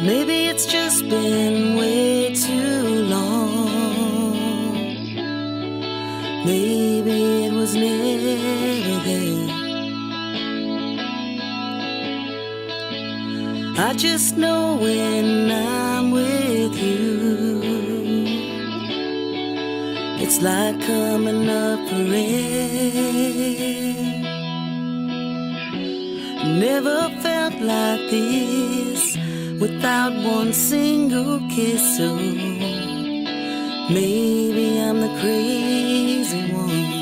Maybe it's just been way too long. Maybe it was never there. I just know when I'm with you, it's like coming up for air. Never felt like this without one single kiss. So maybe I'm the crazy one.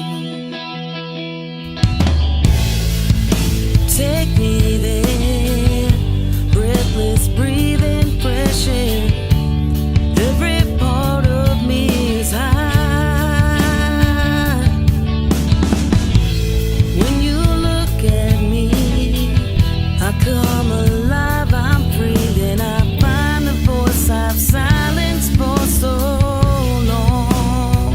Take me there, breathless, breathing fresh air. Every part of me is high. When you look at me, I come alive, I'm free, then I find the voice I've silenced for so long.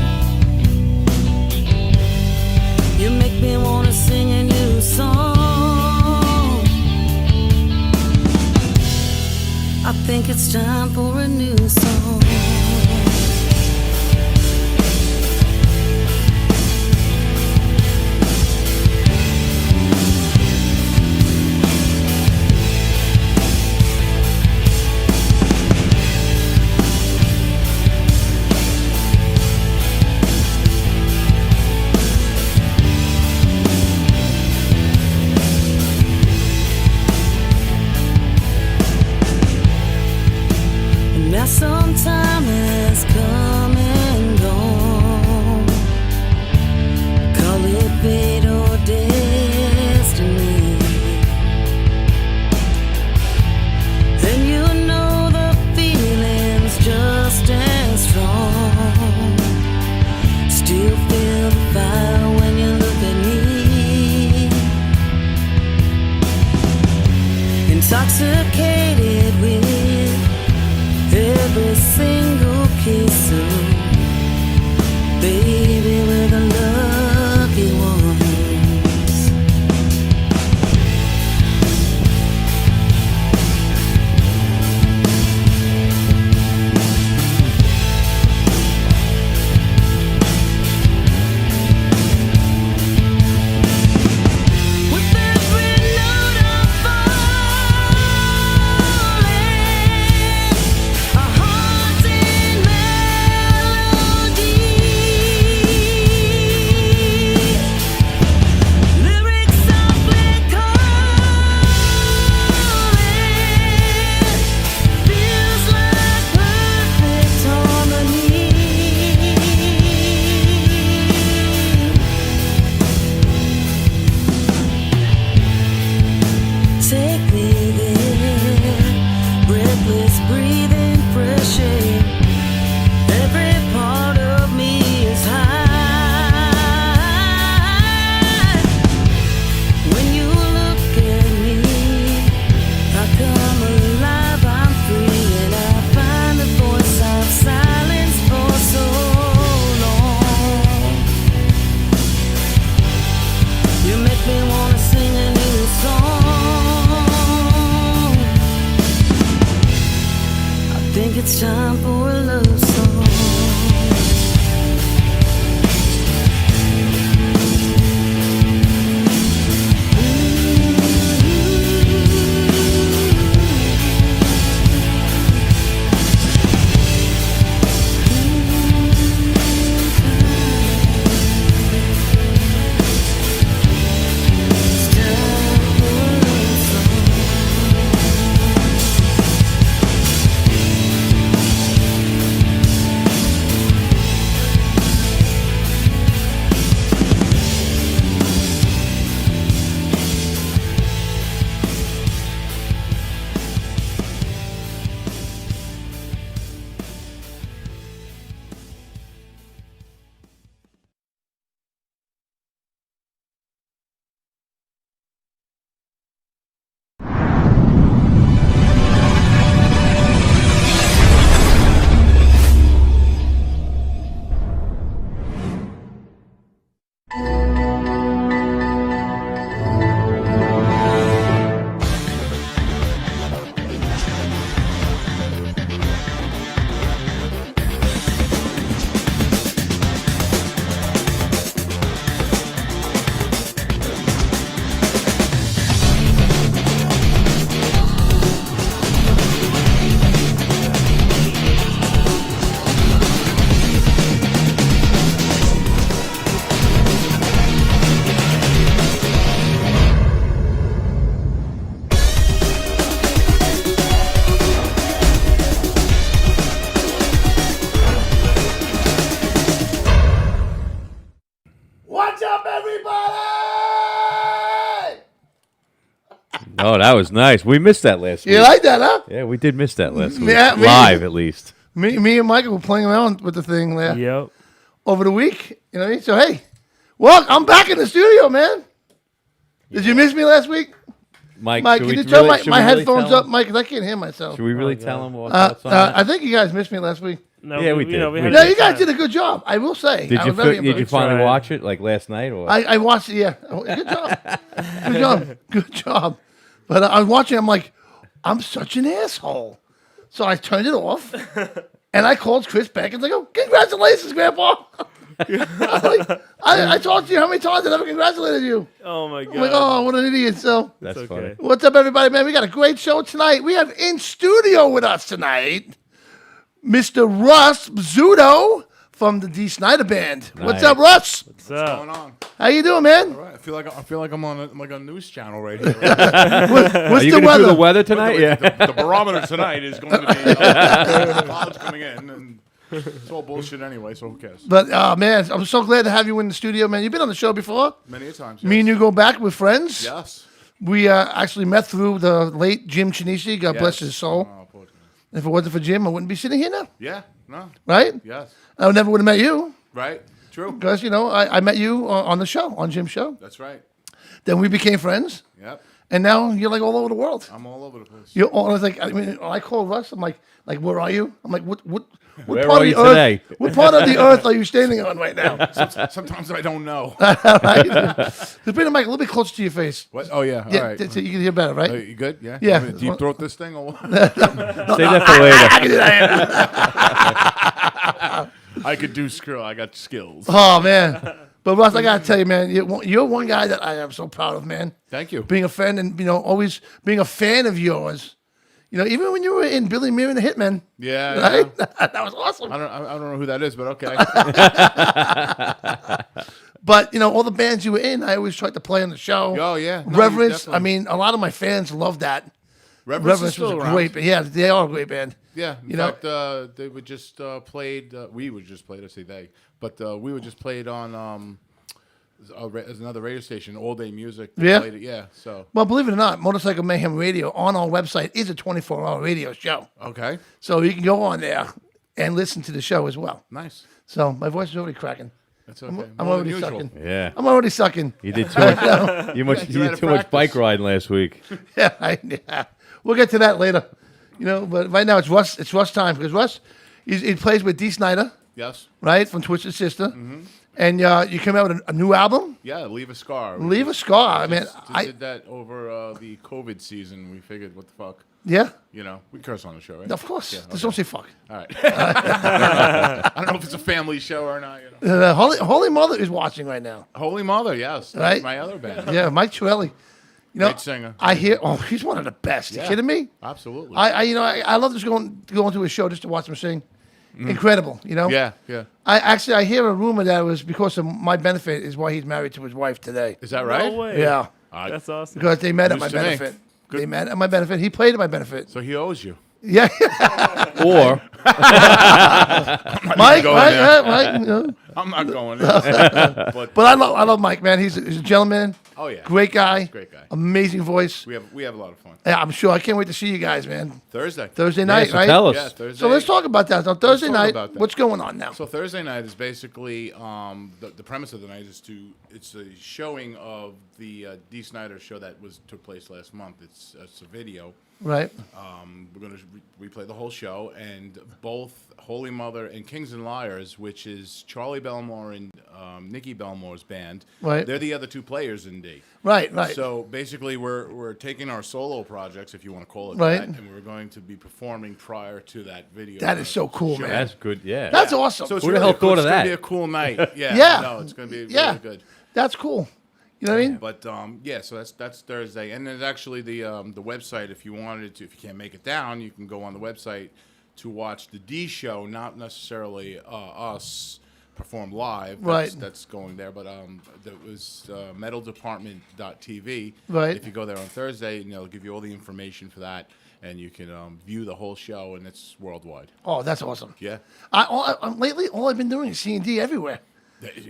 Oh, that was nice. We missed that last week. You like that, huh? Yeah, we did miss that last week. Yeah, Live, at least. Me and Michael were playing around with the thing there Yep. over the week. You know what I mean? So, hey, well, I'm back in the studio, man. Did you miss me last week? Mike, Mike, should can we you turn really- should my we really headphones tell up, him? Mike? Because I can't hear myself. Should we really tell him what Uh, thoughts on that? I think you guys missed me last week. No, Yeah, we did. we We had did. a Yeah, you good guys time. did a good job. I will say. Did I you was very did you impressed. finally tried. watch it like last night or? I watched it. Yeah, good job. Good job. Good job. But I was watching. I'm like, I'm such an asshole. So I turned it off, and I called Chris back and I go, "Congratulations, Grandpa." I talked to you how many times I never congratulated you. Oh my god. I'm like, oh, what an idiot. So, That's It's funny. okay. what's up, everybody, man? We got a great show tonight. We have in studio with us tonight Mr. Russ Pzütto from the DEE SNIDER Band. What's Nice. up, Russ? What's up? Going on? How you doing, man? All right. I feel like I'm on a news channel right here. What's Are you the going to do weather? the weather tonight? Yeah. The barometer tonight is going to be clouds coming in, and it's all bullshit anyway. So who cares? But man, I'm so glad to have you in the studio, man. You've been on the show before. Many a times. Me and you go back with friends. Yes. We actually met through the late Jim Chinisi. God bless his soul. Oh, poor guy. If it wasn't for Jim, I wouldn't be sitting here now, Yeah. No. right? Yes. I never would have met you Right. True. because, I met you on the show, on Jim's show. That's right. Then we became friends, Yep. and now you're like all over the world. I'm all over the place. You're all, I was like, I mean, I call Russ. I'm like, where are you? I'm like, what Where part are of you the earth? today? What part of the earth are you standing on right now? Sometimes I don't know. Right? Just bring the mic a little bit closer to your face. What? Oh yeah. All Yeah, right. so you can hear better, right? You good? Yeah. Yeah. Want me to deep throat this thing or what? Save that for later. I could do screw. I got skills. Oh man, but Russ, I gotta tell you, man, you're one guy that I am so proud of, man. Thank you. Being a friend and always being a fan of yours. Even when you were in Billy Mirror and the Hitmen, Yeah. right? Yeah. That was awesome. I don't know who that is, but okay. But all the bands you were in, I always tried to play on the show. Oh, yeah. No, you Reverence. I definitely- mean, a lot of my fans love that. Reverence is Was still a around. great band. Yeah, they are a great band. Yeah, in You know- fact, they were just played. We were just played. I say they, but we were just played on as another radio station, All Day Music. They Yeah? played it, yeah. So Well, believe it or not, Motorcycle Mayhem Radio on our website is a 24-hour radio show. okay, So you can go on there and listen to the show as well. nice. So my voice is already cracking. That's okay. I'm More than already usual. sucking. Yeah. I'm already sucking. You did too much. You you did had too to much bike practice. riding last week. Yeah. We'll get to that later. But right now it's Russ. It's Russ time because Russ, he plays with DEE SNIDER, Yes. right, from Twisted Sister, and you came out with a new album, Yeah. Leave a scar. Leave a Scar. I mean, Just did that over the COVID season. We figured, what the fuck? yeah, We curse on the show, right? of course. Yeah, Just don't say fuck. All right. I don't know if it's a family show or not. Holy Mother is watching right now. Holy Mother, yes. That's Right? my other band. Yeah, Mike Torelli. Great singer. I hear. Oh, he's one of the best. You Yeah. kidding me? Absolutely. I love just going to his show just to watch him sing. Incredible. yeah. Yeah. I hear a rumor that it was because of my benefit is why he's married to his wife today. Is that right? No way. Yeah, That's awesome. because they met at News my to me. benefit. Good. They met at my benefit. He played at my benefit. So he owes you. Yeah, Or Mike, going right? there. Yeah, Mike. I'm not going there. But I love Mike, man. He's a gentleman. Oh, yeah. Great guy. Great guy. Amazing voice. We have a lot of fun. Yeah, I'm sure. I can't wait to see you guys, man. Thursday Night, so right? tell us. Yeah, Thursday. So let's talk about that. So Thursday talk night, about that. what's going on now? So Thursday night is basically the premise of the night is it's a showing of the DEE SNIDER show that took place last month. It's a video. Right. We're going to replay the whole show, and both Holy Mother and Kings and Liars, which is Charlie Belmore and Nikki Belmore's band. Right. They're the other two players in D. Right. So basically, we're taking our solo projects, if you want to call it Right. that, and we're going to be performing prior to that video. That is so cool, show. man. that's good. Yeah. That's awesome. So it's Who the really hell a cool, thought of it's gonna that? be a cool night. Yeah. Yeah. No, it's going to be Yeah. really good. That's cool. You know what I mean? But yeah, so that's Thursday, and there's actually the website. If you wanted to, if you can't make it down, you can go on the website to watch the D show, not necessarily us perform live. Right. That's going there, but that was metaldepartment.tv. Right. If you go there on Thursday, they'll give you all the information for that, and you can view the whole show, and it's worldwide. Oh, that's awesome. Yeah. Lately, all I've been doing is C&D everywhere.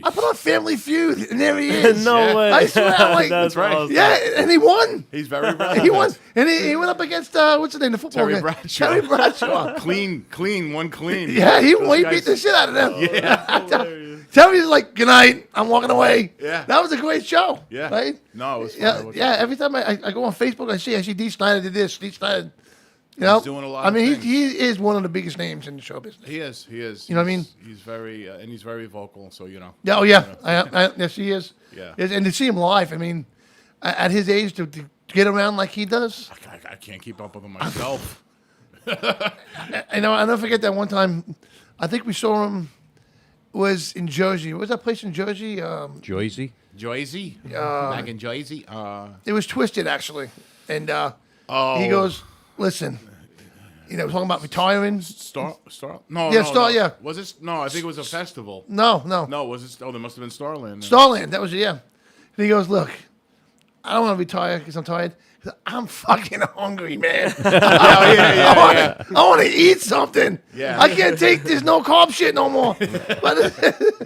I put on Family Feud, and there he is. No way. I swear, I'm like, That's right. awesome. yeah, and he won. He's very relevant. He won, and he went up against what's his name, the football Terry guy, Bradshaw. Terry Bradshaw. Clean, one clean. Yeah, he Those beat guys- the shit out of them. Yeah. Terry's like, good night, I'm walking away. Yeah. That was a great show. Yeah. Right? No, it was fun. Yeah, yeah. Every time I go on Facebook, I see D. Snider did this, D. Snider. You know, He's doing a lot I of mean, things. he is one of the biggest names in the show business. He is. You know what I mean? He's very, and he's very vocal. So Yeah, oh yeah, yes he is. Yeah. Yes, and to see him live, I mean, at his age to get around like he does, I can't keep up with him myself. I know. I'll never forget that one time. I think we saw him was in Jersey. What was that place in Jersey? Joyzy. Jersey, back in Jersey. It was Twisted actually, and Oh, he goes, "Listen, talking about retiring." Star. No, Yeah, no, Star. no. Yeah, Was it? No, I think it was a festival. no, No, was it? Oh, there must have been Starland. Starland. That was it. Yeah. And he goes, "Look, I don't want to retire because I'm tired. 'Cause I'm fucking hungry, man. I want to eat something. Yeah. I can't take this no carb shit no more." But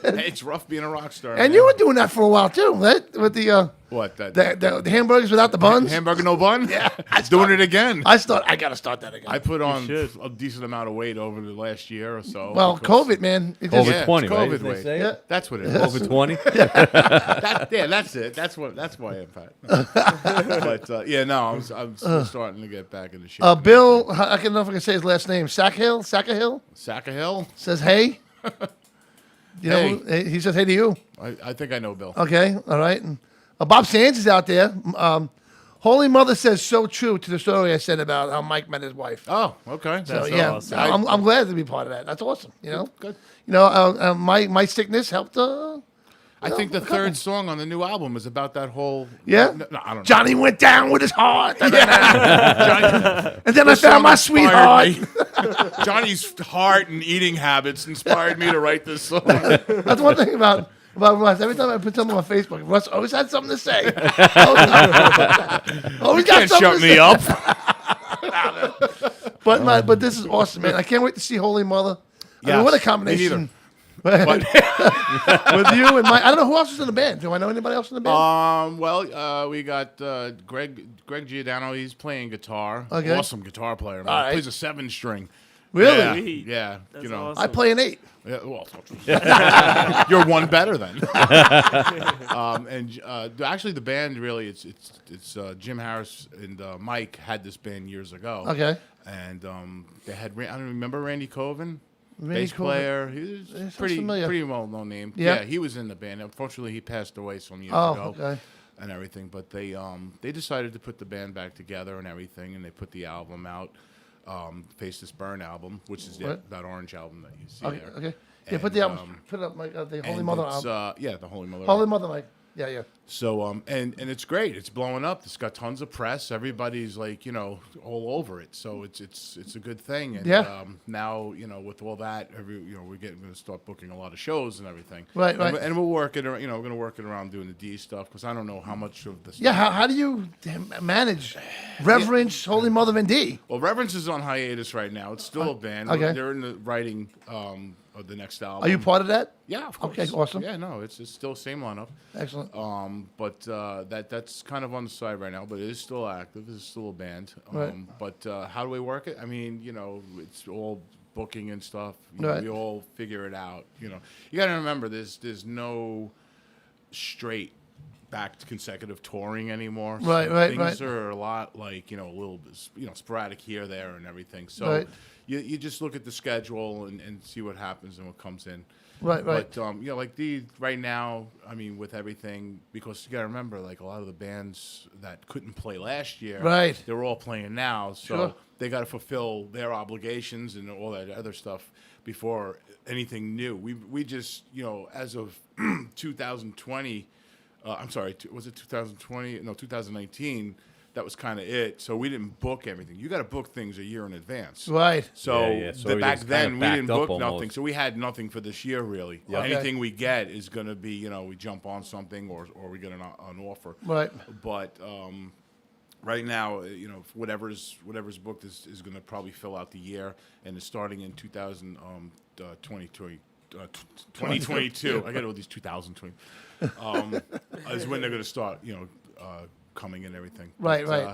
It's rough being a rock star. and man. you were doing that for a while too, right? With the What? That the hamburgers without the buns. hamburger no bun? Yeah, doing it again. I gotta start that again. I put on should. a decent amount of weight over the last year or so. well, because- COVID, man. It Over Yeah, 20, it's right? COVID Didn't they weight. say Yeah. it? That's what it is. Over 20. That's it. That's why I'm fat. But yeah, no, I'm still starting to get back into shape. Bill, I can never say his last name. Sackhill Saccahill. says hey. You know, Hey. he says hey to you. I think I know Bill. Okay, all right. And, Bob Sands is out there. Holy Mother says so true to the story I said about how Mike met his wife. Oh, okay. So That's yeah, awesome. I'm glad to be part of that. That's awesome. You know, Good. My sickness helped. I think the third song on the new album is about that whole. Yeah? No, I don't know. Johnny went down with his heart, and then I This found song my inspired sweetheart. me. Johnny's heart and eating habits inspired me to write this song. That's one thing about Russ. Every time I put something on Facebook, Russ always had something to say. Always got Can't something shut to me say. up. But this is awesome, man. I can't wait to see Holy Mother. I mean, Yes, what a me combination. But, With you and Mike. I don't know who else is in the band. Do I know anybody else in the band? we got Greg Giordano. He's playing guitar. Okay. Awesome guitar player. Man. All right. Plays a 7-string. Really? Yeah. That's you know. awesome. I play an 8. Yeah, well, you're one better then. Actually, the band really it's Jim Harris and Mike had this band years ago. Okay. And they had I don't remember Randy Coven, Randy bass Coven. player. He was sounds pretty familiar. well known name. Yeah. Yeah, he was in the band. Unfortunately, he passed away some years Oh, ago. okay. And everything, but they decided to put the band back together and everything, and they put the album out, Face This Burn album, which is What? that orange album that you see Okay. there. Okay. Yeah, And, put the album. Put up the Holy and Mother it's, album. yeah, the Holy Mother. Holy Mother, Mike. Yeah, yeah. So and it's great. It's blowing up. It's got tons of press. Everybody's like all over it. So it's a good thing. And Yeah. now with all that, we're going to start booking a lot of shows and everything. Right, right. And we'll work it. We're going to work it around doing the D stuff because I don't know how much of the stuff. Yeah, how do you manage Reverence, Holy Mother, and D? Well, Reverence is on hiatus right now. It's still a band. Okay. They're in the writing of the next album. Are you part of that? Yeah, of course. Okay, awesome. Yeah, no, it's still same lineup. Excellent. But that's kind of on the side right now. But it is still active. It's still a band. Right. But how do we work it? I mean, it's all booking and stuff. Right. We all figure it out. You got to remember, there's no straight back to consecutive touring anymore. Right, So right, things right. are a lot like a little bit, sporadic here, there, and everything. So Right. you just look at the schedule and see what happens and what comes in. Right, right. But like right now, I mean, with everything, because you got to remember, like a lot of the bands that couldn't play last year, Right. they're all playing now, so Sure. they got to fulfill their obligations and all that other stuff before anything new. We just as of 2020, I'm sorry, was it 2020? No, 2019. That was kind of it. So we didn't book everything. You got to book things a year in advance. Right. So, Yeah, so back it's then kinda we didn't backed up book nothing. almost. So we had nothing for this year really. Yeah. Okay. Anything we get is going to be we jump on something or we get an offer. Right. But right now whatever's booked is going to probably fill out the year and it's starting in 2022. 2022. I got all these 2020. Is when they're going to start, coming and everything. Right, But,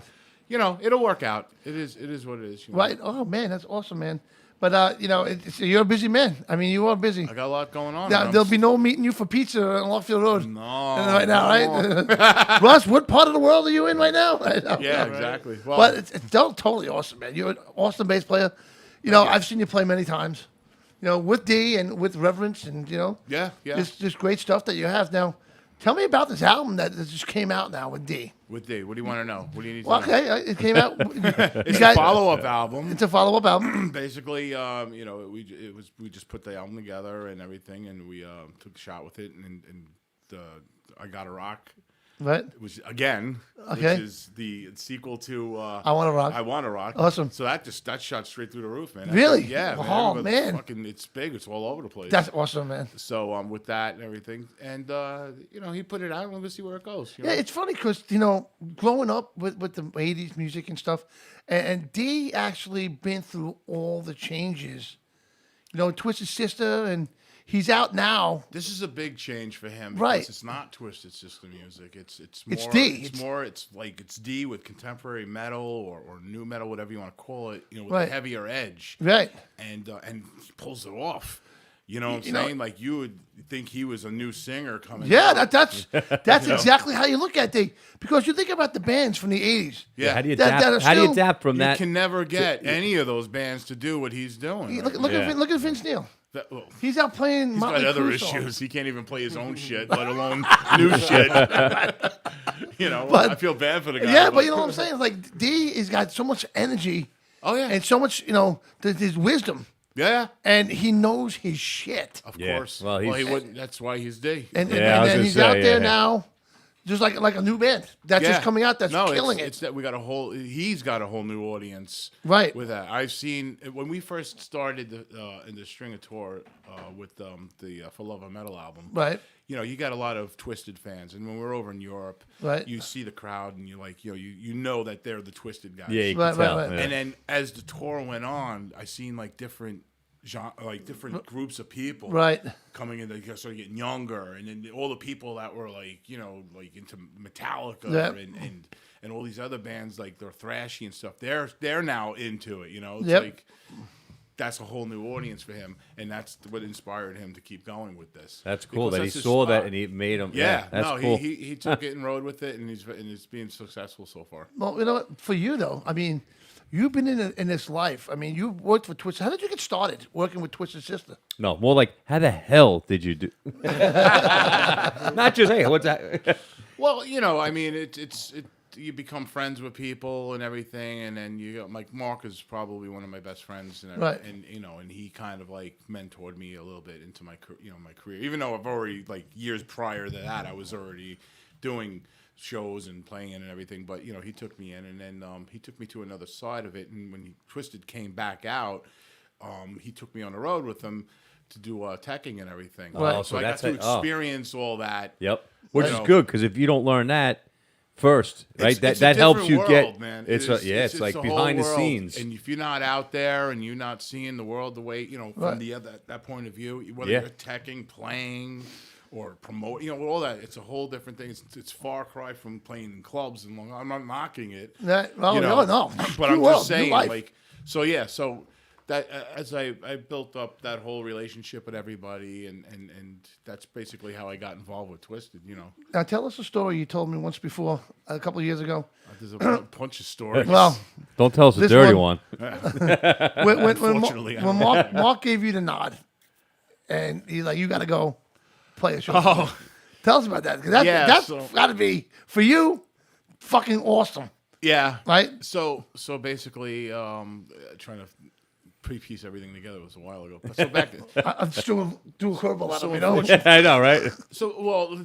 right. It'll work out. It is what it is. Right. Oh man, that's awesome, man. But you're a busy man. I mean, you are busy. I got a lot going on. There'll be no meeting you for pizza on Lockfield Road. No. Right now, right? Russ, what part of the world are you in right now? Yeah, exactly. Well, But it's totally awesome, man. You're an awesome bass player. I've seen you play many times. With D and with Reverence, and yeah. just great stuff that you have now. Tell me about this album that just came out now with D. With D, what do you want to know? What do you need to Well, know? okay, it came out. It's a follow-up album. It's a follow-up album. Basically, we just put the album together and everything, and we took a shot with it, and I Gotta Rock. Right. Which again, Okay. which is the sequel to I Wanna Rock. I Wanna Rock. Awesome. So that shot straight through the roof, man. Really? Yeah. Oh, man. Fucking, it's big. It's all over the place. That's awesome, man. So with that and everything, and he put it out, and we'll see where it goes. Yeah, it's funny because growing up with the '80s music and stuff, and D actually been through all the changes. Twisted Sister, and he's out now. This is a big change for him, because Right. it's not Twisted Sister music. It's more It's D. It's D with contemporary metal or new metal, whatever you want to call it. With Right. a heavier edge, Right. and he pulls it off. You know what I'm You know- saying? Like, you would think he was a new singer coming. Yeah, out. that's exactly how you look at D. Because you think about the bands from the '80s. Yeah. How do you That- adapt? that are How do you still- adapt from You that? can never get any of those bands to do what he's doing. Look, right look, Yeah. at, look at Vince Neil. Well, He's out playing he's got Motley other Crue songs. issues. He can't even play his own shit, let alone new shit. But- I feel bad for the guy. Yeah, but you know what I'm saying? Like D has got so much energy Oh yeah, and so much, his wisdom, yeah, and he knows his shit. of Yeah. course. Well, Well, he he's- wouldn't. That's why he's D. And, Yeah, I was and gonna he's say, out there yeah. now, just like a new band that's just coming out that's killing It's that we got he's got a whole new audience, Right. With that, I've seen when we first started in the String of Tour with the For Love of Metal album, Right. You got a lot of Twisted fans, and when we're over in Europe, Right. you see the crowd, and you're like, you know that they're the Twisted guys. Yeah, you Right, can right, tell. right. yeah. And then as the tour went on, I seen like different groups of people, Right. coming in. They started getting younger, and then all the people that were like into Metallica Yep. and all these other bands, like they're thrashy and stuff. They're now into it. It's Yep. like that's a whole new audience for him, and that's what inspired him to keep going with this. That's cool Because that he that's his saw that spot. and he made him. Yeah, that's no, cool. he took it and rode with it, and it's being successful so far. Well, you know what? For you though, I mean, you've been in this life. I mean, you worked for Twisted. How did you get started working with Twisted Sister? No, more like how the hell did you do? Not just hey, what's that? Well, I mean, it's you become friends with people and everything, and then like Mark is probably one of my best friends, and Right. and he kind of like mentored me a little bit into my my career, even though I've already like years prior to that I was already doing shows and playing in and everything, but he took me in, and then he took me to another side of it, and when Twisted came back out, he took me on the road with him to do teching and everything. Right. Oh, So so I got that's to it. Oh. experience all that. Yep. Which You is know. good because if you don't learn that first, right, It's a that helps different you world, get. man. It's It's like a behind the whole world. scenes. And if you're not out there and you're not seeing the world the way from Right. the other that point of view, whether Yeah. you're teching, playing, or promoting, all that, it's a whole different thing. It's far cry from playing in clubs and long. I'm not knocking it. No. But New I'm world, just new saying, life. like, so that as I built up that whole relationship with everybody, and that's basically how I got involved with Twisted. Now tell us a story you told me once before, a couple of years ago. There's a bunch of stories. Well, Don't tell us the This dirty one- one. when Unfortunately, I when don't Mark gave you the nod, and he's like, "You got to go play a show." Oh. Tell us about that, because that's so- got to be for you, fucking awesome, Yeah. right? So basically, trying to piece everything together was a while ago. So back then, I'm just doing a curveball out So of me, know? I know, right?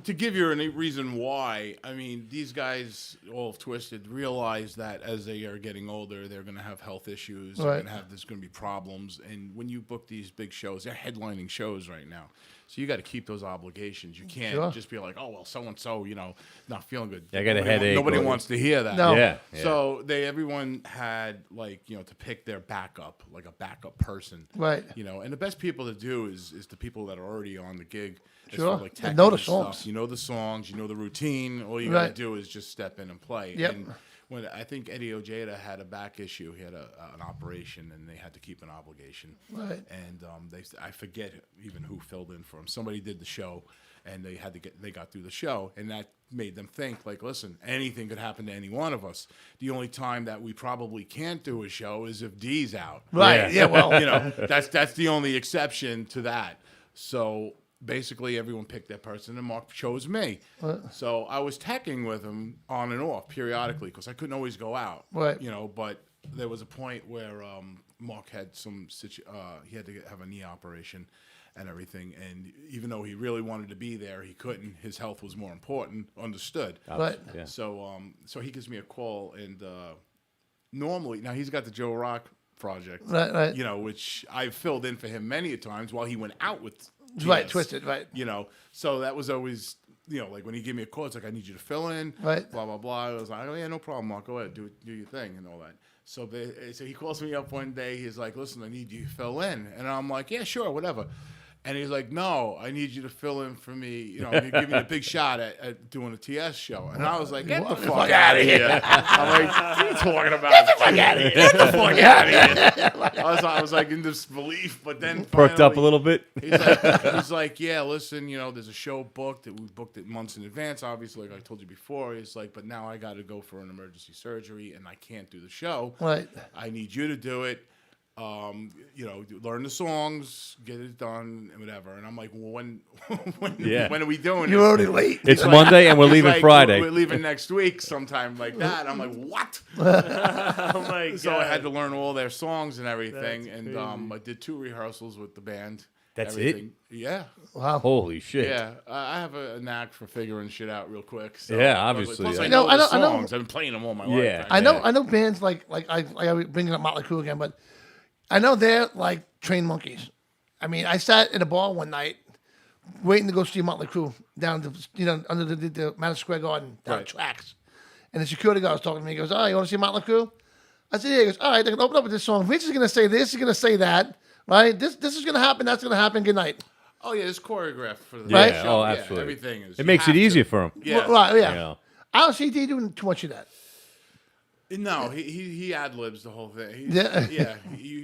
to give you a reason why, I mean, these guys, all Twisted, realize that as they are getting older, they're going to have health issues. Right. There's going to be problems. And when you book these big shows, they're headlining shows right now. So you got to keep those obligations. You can't Sure. just be like, oh well, so and so, not feeling good. I got a Nobody headache Nobody or- wants to hear that. No. Yeah. So everyone had to pick their backup, like a backup person. Right. And the best people to do is the people that are already on the gig. as Sure. far, like, They know the technical songs. stuff. You know the songs. You know the routine. All you got Right. to do is just step in and play. Yep. And when I think Eddie Ojeda had a back issue, he had an operation, and they had to keep an obligation. Right. And I forget even who filled in for him. Somebody did the show, and they got through the show, and that made them think, like, listen, anything could happen to any one of us. The only time that we probably can't do a show is if Dee's out. Right. Yeah. Well. That's the only exception to that. So basically everyone picked that person, and Mark chose me. So I was teching with him on and off periodically because I couldn't always go out. Right. But there was a point where Mark had he had to have a knee operation and everything, and even though he really wanted to be there, he couldn't. His health was more important. Understood. Right. Yeah. So he gives me a call, and normally now he's got the Joe Rock project, Right. which I've filled in for him many a times while he went out with Right. GS, Twisted. Right. So that was always, like when he gave me a call, it's like, I need you to fill in, Right. blah, blah, blah. I was like, oh, yeah, no problem, Mark. Go ahead, do your thing and all that. So he calls me up one day. He's like, listen, I need you to fill in. And I'm like, yeah, sure, whatever. And he's like, no, I need you to fill in for me. You give me a big shot at doing a TS show. And I was like, get the fuck out of here. I'm like, what are you talking about? Get the fuck out of here. Get the fuck out of here. I was like in disbelief, but then Perked up a finally, little bit. he's like, yeah, listen, there's a show booked. We booked it months in advance, obviously, like I told you before. He's like, but now I got to go for an emergency surgery, and I can't do the show. Right. I need you to do it. Learn the songs, get it done, and whatever. And I'm like, well, when are we doing You're this? already late. It's Monday, and we're He's leaving like, Friday. We're leaving next week sometime like that. I'm like, what? Oh my god. So I had to learn all their songs and everything. That's and crazy. I did 2 rehearsals with the band. That's it? everything. Yeah. Wow. Holy shit. Yeah, I have a knack for figuring shit out real quick. So. Yeah, obviously. Plus, I I know- know I the know- I know- songs. I've been playing them all my Yeah. life. I know bands like I bringing up Motley Crue again, but I know they're like trained monkeys. I mean, I sat in a bar one night waiting to go see Motley Crue down to under the Madison Square Garden down Right. tracks, and the security guard was talking to me. He goes, "Oh, you want to see Motley Crue?" I said, "Yeah." He goes, "All right, they can open up with this song. Vince is going to say this. He's going to say that. Right? This is going to happen. That's going to happen. Good night." Oh yeah, it's choreographed for the Right? show. Oh, Yeah, absolutely. everything is. It You makes have it to. easier for him. Yeah. Right? Yeah. You know. I don't see D doing too much of that. No, he ad libs the whole thing. Yeah. Yeah.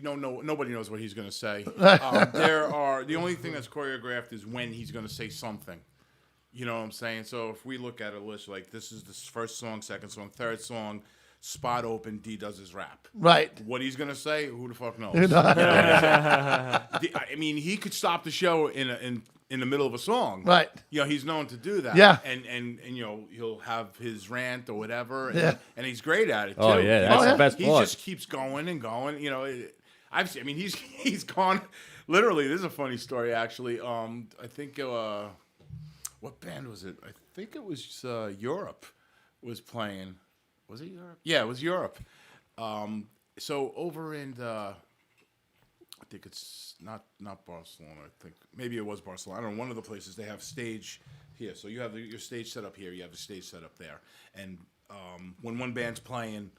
Nobody knows what he's going to say. The only thing that's choreographed is when he's going to say something. You know what I'm saying? So if we look at a list like this is the first song, second song, third song, spot open, D does his rap. Right. What he's going to say, who the fuck knows? You know? I mean, he could stop the show in the middle of a song. Right. He's known to do that. Yeah. And he'll have his rant or whatever. Yeah. And he's great at it too. Oh, yeah, that's the best He part. just keeps going and going. He's gone. Literally, this is a funny story actually. I think what band was it? I think it was Europe was playing. Was it Europe? Yeah, it was Europe. So over in I think it's not Barcelona. I think maybe it was Barcelona. I don't know. One of the places they have stage here. So you have your stage set up here. You have a stage set up there. And when one band's playing,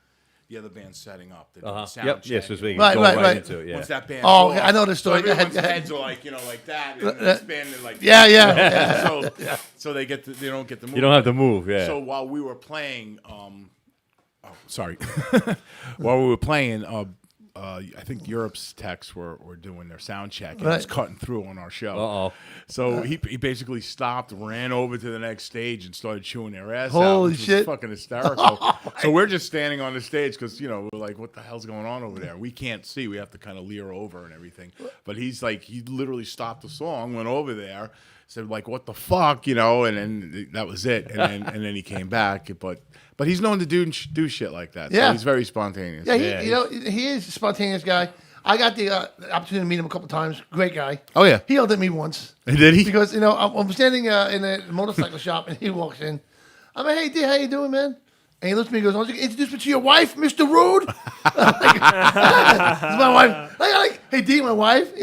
the other band's setting up. They're doing sound Yep. check. Yes, we can Right, go right, right, right. into it. Yeah. Once that band. Oh, okay, I know the story. So Go ahead, everyone's go ahead. heads are like that, and it's banding like Yeah. So they don't get the move. You don't have to move. Yeah. So while we were playing, while we were playing, I think Europe's techs were doing their sound check, and it was Right. cutting through on our show. Uh-oh. So he basically stopped, ran over to the next stage, and started chewing their ass Holy out. Which shit. was fucking hysterical. So we're just standing on the stage because we're like, what the hell's going on over there? We can't see. We have to kind of leer over and everything. But he's like, he literally stopped the song, went over there, said like, what the fuck, and then that was it. And then he came back. But he's known to do shit like that. Yeah. So he's very spontaneous. Yeah, he is a spontaneous guy. I got the opportunity to meet him a couple times. Great guy. Oh, yeah. He yelled at me once Did he? because I'm standing in a motorcycle shop and he walks in. I'm like, "Hey D, how you doing, man?" And he looks at me and goes, "Why don't you introduce me to your wife, Mr. Rude?" It's my wife. Like, "Hey D, my wife."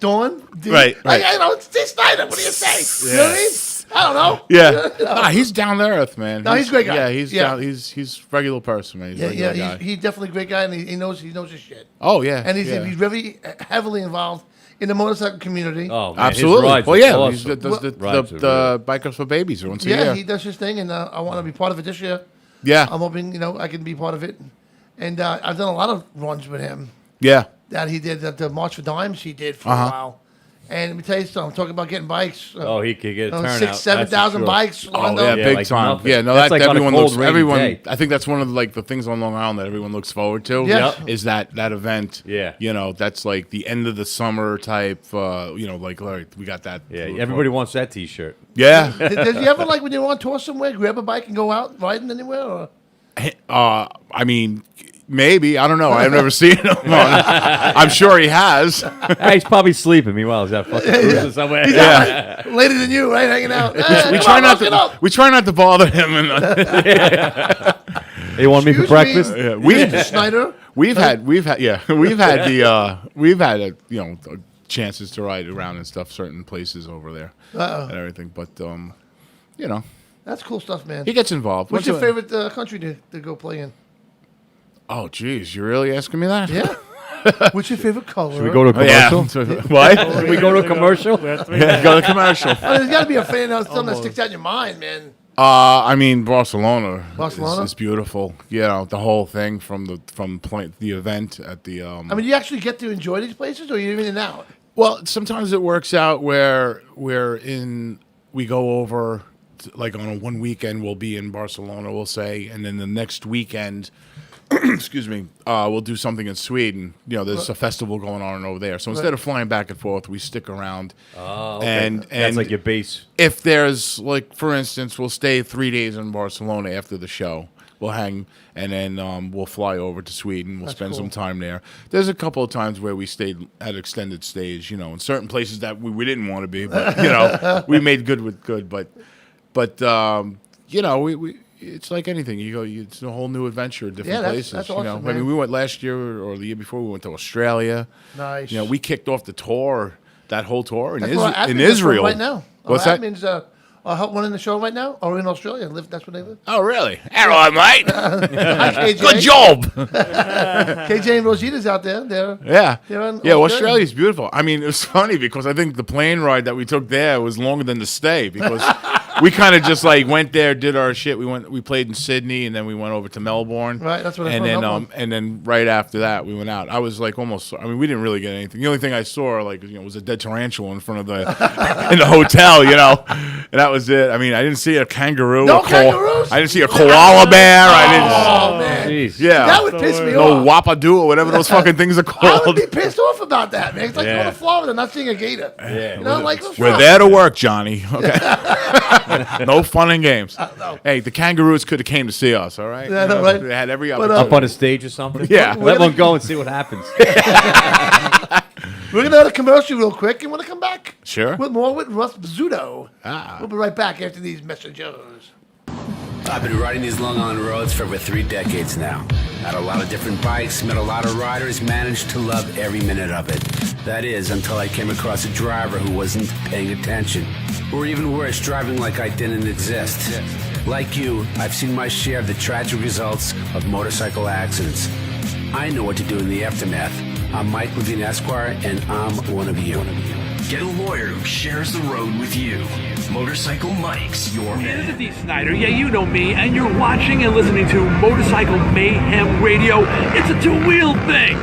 Dawn. Right. I know it's D. Snider. What do you say? You know what I mean? I don't know. Yeah. Nah, he's down to earth, man. No, he's a great guy. Yeah, he's Yeah. down, he's a regular person, man. He's a Yeah, regular yeah. guy. He's definitely a great guy, and he knows his shit. Oh yeah. And he's yeah. very heavily involved in the motorcycle community. Oh, man, his Absolutely. rides Well, are yeah, awesome. he does Rides are the Bikers for Babies once a Yeah, year. he does his thing, and I want to be part of it this year. Yeah. I'm hoping I can be part of it. And I've done a lot of runs with him. Yeah. That he did the March for Dimes. He did for a while. And let me tell you something. I'm talking about getting bikes. Oh, he could get a turnout. 6,000-7,000 bikes. Oh lined yeah, up. big like time. nothing. Yeah, no, That's that like on a everyone cold, looks. rainy Everyone, day. I think that's one of the things on Long Island that everyone looks forward to. Yeah. is that event. Yeah. That's like the end of the summer type. Like we got that. Yeah, everybody wants that T-shirt. Yeah. Does you ever, like, when you're on tour somewhere, grab a bike and go out riding anywhere? Or? I mean, maybe I don't know. I've never seen him. I'm sure he has. He's probably sleeping. Meanwhile, he's out fucking cruising somewhere. Yeah. Later than you, right? Hanging out. We try not to bother him. And You want me for breakfast? Snyder. we've had chances to ride around and stuff, certain places over there and everything. But That's cool stuff, man. he gets involved. What's your favorite country to go play in? Oh, geez, you're really asking me that? Yeah. What's your favorite color? We go to a Yeah. commercial. What? We go to a commercial. Go to commercial. Oh, there's got to be a fan of something that sticks out in your mind, man. I mean, Barcelona. Barcelona? is beautiful. The whole thing from the event at the. I mean, you actually get to enjoy these places, or you're in and out? Well, sometimes it works out where we go over, like on one weekend we'll be in Barcelona, we'll say, and then the next weekend, excuse me, we'll do something in Sweden. There's a festival going on over there. So instead of flying back and forth, we stick around. Oh, okay. And That's like your base. if there's, like, for instance, we'll stay 3 days in Barcelona after the show. We'll hang, and then we'll fly over to Sweden. We'll spend some time there. There's a couple of times where we stayed at extended stays, in certain places that we didn't want to be, but, we made good with good. But we it's like anything. You go, it's a whole new adventure, different places. That's awesome, I mean, man. we went last year or the year before. We went to Australia. Nice. We kicked off the tour, that whole tour in That's where Israel right now. What's that? Admin's one in the show right now, or in Australia. That's where they live. Oh, really? Hello, mate. Hi, KJ. Good job. KJ and Rosita's out there. They're Yeah. in Yeah, Australia. Australia's beautiful. I mean, it was funny because I think the plane ride that we took there was longer than the stay because we kind of just like went there, did our shit. We played in Sydney and then we went over to Melbourne. Right, that's what I and thought, then Melbourne. and then right after that we went out. I was like almost. I mean, we didn't really get anything. The only thing I saw was a dead tarantula in front of the in the hotel. And that was it. I mean, I didn't see a kangaroo. No kangaroos? I didn't see a koala bear. Oh, man. Jeez. Yeah. That would piss me No off. wapadoo or whatever those fucking things are I called. would be pissed off about that, man. It's like Yeah. going to Florida and not seeing a gator. Yeah. What's We're wrong? there to work, Johnny. Okay. No fun and games. no. Hey, the kangaroos could have came to see us. All right. Yeah, I know, right? They had every But, opportunity. Up on a stage or something. Yeah. Let one go and see what happens. We're going to have a commercial real quick, and we're going to come back. Sure. With more with Russ Pzütto. Ah. We'll be right back after these messages. I've been riding these Long Island roads for over 3 decades now. Had a lot of different bikes, met a lot of riders, managed to love every minute of it. That is, until I came across a driver who wasn't paying attention. Or even worse, driving like I didn't exist. Like you, I've seen my share of the tragic results of motorcycle accidents. I know what to do in the aftermath. I'm Mike Levine Esquire, and I'm one of you. Get a lawyer who shares the road with you. Motorcycle Mike's your This is man. DEE SNIDER. Yeah, you know me, and you're watching and listening to Motorcycle Mayhem Radio. It's a two-wheel thing.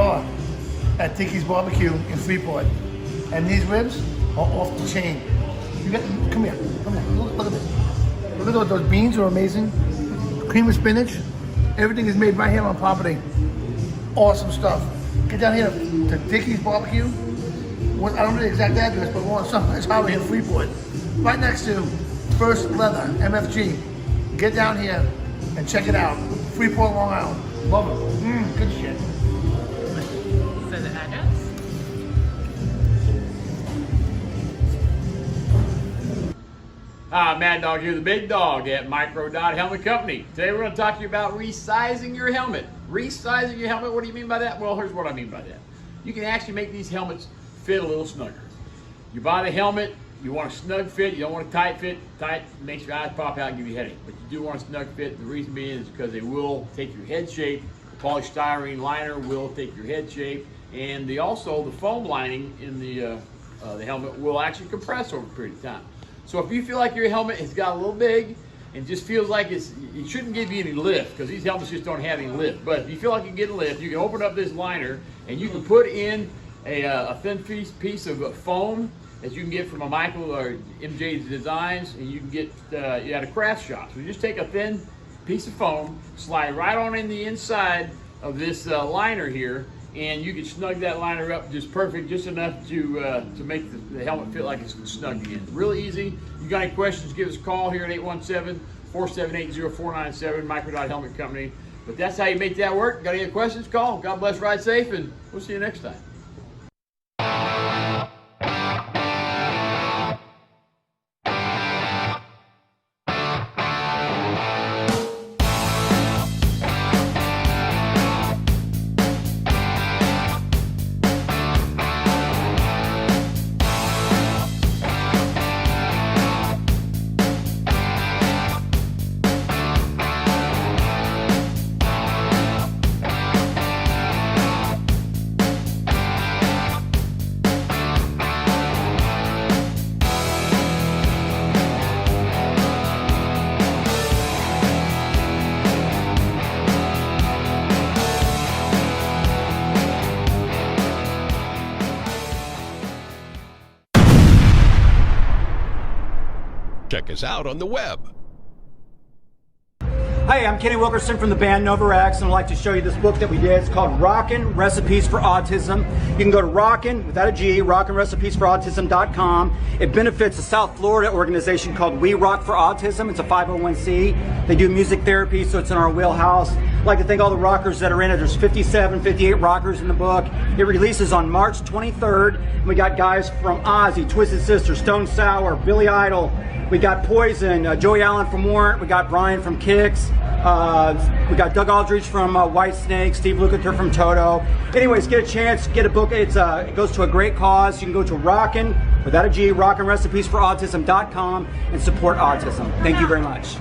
are at Dickie's Barbecue in Freeport. And these ribs are off the chain. Come here. Look at this. Look at those beans are amazing. Cream of spinach. Everything is made right here on property. Awesome stuff. Get down here to Dickie's Barbecue. I don't know the exact address, but we're on Sunrise Highway in Freeport. Right next to First Leather, MFG. Get down here and check it out. Freeport, Long Island. Love it. Good shit. So the address? Hi, Mad Dog here, the big dog at Micro Dot Helmet Company. Today we're going to talk to you about resizing your helmet. Resizing your helmet, what do you mean by that? Well, here's what I mean by that. You can actually make these helmets fit a little snugger. You buy the helmet, you want a snug fit, you don't want a tight fit. Tight makes your eyes pop out and give you a headache. But you do want a snug fit. The reason being is because they will take your head shape. The polystyrene liner will take your head shape. And also the foam lining in the helmet will actually compress over a period of time. So if you feel like your helmet has got a little big and just feels like it shouldn't give you any lift, because these helmets just don't have any lift. But if you feel like you can get a lift, you can open up this liner and you can put in a thin piece of foam that you can get from a Michael or MJ's Designs, and you can get at a craft shop. So you just take a thin piece of foam, slide right on in the inside of this liner here, and you can snug that liner up just perfect, just enough to make the helmet feel like it's snug again. Really easy. You got any questions, give us a call here at 817-478-0497, Microdot Helmet Company. But that's how you make that work. Got any questions, call. God bless, ride safe, and we'll see you next time. Check us out on the web. Hi, I'm Kenny Wilkerson from the band Novarax, and I'd like to show you this book that we did. It's called Rockin' Recipes for Autism. You can go to Rockin', without a G, rockinrecipesforautism.com. It benefits a South Florida organization called We Rock for Autism. It's a 501c. They do music therapy, so it's in our wheelhouse. I'd like to thank all the rockers that are in it. There's 58 rockers in the book. It releases on March 23rd. We got guys from Ozzy, Twisted Sister, Stone Sour, Billy Idol. We got Poison, Joey Allen from Warrant. We got Brian from Kix. We got Doug Aldridge from White Snake, Steve Lukather from Toto. Anyways, get a chance, get a book. It goes to a great cause. You can go to Rockin', without a G, rockinrecipesforautism.com and support autism. Thank you very much.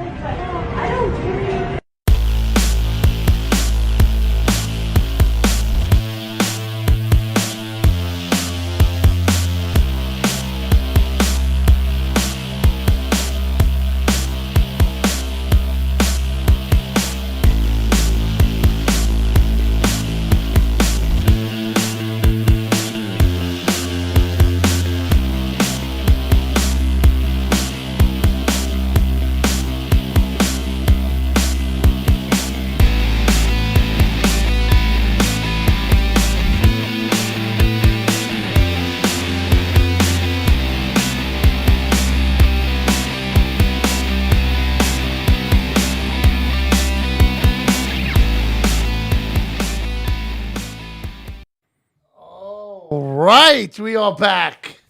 Right, we are back.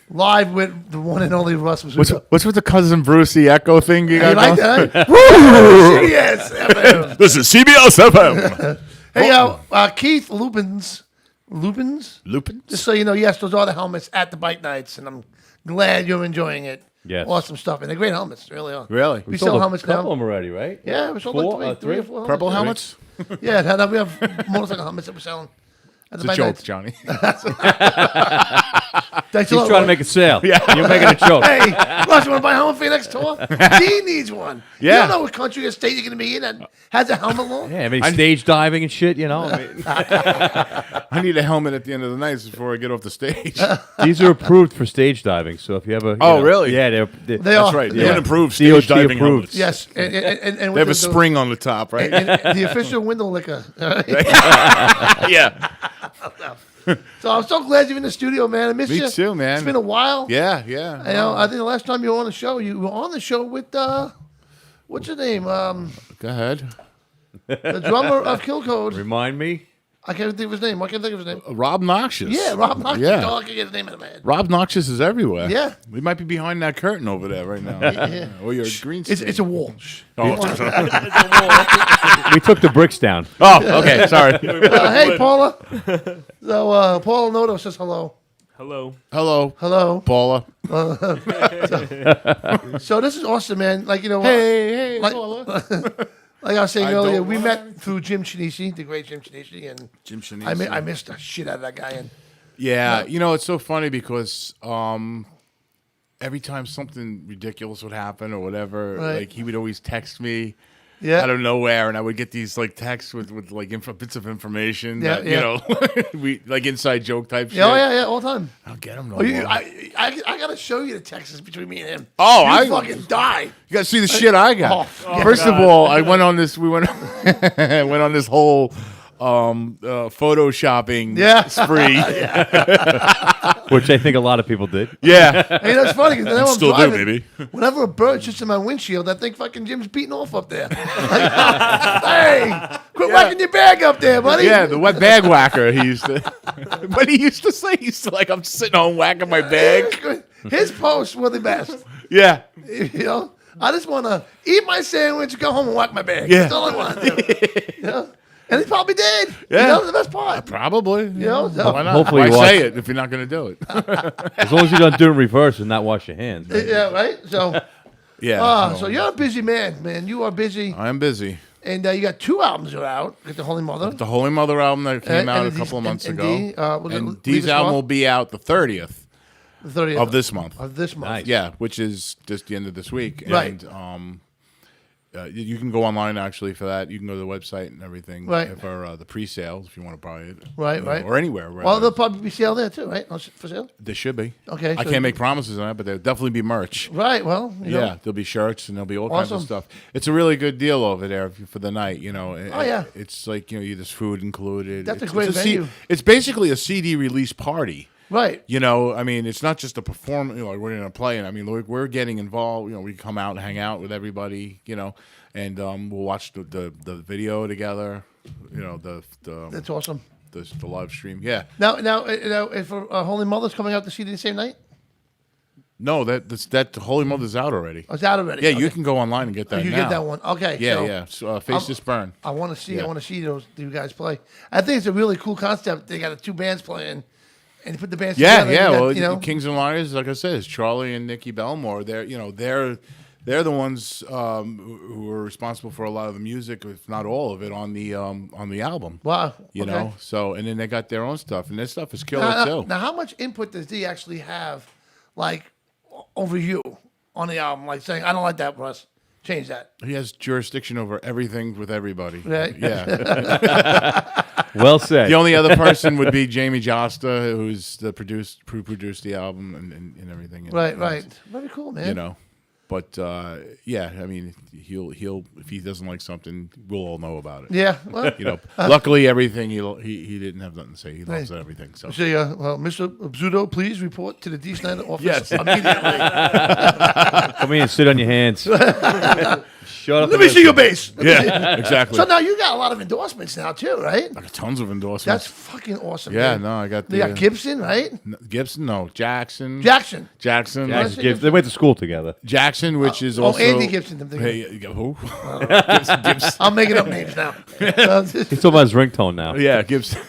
Live with the one and only Russ. What's with the cousin Brucey echo thing you got? Like that? Woo! CBS FM. This is CBS FM. Hey, Keith Lupins. Just so you know, yes, those are the helmets at the bike nights, and I'm glad you're enjoying it. Yes. Awesome stuff. And they're great helmets, they really are. Really? We sell helmets now. A couple of them already, right? Yeah, we sold like three or four Purple helmets. helmets? Yeah, we have motorcycle helmets that we're selling. That's It's a my joke, nights. Johnny. Thanks a He's lot, trying to Russ. make a sale. Yeah. You're making a joke. Hey, Russ, you want to buy a helmet for your next tour? D needs one. You Yeah. don't know what country or state you're going to be in that has a helmet law. Yeah, I mean, stage diving and shit, you know. I mean, I need a helmet at the end of the night before I get off the stage. these are approved for stage diving, so if you ever... Oh, really? Yeah, They That's are. right. Yeah. They would improve DOT stage diving approved. helmets. Yes, and They have a spring on the top, right? and the official window liquor. Yeah. So I'm so glad you're in the studio, man. I miss Me you. too, man. It's been a while. Yeah. I know. I think the last time you were on the show, you were on the show with what's your name? Go ahead. The drummer of Kill Code. Remind me. I can't think of his name. I can't think of his name. Rob Noxious. Yeah, Rob Noxious. Yeah. Oh, I can get the name of the man. Rob Noxious is everywhere. Yeah. We might be behind that curtain over there right now. Yeah. Or your green screen. It's a wall. Oh, We took the bricks down. oh, okay. Sorry. Hey, Paula. So Paula Noto says hello. Hello. Hello. Hello. Paula. So this is awesome, man. Like, you know, Hey, like, Paula. like I was saying I earlier, don't we want met through Jim Chinisi, the great Jim Chinisi, and Jim Chinisi. I missed the shit out of that guy. And Yeah, you know, it's so funny because every time something ridiculous would happen or whatever, Right. like he would always text me Yeah. out of nowhere, and I would get these like texts with like bits of information Yeah, that, yeah. you know, we like inside joke type shit. yeah, all the time. I don't get them no Oh, you, more. I gotta show you the texts between me and him. Oh, you I fucking die. You gotta see the shit I got. Oh, First of all, I went on this. We went went on this whole photoshopping spree. Which I think a lot of people did. Yeah. Hey, that's funny because whenever I'm Still do, driving, maybe. whenever a bird sits in my windshield, I think fucking Jim's beating off up there. Like, hey, quit whacking your bag up there, buddy. Yeah, the wet bag whacker. He used to. What he used to say, he used to like, I'm sitting home whacking my bag. His posts were the best. Yeah. You know, I just want to eat my sandwich, go home and whack my bag. Yeah. That's all I want to do. You know? And he probably did. Yeah. You know, the best part. Probably. You know, so- Why not? Hopefully Why you watch- say it if you're not going to do it? As long as you don't do it in reverse and not wash your hands. Right? Yeah, right? So, Yeah. so you're a busy man. You are busy. I'm busy. And you got 2 albums are out. Get the Holy Mother. The Holy Mother album that came out a Dee's- couple of months and ago. Dee, was it and Leave Dee's Us album Month? will be out the 30th. The 30th of this month. Of this month. Nice. Yeah, which is just the end of this week. Right. And you can go online actually for that. You can go to the website and everything Right. for the pre-sales if you want to buy it. Right, You know, right. Or anywhere. Well, rather. there'll probably be sale there too, right? For sale? There should be. Okay, I so- can't make promises on that, but there'll definitely be merch. Right, well, you know. Yeah, there'll be shirts and there'll be all kinds of Awesome. stuff. It's a really good deal over there for the night, you know. Oh, yeah. It's like, you know, there's food included. That's a It's great venue. It's basically a CD release party. Right. You know, I mean, it's not just a performance, you know, like we're going to play. And I mean, we're getting involved. You know, we come out and hang out with everybody, you know, and we'll watch the video together, you know, That's awesome. the live stream. Yeah. Now, if Holy Mother's coming out the CD the same night? No, that Holy Mother's out already. Oh, it's out already. Yeah, Okay. you can go online and get that You now. get that one. Okay. Yeah, so yeah. So, Face This Burn. I want to see. Yeah. I want to see those you guys play. I think it's a really cool concept. They got the 2 bands playing, and you put the bands Yeah, together. yeah. you got, Well, you know, Kings and Liars, like I said, is Charlie and Nikki Belmore. They're the ones who are responsible for a lot of the music, if not all of it, on the album. Wow. You okay. know, so and then they got their own stuff, and their stuff is killer Now, too. now, how much input does D actually have, like, over you on the album? Like saying, I don't like that, Russ. Change that. He has jurisdiction over everything with everybody. Right. Yeah. Well said. The only other person would be Jamie Josta, who's produced the album and everything. And, Right, right. Very cool, man. You know, but yeah, I mean, he'll if he doesn't like something, we'll all know about it. Yeah, well, you know, luckily everything he didn't have nothing to say. He loves Right. everything. So Say, well, Mr. Pzütto, please report to the DEE SNIDER office Yes. immediately. Come in and sit on your hands. Shut up. Let me see your bass. Let me see. yeah, exactly. So now you got a lot of endorsements now too, right? I got tons of endorsements. That's fucking awesome. yeah, man. no, I got They got Gibson, right? Gibson, no, Jackson, Jackson. Jackson, They went to school together. Jackson, which is also Andy Gibson. I'm thinking. Hey, you go, who? Gibson. I'm making up names now. He's talking about his ringtone now. Yeah, Gibson.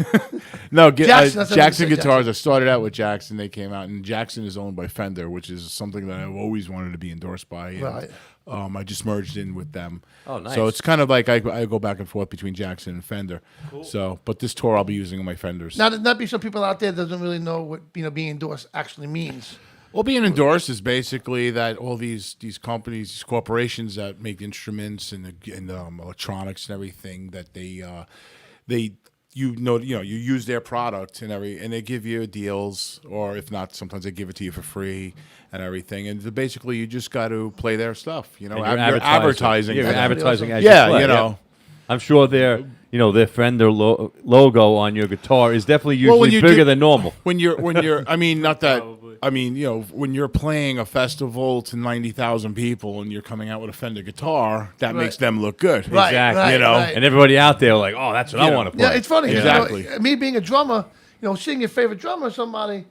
No, Jackson, that's what I Jackson said, guitars. Jackson. I started out with Jackson. They came out, and Jackson is owned by Fender, which is something that I've always wanted to be endorsed by. And, Right. I just merged in with them. Oh, nice. So it's kind of like I go back and forth between Jackson and Fender. Cool. So, but this tour I'll be using my Fenders. Now, there be some people out there that doesn't really know what being endorsed actually means. Well, being endorsed is basically that all these companies, these corporations that make instruments and electronics and everything, that you use their product and they give you deals, or if not, sometimes they give it to you for free and everything. And basically, you just got to play their stuff. You're advertising. You're advertising as yeah, you play. you know. I'm sure their Fender logo on your guitar is definitely usually bigger than normal. When you're, I mean, not that. I mean, when you're playing a festival to 90,000 people and you're coming out with a Fender guitar, that makes them look good. Right, exactly. right. And everybody out there like, oh, that's what I want to play. Yeah, it's funny. Exactly. Me being a drummer, seeing your favorite drummer or somebody,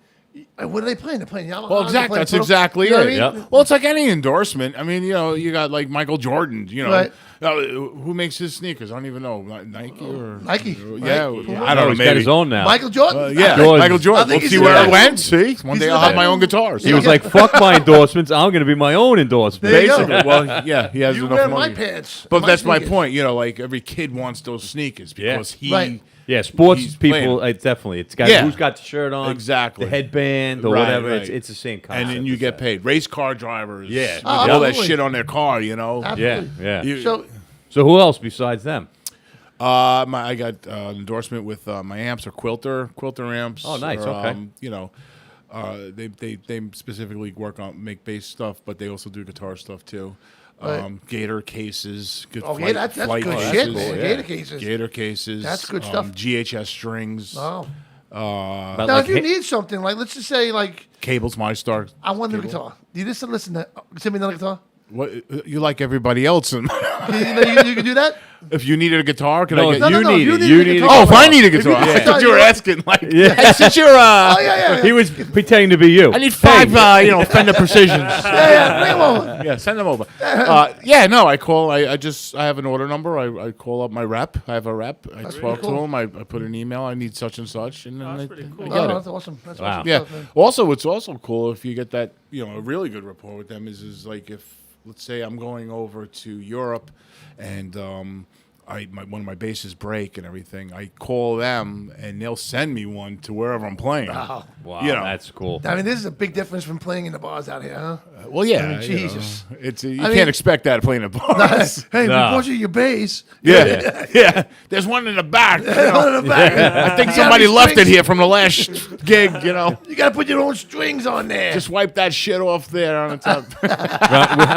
what are they playing? They're playing Yamaha. Well, exactly. That's exactly it. What I mean? Yep. Well, it's like any endorsement. I mean, you got like Michael Jordan. Right. Who makes his sneakers? I don't even know. Nike or Nike. Yeah, Right. I don't know. He's Maybe got his own now. Michael Jordan. Yeah, Jordan. Michael Jordan. We'll see where it went. See, one day I'll have my own guitars. He was like, fuck my endorsements. I'm going to be my own endorsement. There you go. Basically, well, yeah, he has You enough wear money. my pants. But my that's my sneakers. point. Like every kid wants those sneakers because he. Right. Yeah, sports he's people, playing. definitely. It's got who's got the shirt on, Exactly. the headband or Right, whatever. right. It's the same concept. And then you get paid. Race car drivers. Yeah. with Oh, all that absolutely. shit on their car. Absolutely. Yeah. You- So who else besides them? I got an endorsement with my amps are Quilter amps. Oh, nice, or, okay. They specifically make bass stuff, but they also do guitar stuff too. Right. Gator cases. Good Oh, flight, yeah, that's flight good cases. shit. cool, yeah. Gator cases. Gator cases. That's good stuff. GHS strings. Oh. But Now, like if you need something, like let's just say, like Cables, MyStar. I want a guitar. Do you just listen to? Send me another guitar. What you like everybody else? You can do that. If you needed a guitar, could No, I get you no, need you it. need You a need guitar. Oh, if I need a guitar, If you I need a thought you guitar, were you- asking. Like, Yeah. hey, since you're, Oh yeah. He was pretending to be you. I need 5, Fender Precisions. Yeah, bring 'em over. Yeah, send them over. I call. I have an order number. I call up my rep. I have a rep. I talk to cool. him. I put an email. I need such and such, and then that's I pretty cool. get Oh, it. that's awesome. That's Wow. awesome. Yeah. stuff, man. Also, it's also cool if you get that, a really good rapport with them is like if, let's say I'm going over to Europe and one of my basses break and everything, I call them and they'll send me one to wherever I'm playing. Wow. Wow, You know. that's cool. I mean, this is a big difference from playing in the bars out here, huh? Well, yeah. I mean, Jesus. It's you I can't mean- expect that playing at bars. Hey, No. we bought you your bass. Yeah. There's one in the back. One in the back. I think You somebody gotta be left it strings. here from the last gig, You got to put your own strings on there. Just wipe that shit off there on the top.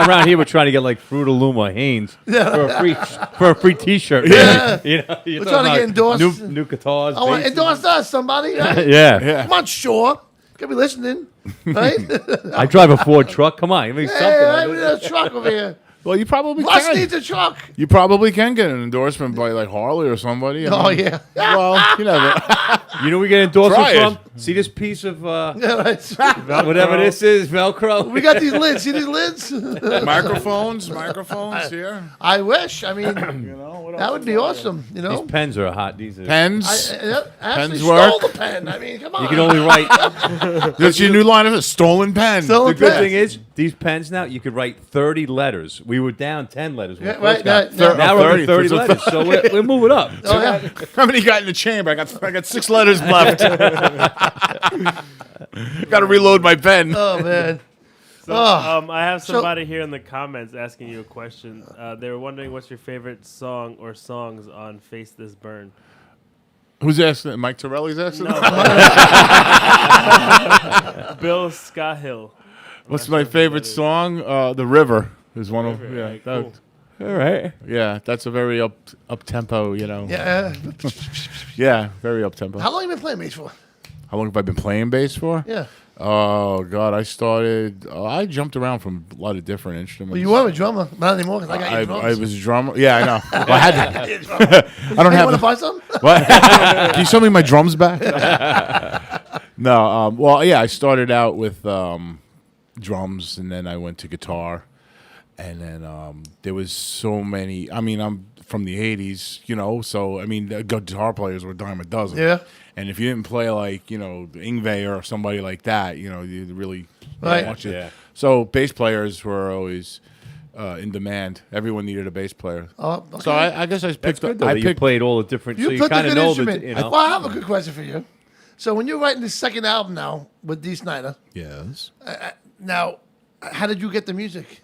around here, we're trying to get like Fruit of Loom or Hanes for a free T-shirt. Yeah. You're We're talking trying to get about endorsed. new guitars. I want basses. endorse us, somebody. Right? Yeah. Come on, sure. Could be listening, right? I drive a Ford truck. Come on, give me something. Hey, right, we need a truck over here. Well, you probably Russ can. needs a truck. You probably can get an endorsement by like Harley or somebody. Oh, yeah. Well, you know. You know we get endorsement Try it. from? See this piece of Yeah, right. whatever this is, Velcro? We got these lids. See these lids? microphones here. I wish. I mean, that would be awesome. These pens are hot. These are Pens. I actually Pens stole work. the pen. I mean, come on. You can only write. That's your new line of it. Stolen pen. Stolen The good pen. thing is, these pens now you could write 30 letters. We were down 10 letters. When Yeah, we first right, got. right. Now we're up 30. to 30 letters, so we're moving up. Oh, yeah. How many got in the chamber? I got 6 letters left. Got to reload my pen. Oh, man. So, Oh. I have somebody here in the comments asking you a question. They were wondering what's your favorite song or songs on Face This Burn. Who's asking? Mike Torelli's asking? Bill Scahill. What's my favorite song? The River is one of River, yeah. right, cool. All right. Yeah, that's a very up tempo, Yeah. Yeah, very up tempo. How long have you been playing bass for? How long have I been playing bass for? Yeah. Oh God, I started. I jumped around from a lot of different instruments. Well, you were a drummer. Not anymore because I got your drums. I was a drummer. Yeah, I know. Well, I had to. I don't Hey, have. want to buy some? What? Can you sell me my drums back? No. Well, yeah, I started out with drums, and then I went to guitar, and then there was so many. I mean, I'm from the '80s, so I mean, the guitar players were a dime a dozen. Yeah. And if you didn't play like Yngwie or somebody like that, you really Right. watch it. Yeah. So bass players were always, in demand. Everyone needed a bass player. Oh, okay. So I guess I That's picked. good, though, I that you picked. played all the different. You so you put the kind of good know instrument. that. You know. Well, I have a good question for you. So when you're writing this second album now with DEE SNIDER, Yes. now how did you get the music?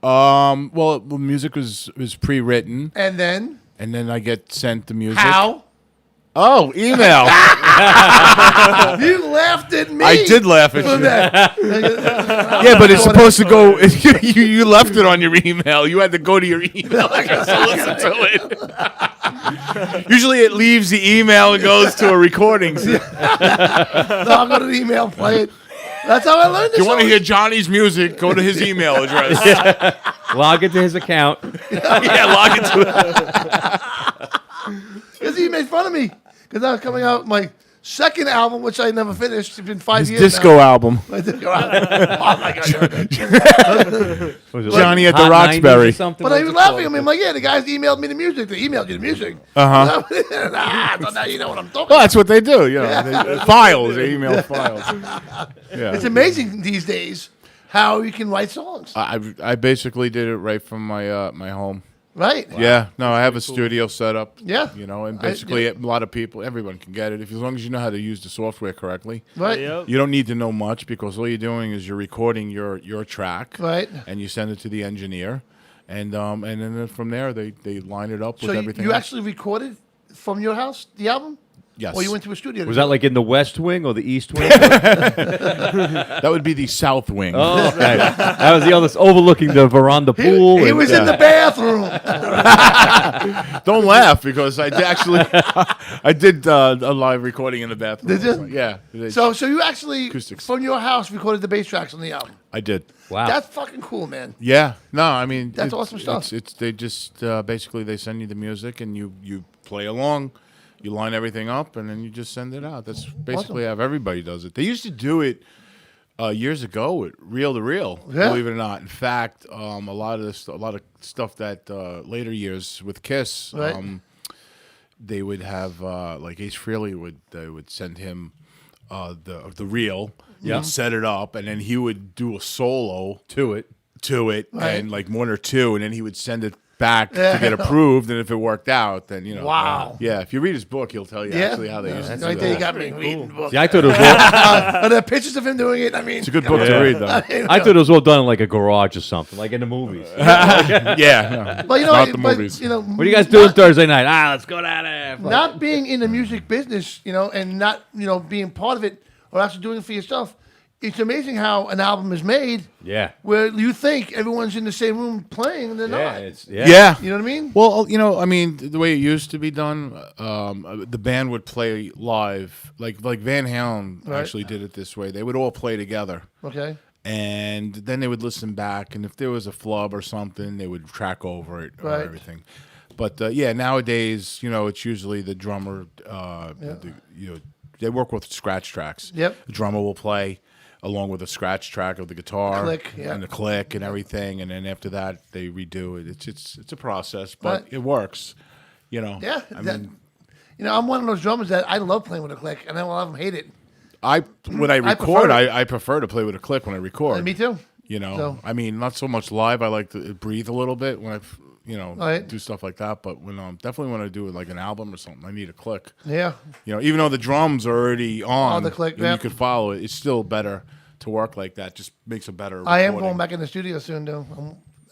Well, the music was pre-written, And then and then I get sent the music. how? Oh, email. You laughed at me. I did laugh at for you. that. Yeah, but it's supposed to go. You left it on your email. You had to go to your email to listen to it. Usually, it leaves the email and goes to a recording. No, I'll go to the email, play it. That's how I learned this. If you want to hear Johnny's music, go to his email address. Log into his account. Yeah, log into it. Because he made fun of me. Because I was coming out with my second album, which I never finished. It's been 5 His years disco now. album. My disco album. Oh, my God. Johnny at the Hot 90s or Roxbury. something? But I What's was it laughing called? at me. I'm like, yeah, the guys emailed me the music. They emailed you the music. Uh-huh. So now you know what I'm talking Well, about. that's what they do. You know, files. They email files. Yeah. It's amazing these days how you can write songs. I basically did it right from my my home. Right. Yeah, no, I have a studio set up. Yeah. You know, and basically a lot of people, everyone can get it as long as you know how to use the software correctly. Right. Yep. You don't need to know much because all you're doing is you're recording your track. Right. And you send it to the engineer, and then from there they line it up So with you, everything. you else. actually recorded from your house, the album? Yes. Or you went to a studio? to Was do that it? like in the West Wing or the East Wing? That would be the South Wing. Oh, okay. That was the other overlooking the veranda pool. He and, was in the bathroom. Don't laugh because I did actually I did a live recording in the bathroom. Did you? Yeah. So you actually, Acoustics. from your house, recorded the bass tracks on the album. I did. Wow. That's fucking cool, man. Yeah. No, I mean That's awesome stuff. It's they just basically they send you the music and you play along, you line everything up, and then you just send it out. That's basically how everybody does it. They used to do it years ago with reel to reel. Yeah. Believe it or not. In fact, a lot of stuff that later years with Kiss, Right. they would have like Ace Frehley would send him the reel. Yeah. He'd set it up, and then he would do a solo to it. Right. and like one or two, and then he would send it back to get approved, and if it worked out, then Wow. Yeah, if you read his book, he'll tell you actually how they used to do Right there, you that. got me reading the book. See, I thought it was all, Are there pictures of him doing it? I mean, It's a good book to read, though. I thought it was all done in like a garage or something, like in the movies. Yeah, But you know, not the but, movies. you know, What are you guys doing Thursday night? Let's go down there. not being in the music business, you know, and not, you know, being part of it or actually doing it for yourself, it's amazing how an album is made Yeah. where you think everyone's in the same room playing and they're not. Yeah. You know what I mean? Well, you know, I mean, the way it used to be done, the band would play live. Like Van Halen Right. actually did it this way. They would all play together. Okay. And then they would listen back, and if there was a flub or something, they would track over it or Right. everything. But yeah, nowadays, you know, it's usually the drummer. You know, they work with scratch tracks. Yep. The drummer will play along with a scratch track of the guitar, Click, yeah. and the click and everything, and then after that they redo it. It's a process, but Right. it works. You know. Yeah. I that- mean, you know, I'm one of those drummers that I love playing with a click, and then a lot of them hate it. when I I record, prefer it. I prefer to play with a click when I record. Me too. You know, So- I mean, not so much live. I like to breathe a little bit when Right. do stuff like that. But definitely when I do like an album or something, I need a click. Yeah. You know, even though the drums are already on the click, and yeah. you could follow it, it's still better to work like that. Just makes a better. I am recording. going back in the studio soon, though.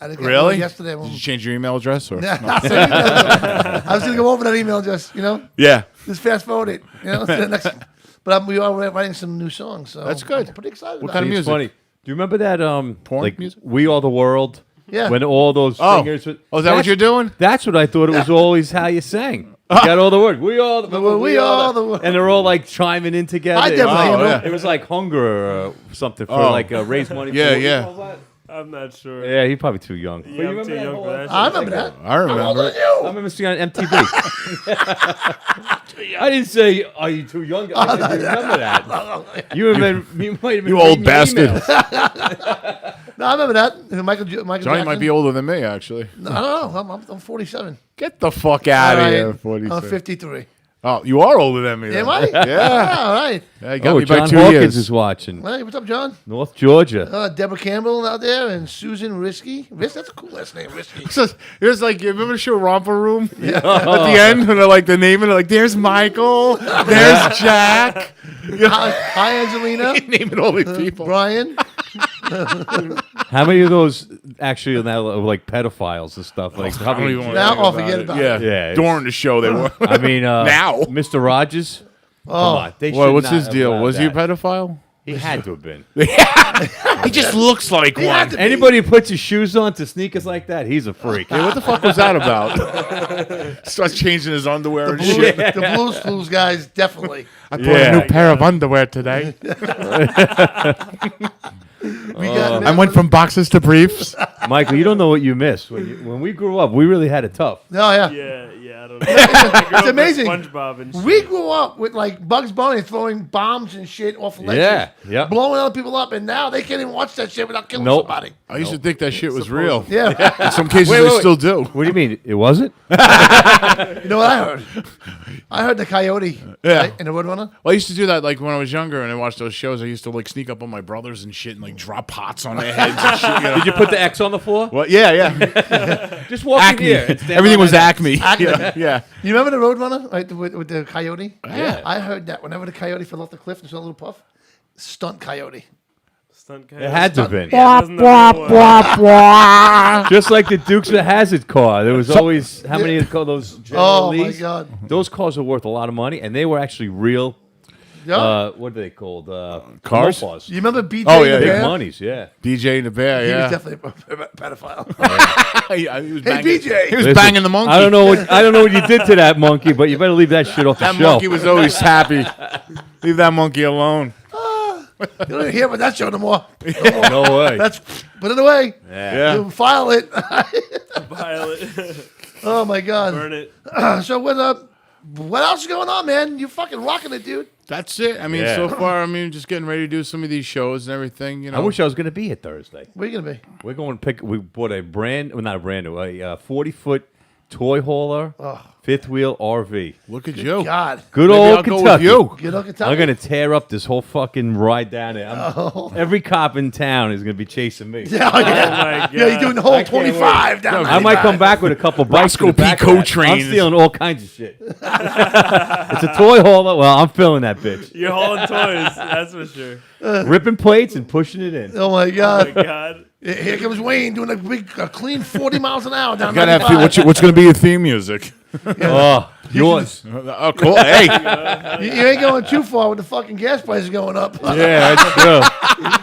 I didn't get Really? one yesterday. Did you change your email address or? Yeah, No? I was going to go over that email just, you know? Yeah. Just fast forward it, you know? to the next, but we are writing some new songs, so That's good. I'm pretty excited What about kind it. of It's music? funny. Do you remember that like music? We Are the World? Yeah. When all those Oh. singers would- Oh, is that what That's- you're doing? That's what I thought it was always how you sang. You got all the words. We are the We are the world. And they're all like chiming in together. I definitely, you know. It was like hunger or something for Oh. like raise money. Yeah, for, yeah. What was that? I'm not sure. Yeah, he's probably too young. Yeah, I'm too young for that. I remember that. I remember. I remember seeing it on MTV. I didn't say, "Are you too young?" I said, "You remember that?" You remember? You might have been You old reading your bastard. emails. No, I remember that. Michael Johnny Jackson. might be older than me, actually. No, I don't know. I'm 47. Get the fuck out of All right. here, 47. I'm 53. Oh, you are older than me. Am then. I? Yeah. All right. Yeah, you got me by John 2 Hawkins years. is watching. Hey, what's up, John? North Georgia. Deborah Campbell out there and Susan Risky. That's a cool last name, Risky. So there's like, you remember the show Romper Room? Yeah. At the end, when they're like the name, and they're like, there's Michael, there's Jack. Hi, Angelina. Naming all these people. Brian. How many of those actually are now like pedophiles and stuff? Like, how many? Now, forget about it. Yeah, During the show, they were. I mean, now. Mr. Rogers. Come on, they Well, should what's not his have deal? allowed Was he a that. pedophile? He had to have been. He just looks like one. Anybody who puts his shoes on to sneakers like that, he's a freak. Yeah, what the fuck was that about? Starts changing his underwear and shit. The Blues guys, definitely. I bought a new pair of underwear today. I went from boxers to briefs. Michael, you don't know what you missed. When we grew up, we really had it tough. Oh, yeah. Yeah, I don't know. It's amazing. SpongeBob and shit. We grew up with like Bugs Bunny throwing bombs and shit off ledges. Yeah. Blowing other people up, and now they can't even watch that shit without killing Nope. somebody. I used to think that shit was real. Yeah. In some cases, Wait, they wait. still do. What do you mean? It wasn't? You know what I heard? I heard the coyote right, in the Roadrunner. Well, I used to do that like when I was younger and I watched those shows. I used to like sneak up on my brothers and shit and like drop pots on their heads and shit. You know? Did you put the X on the floor? Well, yeah. Just walk Acme. in here. and stand Everything on was that Acme. Yeah. You remember the Roadrunner right, with the coyote? Yeah. I heard that whenever the coyote fell off the cliff and saw a little puff, stunt coyote. Stunt It had to have been. Yeah, it wasn't the real one. Just like the Dukes of Hazzard car. There was always, how many of those General Oh, my Lees? God. Those cars were worth a lot of money, and they were actually real, Yeah. what are they called? Cars? Mofas. You remember BJ Oh, the yeah, Big Bear? monies, yeah. DJ and the Bear, He yeah. was definitely a pedophile. He was Hey, banging, BJ. He was Listen, banging the monkey. I don't know what you did to that monkey, but you better leave that shit off the That shelf. monkey was always happy. Leave that monkey alone. You don't even hear about that show no more. No way. That's put it away. Yeah. You file it. Violet. Oh my God. Burn it. So what else is going on, man? You fucking rocking it, dude. That's it. I mean, Yeah. so far, just getting ready to do some of these shows and everything. You know, I wish I was going to be here Thursday. Where you gonna be? We're going to we bought a not a brand new, a 40-foot toy hauler, fifth wheel RV. Look at you. God. Good Maybe old I'll go Kentucky. with you. Good old Kentucky. I'm going to tear up this whole fucking ride down there. Every cop in town is going to be chasing me. Yeah, Oh my yeah. God. Yeah, you're doing the whole 25 down I might come back with a couple bikes. Roscoe in the back P. of that. Coltrane. I'm stealing all kinds of shit. It's a toy hauler. Well, I'm filling that bitch. You're hauling toys, that's for sure. Ripping plates and pushing it in. Oh my Oh God. my God. Here comes Wayne doing a clean 40 miles an hour down You gotta have 95. what's going to be your theme music? Oh, yours. Oh, cool. Hey, You ain't going too far with the fucking gas prices going up. Yeah, that's true.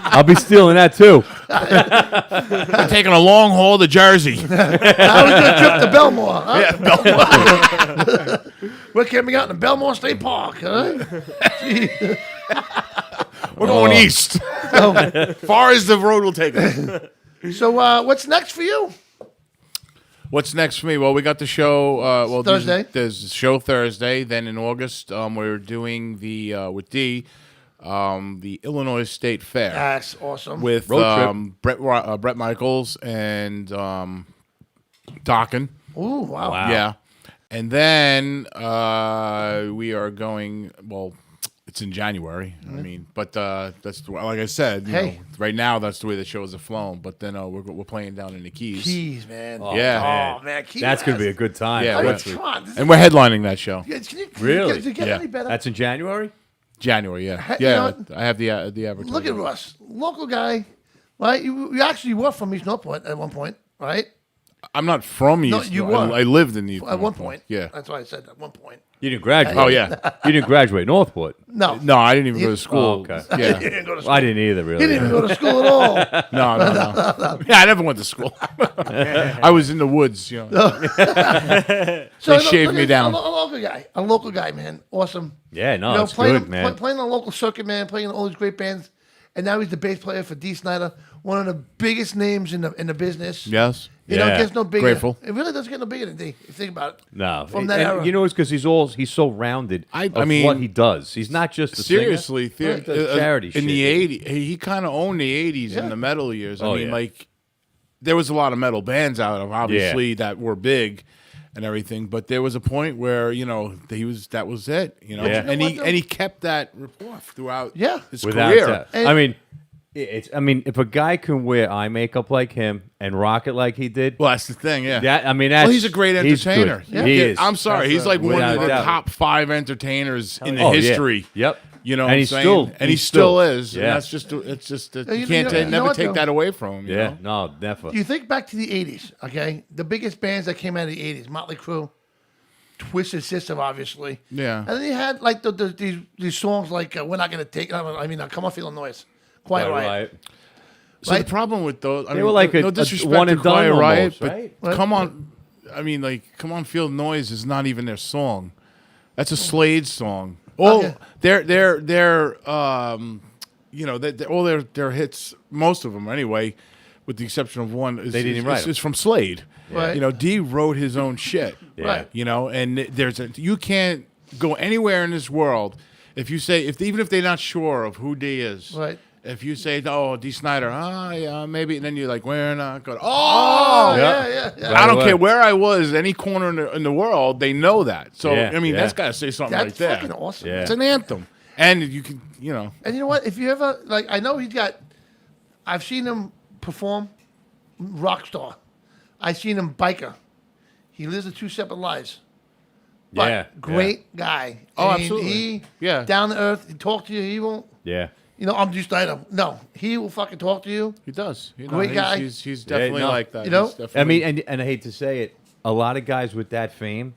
I'll be stealing that too. I'm taking a long haul to Jersey. I was going to trip to Belmore. Huh? Yeah, Belmore. We're camping out in the Belmore State Park. Huh? We're going east. Far as the road will take us. So what's next for you? What's next for me? Well, we got the show. Thursday. There's the show Thursday. Then in August, we're doing the with D, the Illinois State Fair. That's awesome. With Road Brett Michaels and Dokken. Ooh, wow. Yeah, and then we are going. Well, it's in January. I mean, but that's like I said. You know, right now that's the way the shows are flown. But then we're playing down in the Keys. Keys, man. Oh, Yeah. man. Oh, man. Keys. That's going to be a good time. Yeah, And we're headlining that show. Really? Does it get any better? That's in January? January, yeah, You know what? I have the advertising. Look at Russ, local guy, right? You actually were from East Northport at one point, right? I'm not from East. No, you North. were. I lived in East. At one Northport. point. Yeah. That's why I said at one point. You didn't graduate. Oh yeah. You didn't graduate Northport. No. No, I didn't even go to school. Oh, okay. Yeah. He didn't go to school. I didn't either, really. He didn't even go to school at all. No. Yeah, I never went to school. I was in the woods, you know. So, They shaved me down. A local guy, man. Awesome. Yeah, no, You know, it's good, man. Playing on the local circuit, man, playing in all these great bands. And now he's the bass player for DEE SNIDER, one of the biggest names in the business. Yes. You know, it Yeah. gets no bigger. Grateful. It really doesn't get no bigger than D, if you think about it. No. From that And era. you know, it's because he's so rounded I of mean, what he does. He's not just a Seriously, singer. He does charity in shit. the '80s, he kind of owned the '80s and the metal years. I Oh, mean, yeah. like there was a lot of metal bands out of obviously that were big, and everything. But there was a point where that was it. Yeah. And he kept that rapport throughout his Without career. doubt. I mean, if a guy can wear eye makeup like him and rock it like he did, well, that's the thing. Yeah. That's he's a great entertainer. He is. I'm sorry, he's like one of the top 5 entertainers in the history. Yeah. Yep. You know, and he still is. Yeah. And that's just you can't never take that away from him. You know? No, definitely. You think back to the 80s, okay? The biggest bands that came out of the 80s, Motley Crue, Twisted Sister, obviously. Yeah. And then you had like these songs like We're Not Gonna Take, Come On Feel the Noise. Quiet Riot. So the problem with those, they were like no disrespect one to and done Quiet Riot, almost, but Come On, Come On Feel the Noise is not even their song. That's a Slade song. All their all their hits, most of them anyway, with the exception of one, is from Slade. Right. Dee wrote his own shit. Right. And you can't go anywhere in this world even if they're not sure of who Dee is. Right. If you say, "Oh, DEE SNIDER," yeah, maybe, and then you're like, "We're not good." Yeah. I don't care where I was, any corner in the world, they know that. So that's got to say something right there. That's fucking awesome. Yeah. It's an anthem, and you can, And you know what? If you ever I know I've seen him perform, rock star. I've seen him biker. He lives the 2 separate lives. But great guy. Oh, I mean, absolutely. Down to earth. He talk to you. He won't. Yeah. I'm just no. He will fucking talk to you. He does. Great guy. He's definitely like that. And I hate to say it, a lot of guys with that fame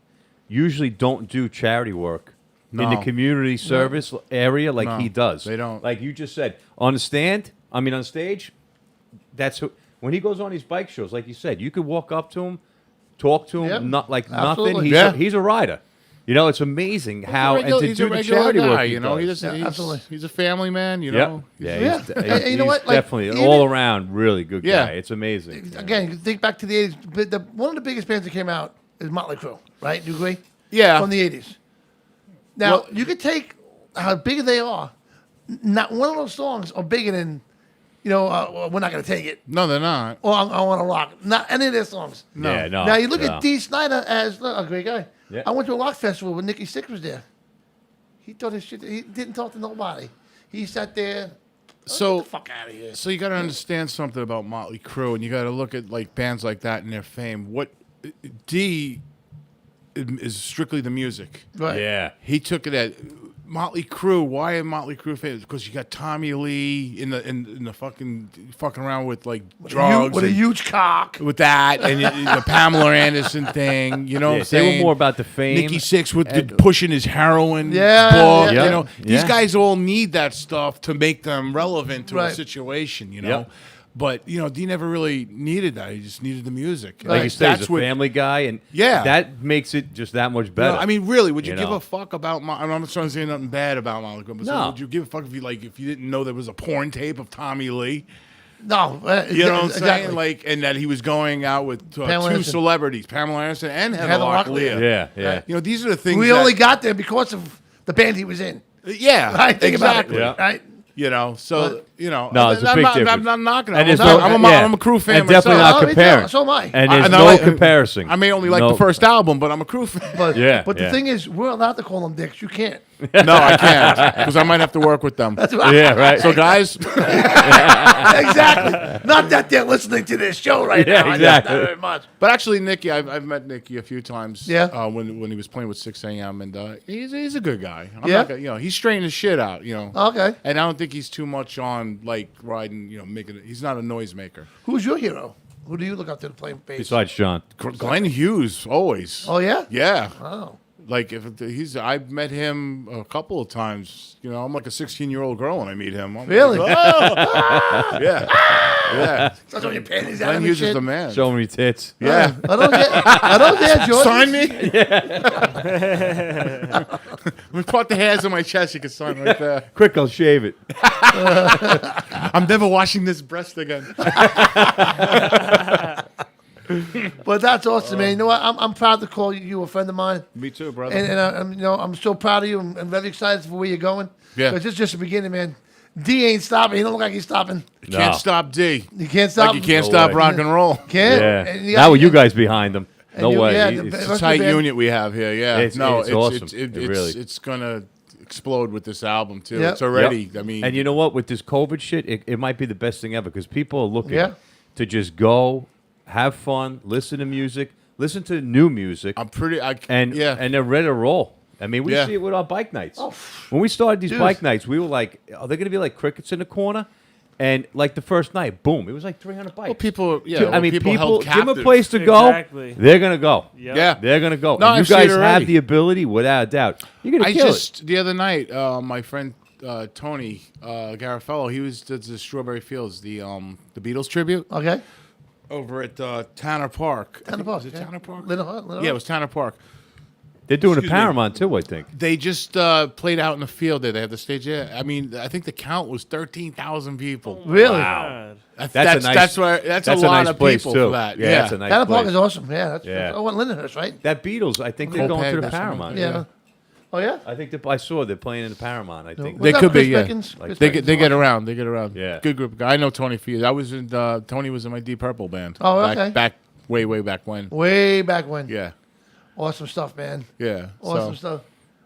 usually don't do charity work in the community service area like he does. They don't. Like you just said, on stage, that's who. When he goes on these bike shows, like you said, you could walk up to him, talk to him, not like Absolutely. nothing. He's a rider. It's amazing how and to do the charity work. He's a family man. He's And you know what? Definitely an all around really good guy. It's amazing. Again, you think back to the 80s. But one of the biggest bands that came out is Motley Crue, right? Do you agree? Yeah. From the 80s. Now, you could take how big they are. Not one of those songs are bigger than, We're Not Going to Take It. No, they're not. Or I Want to Rock. Not any of their songs. No. Yeah, no. Now, you look at DEE SNIDER as a great guy. Yeah. I went to a rock festival when Nikki Sixx was there. He thought his shit. He didn't talk to nobody. He sat there. So get the fuck out of here. So you got to understand something about Motley Crue, and you got to look at like bands like that and their fame. What Dee is strictly the music. Right. Yeah. He took it at Motley Crue. Why are Motley Crue famous? Because you got Tommy Lee in the fucking around with like drugs with a huge cock. With that and the Pamela Anderson thing. You know what I'm saying? They were more about the fame. Nikki Sixx with pushing his heroin book. Yeah. These guys all need that stuff to make them relevant to a situation. But Dee never really needed that. He just needed the music. Like you said, he's a family guy, and that makes it just that much better. I mean, really, would you give a fuck about? I'm not trying to say nothing bad about Motley Crue, but would you give a fuck if you didn't know there was a porn tape of Tommy Lee? No, you know what I'm saying? Like, and that he was going out with two celebrities, Pamela Anderson and Heather Locklear. Yeah. These are the things we only got there because of the band he was in. Yeah, right. Think exactly. about it, right? No, it's a big difference. difference. I'm not knocking it. I'm a Crue fan and definitely myself. not comparing. So am I. And there's no comparison. I may only like the first album, but I'm a Crue fan. But the thing is, we're allowed to call them dicks. You can't. No, I can't because I might have to work with them. That's right. Yeah, right. So, guys, exactly. Not that they're listening to this show right now. Exactly. Not very much. But actually, Nicky, I've met Nicky a few times. Yeah. When he was playing with 6 a.m. and he's a good guy. He's straightened his shit out. Okay. And I don't think he's too much on like riding. Making it. He's not a noisemaker. Who's your hero? Who do you look up to play bass? Besides Sean. Glenn Hughes, always. Oh yeah. Yeah. Oh. Like I've met him a couple of times. I'm like a 16-year-old girl when I meet him. I'm really? Like, oh! Yeah. So throw your panties out. Glenn Hughes is the man. Show me tits. Yeah. I don't get George. Sign me. Let me put the hairs on my chest. You can sign right there. Quick, I'll shave it. I'm never washing this breast again. But that's awesome, man. You know what? I'm proud to call you a friend of mine. Me too, brother. And I'm so proud of you and very excited for where you're going. Yeah. Because it's just the beginning, man. D ain't stopping. He don't look like he's stopping. You can't stop D. You can't stop. Like you can't stop rock and roll. Can't. Yeah. And Now with you guys behind him. No way. It's a tight unit we have here. Yeah, It's awesome. It's gonna explode with this album too. Yep. It's already. Yep. I mean, and you know what? With this COVID shit, it might be the best thing ever because people are looking to just go, have fun, listen to music, listen to new music. I'm pretty. And they're ready to roll. I mean, we see it with our bike nights. Oh, when we started these bike nights, we were like, are they going to be like crickets in the corner? And like the first night, boom, it was like 300 bikes. Well, people, people held give them a captive. place to go. Exactly. They're going to go. Yep. Yeah. They're going to go. No, and you I've seen guys it already. have the ability, without a doubt. You're going to kill it. The other night, my friend Tony Garafello, he was did the Strawberry Fields, the Beatles tribute. Okay. Over at Tanner Park. Tanner Park. Was it Tanner Park? Little Yeah, it was Tanner Park. They're doing Excuse a me. Paramount too, I think. They just played out in the field there. They had the stage there. I mean, I think the count was 13,000 people. Really? Wow. That's a lot nice of place people too. for that. Yeah, that's a nice Tanner Park place. is awesome. Yeah, that's Yeah. I went Lindenhurst, right? That Beatles, I think they're going to the Paramount. Yeah. Oh yeah. I think I saw they're playing in the Paramount. I think They that could Chris be, yeah. Beckins? Chris They Beckins get is around. They get around. Yeah. Good group of guys. I know Tony for years. I was in, Tony was in my Deep Purple band. Oh, okay. Back way back when. Way back when. Yeah. Awesome stuff, man. Yeah. Awesome stuff.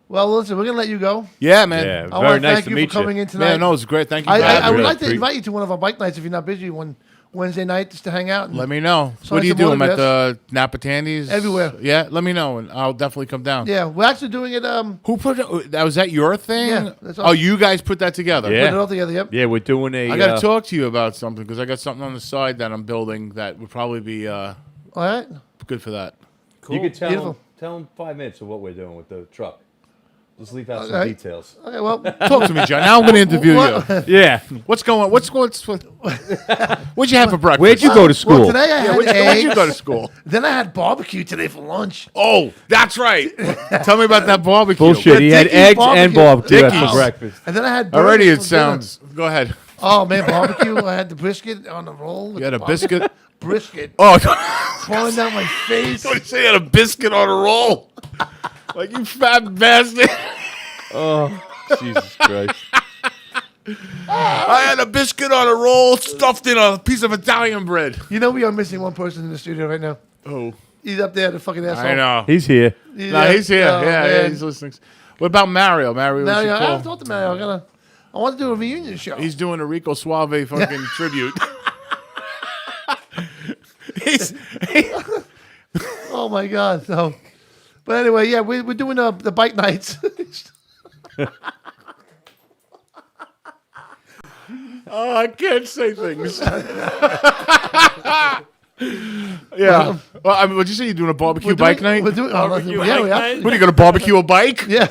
Well, listen, we're gonna let you go. Yeah, man. Yeah, I very want to nice thank to you meet for coming you. in tonight. Man, no, it's great. Thank you. I would really like to invite you to one of our bike nights if you're not busy one Wednesday night just to hang out. And Let me know. So What do you it's a do? I'm at motor the Napa Tandies? Everywhere. Yeah, let me know, and I'll definitely come down. yeah, we're actually doing it. Who put it? Was that your thing? Yeah, that's Oh, all. you guys put that together? Yeah. Put it all together. Yep. Yeah, we're doing a. I got to talk to you about something because I got something on the side that I'm building that would probably be All right. good for that. You could Beautiful. tell them 5 minutes of what we're doing with the truck. Just leave out some Okay. details. Okay. Well, Talk to me, John. Now I'm going to interview you. Yeah. What's going? What'd you have for breakfast? Where'd you go to school? Well, today I had Where'd eggs. you go to school? Then I had barbecue today for lunch. Oh, that's right. Tell me about that barbecue. Bullshit. He had Dickie's eggs and barbecue Dickies. for breakfast. And then I had Already burgers it for dinner. sounds. Go ahead. Oh man, barbecue! I had the brisket on the roll. with You had the a barbecue. biscuit. Brisket Oh, falling down my face. you say you had a biscuit on a roll? Like you fat bastard. Oh, Jesus Christ. I had a biscuit on a roll stuffed in a piece of Italian bread. You know we are missing one person in the studio right now. Oh, He's up there, the fucking asshole. I know. He's here. No, he's here. Oh, yeah, man. he's listening. What about Mario? Mario, Now, what's yeah, your I call? have to talk to Mario. I want to do a reunion show. He's doing a Rico Suave fucking tribute. Oh my god! So, but anyway, yeah, we're doing the bike nights. Oh, I can't say things. Yeah. Well, I mean, what'd you say? You're doing a barbecue bike night? We're doing. Barbecue yeah, bike we night? actually. What are you going to barbecue a bike? Yeah,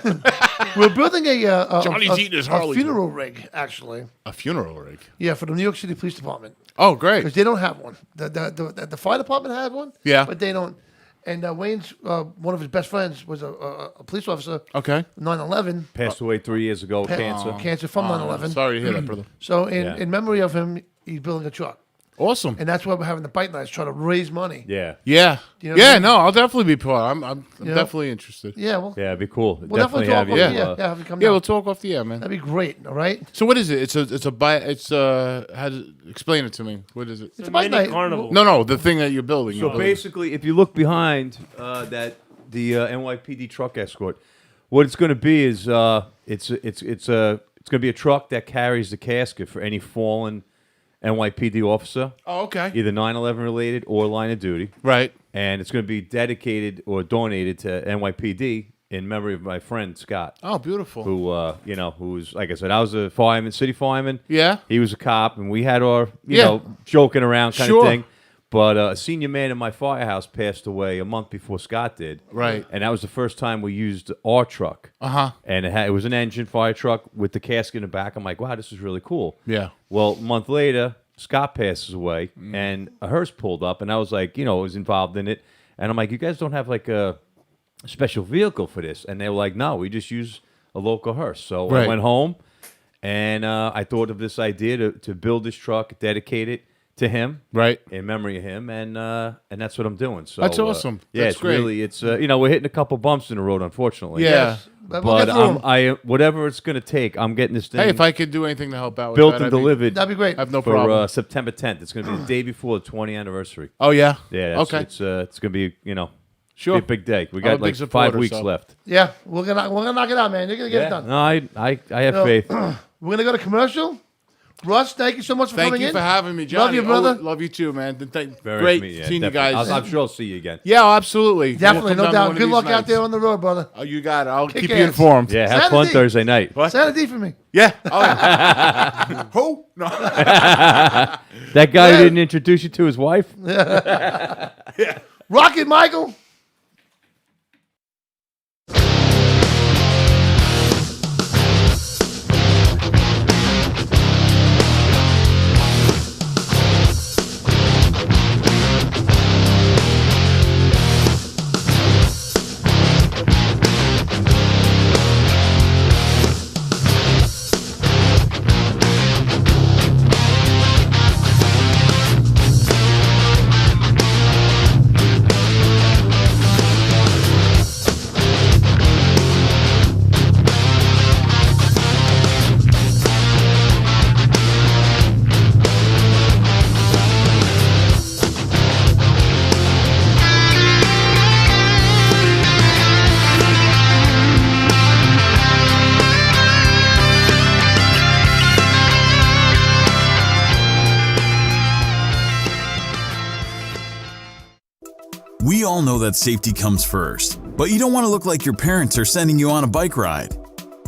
we're building a Johnny's eating his Harley. funeral rig actually. A funeral rig. Yeah, for the New York City Police Department Oh, great. because they don't have one. The fire department had one. Yeah. but they don't. And Wayne's one of his best friends was a police officer. Okay. 9/11. Passed away 3 years ago with cancer. Cancer from 9/11. Sorry to hear that, brother. So Yeah. in memory of him, he's building a truck, Awesome. and that's why we're having the bike nights, try to raise money. Yeah. Yeah. You know what I Yeah, mean? no, I'll definitely be part. I'm You know? definitely interested. Yeah, well, Yeah, it'd be cool. we'll definitely talk have off you. the air. Yeah, have you come Yeah, down. we'll talk off the air, man. That'd be great. All right. So what is it? How to explain it to me? What is it? It's a bike mini night. carnival. No, the thing that you're building. So basically, if you look behind the NYPD truck escort, what it's going to be is it's going to be a truck that carries the casket for any fallen NYPD officer, Oh, okay. either 9/11 related or line of duty, Right. and it's going to be dedicated or donated to NYPD in memory of my friend Scott. Oh, beautiful. Who who's like I said, I was a fireman, city fireman. Yeah. He was a cop, and we had our Yeah. joking around kind Sure. of thing. But a senior man in my firehouse passed away a month before Scott did. Right. And that was the first time we used our truck. Uh-huh. And it was an engine fire truck with the casket in the back. I'm like, wow, this is really cool. Yeah. Well, a month later, Scott passes away, and a hearse pulled up, and I was like, I was involved in it. And I'm like, you guys don't have like a special vehicle for this? And they were like, no, we just use a local hearse. So I Right. went home, and I thought of this idea to build this truck, dedicate it to him, Right. in memory of him, and that's what I'm doing. So That's awesome. Yeah, That's it's great. really we're hitting a couple bumps in the road, unfortunately. Yeah. Yes, but we'll But get through 'em. whatever it's going to take, I'm getting this thing Hey, if I could do anything to help out with built that, and I'd be- delivered. That'd be great. I have no for problem. September 10th. It's going to be the day before the 20th anniversary. Oh, yeah? Yeah, Okay. it's going to be Sure. Be a big day. We got like 5 weeks left. Yeah, we're gonna knock it out, man. You're gonna get it done. No, I have faith. We're gonna go to commercial. Russ, thank you so much for coming in. Thank you for having me, Johnny. Love you, brother. Love you too, man. Great seeing you guys. I'm sure I'll see you again. Yeah, absolutely. Definitely, no doubt. Good luck out there on the road, brother. Oh, you got it. I'll Kick keep ass. you informed. Yeah, have fun Thursday night. What? Saturday for me. Yeah. Oh, yeah. Who? No. That guy who didn't introduce you to his wife? Yeah. Rocket Michael. We all know that safety comes first, but you don't want to look like your parents are sending you on a bike ride.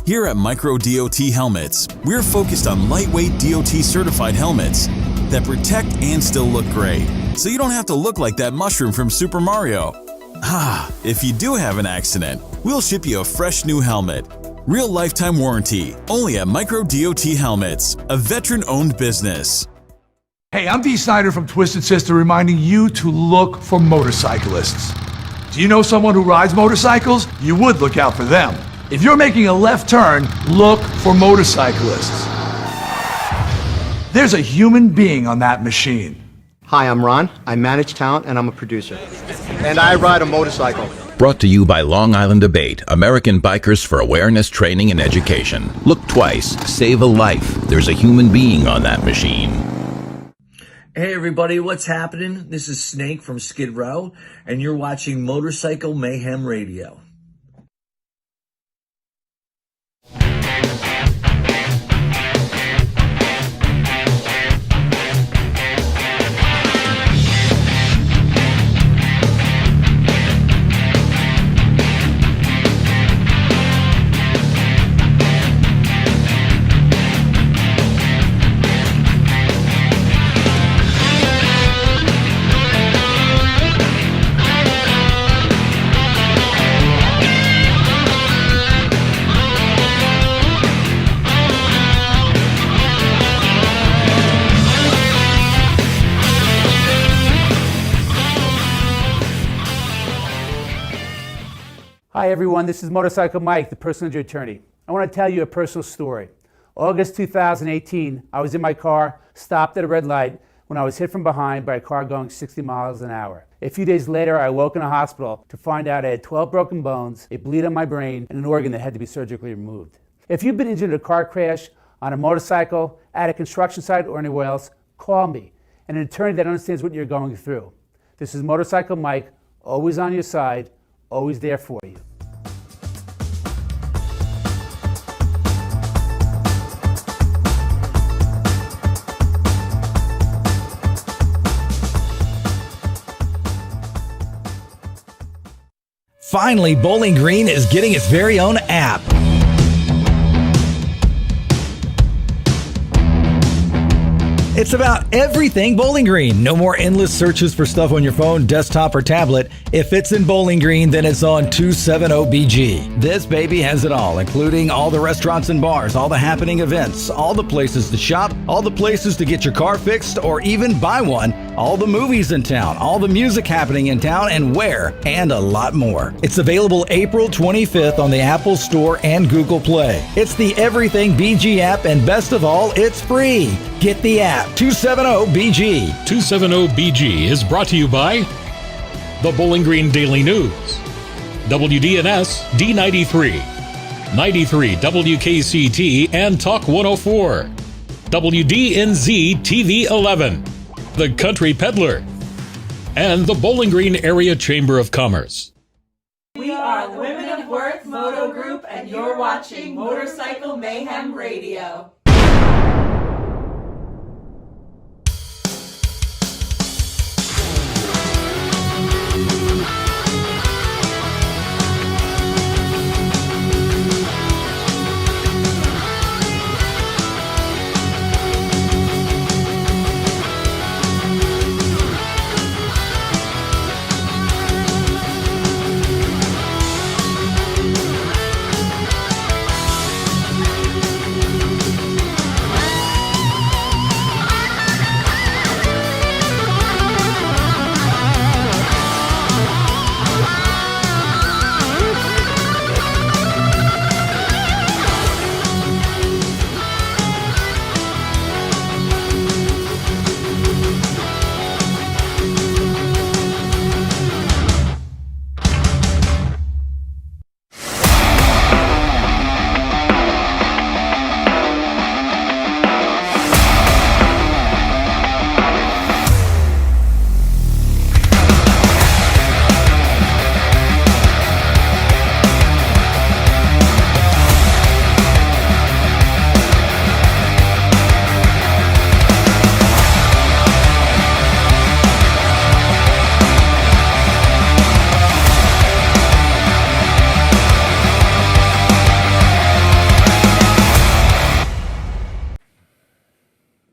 Here at Micro DOT Helmets, we're focused on lightweight DOT certified helmets that protect and still look great, so you don't have to look like that mushroom from Super Mario. If you do have an accident, we'll ship you a fresh new helmet. Real lifetime warranty, only at Micro DOT Helmets, a veteran-owned business. Hey, I'm DEE SNIDER from Twisted Sister reminding you to look for motorcyclists. Do you know someone who rides motorcycles? You would look out for them. If you're making a left turn, look for motorcyclists. There's a human being on that machine. Hi, I'm Ron. I manage talent and I'm a producer. And I ride a motorcycle. Brought to you by Long Island Debate, American Bikers for Awareness, Training, and Education. Look twice, save a life. There's a human being on that machine. Hey everybody, what's happening? This is Snake from Skid Row, and you're watching Motorcycle Mayhem Radio. Hi everyone, this is Motorcycle Mike, the personal injury attorney. I want to tell you a personal story. August 2018, I was in my car, stopped at a red light when I was hit from behind by a car going 60 miles an hour. A few days later, I woke in a hospital to find out I had 12 broken bones, a bleed on my brain, and an organ that had to be surgically removed. If you've been injured in a car crash, on a motorcycle, at a construction site, or anywhere else, call me, and an attorney that understands what you're going through. This is Motorcycle Mike, always on your side, always there for you. Finally, Bowling Green is getting its very own app. It's about everything Bowling Green. No more endless searches for stuff on your phone, desktop, or tablet. If it's in Bowling Green, then it's on 270BG. This baby has it all, including all the restaurants and bars, all the happening events, all the places to shop, all the places to get your car fixed or even buy one, all the movies in town, all the music happening in town and where, and a lot more. It's available April 25th on the Apple Store and Google Play. It's the Everything BG app, and best of all, it's free. Get the app, 270BG. 270BG is brought to you by the Bowling Green Daily News, WDNS D93, 93 WKCT and Talk 104, WDNZ TV 11, The Country Peddler, and the Bowling Green Area Chamber of Commerce. are Women of Worth Moto Group, and you're watching Motorcycle Mayhem Radio.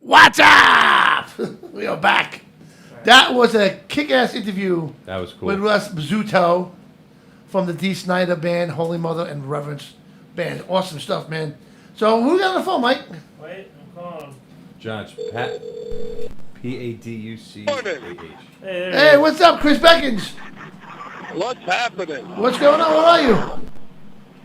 What's up? We are back. That was a kick-ass interview. That was cool. With Russ Pzütto from the DEE SNIDER band, Holy Mother and Reverence band. Awesome stuff, man. So who got on the phone, Mike? Wait, I'm calling. John, Pat. Paduch. Hey, what's up, Chris Beckins? What's happening? What's going on? Where are you?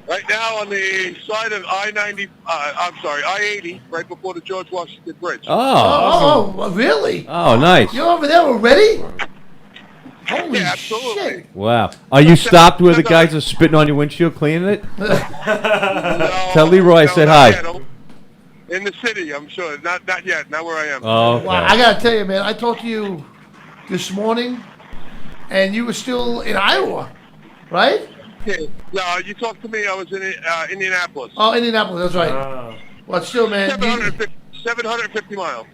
Right now on the side of I-80, right before the George Washington Bridge. Oh, really? Oh, nice. You're over there already? Holy absolutely. shit. Wow. Are you stopped where the guys are spitting on your windshield cleaning it? Tell Leroy I said hi. In the city, I'm sure. Not yet. Not where I am. Oh, okay. Wow, I got to tell you, man, I talked to you this morning, and you were still in Iowa, right? Yeah. No, you talked to me. I was in Indianapolis. Oh, Indianapolis, that's right. Well, still, man. 750 miles.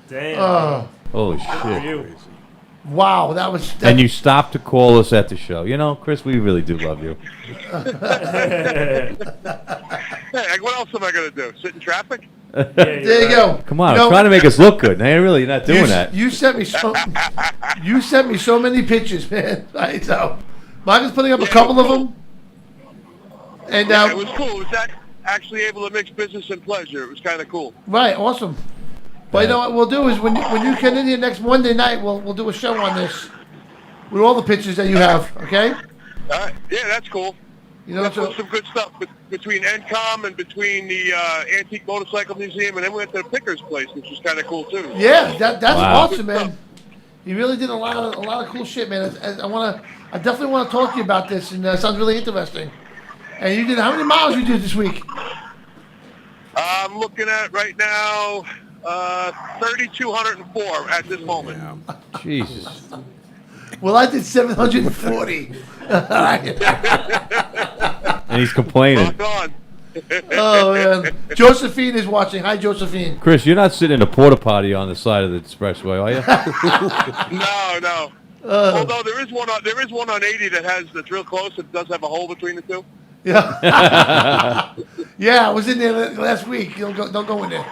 Damn. Holy shit. Wow, that was... And you stopped to call us at the show. You know, Chris, we really do love you. Hey, what else am I going to do? Sit in traffic? There you go. Come on, You know, I'm trying to make us look good. Now, really, you're not doing that. You sent me so many pictures, man. Right, so Mark is putting up a couple of them. And it was cool. It was actually able to mix business and pleasure. It was kind of cool. Right, awesome. But you know what we'll do is when you come in here next Monday night, we'll do a show on this with all the pictures that you have. Okay? All right. Yeah, that's cool. You know, that's some good stuff between NCOM and between the Antique Motorcycle Museum, and then we went to the Picker's place, which was kind of cool too. Yeah, that's awesome, man. You really did a lot of cool shit, man. I definitely want to talk to you about this, and it sounds really interesting. And you did how many miles you did this week? I'm looking at right now 3,204 at this moment. Jesus. Well, I did 740. And he's complaining. Oh, man. Josephine is watching. Hi, Josephine. Chris, you're not sitting in a porta potty on the side of the expressway, are you? No. Although there is one on 80 that's real close. It does have a hole between the two. Yeah. Yeah, I was in there last week. Don't go in there.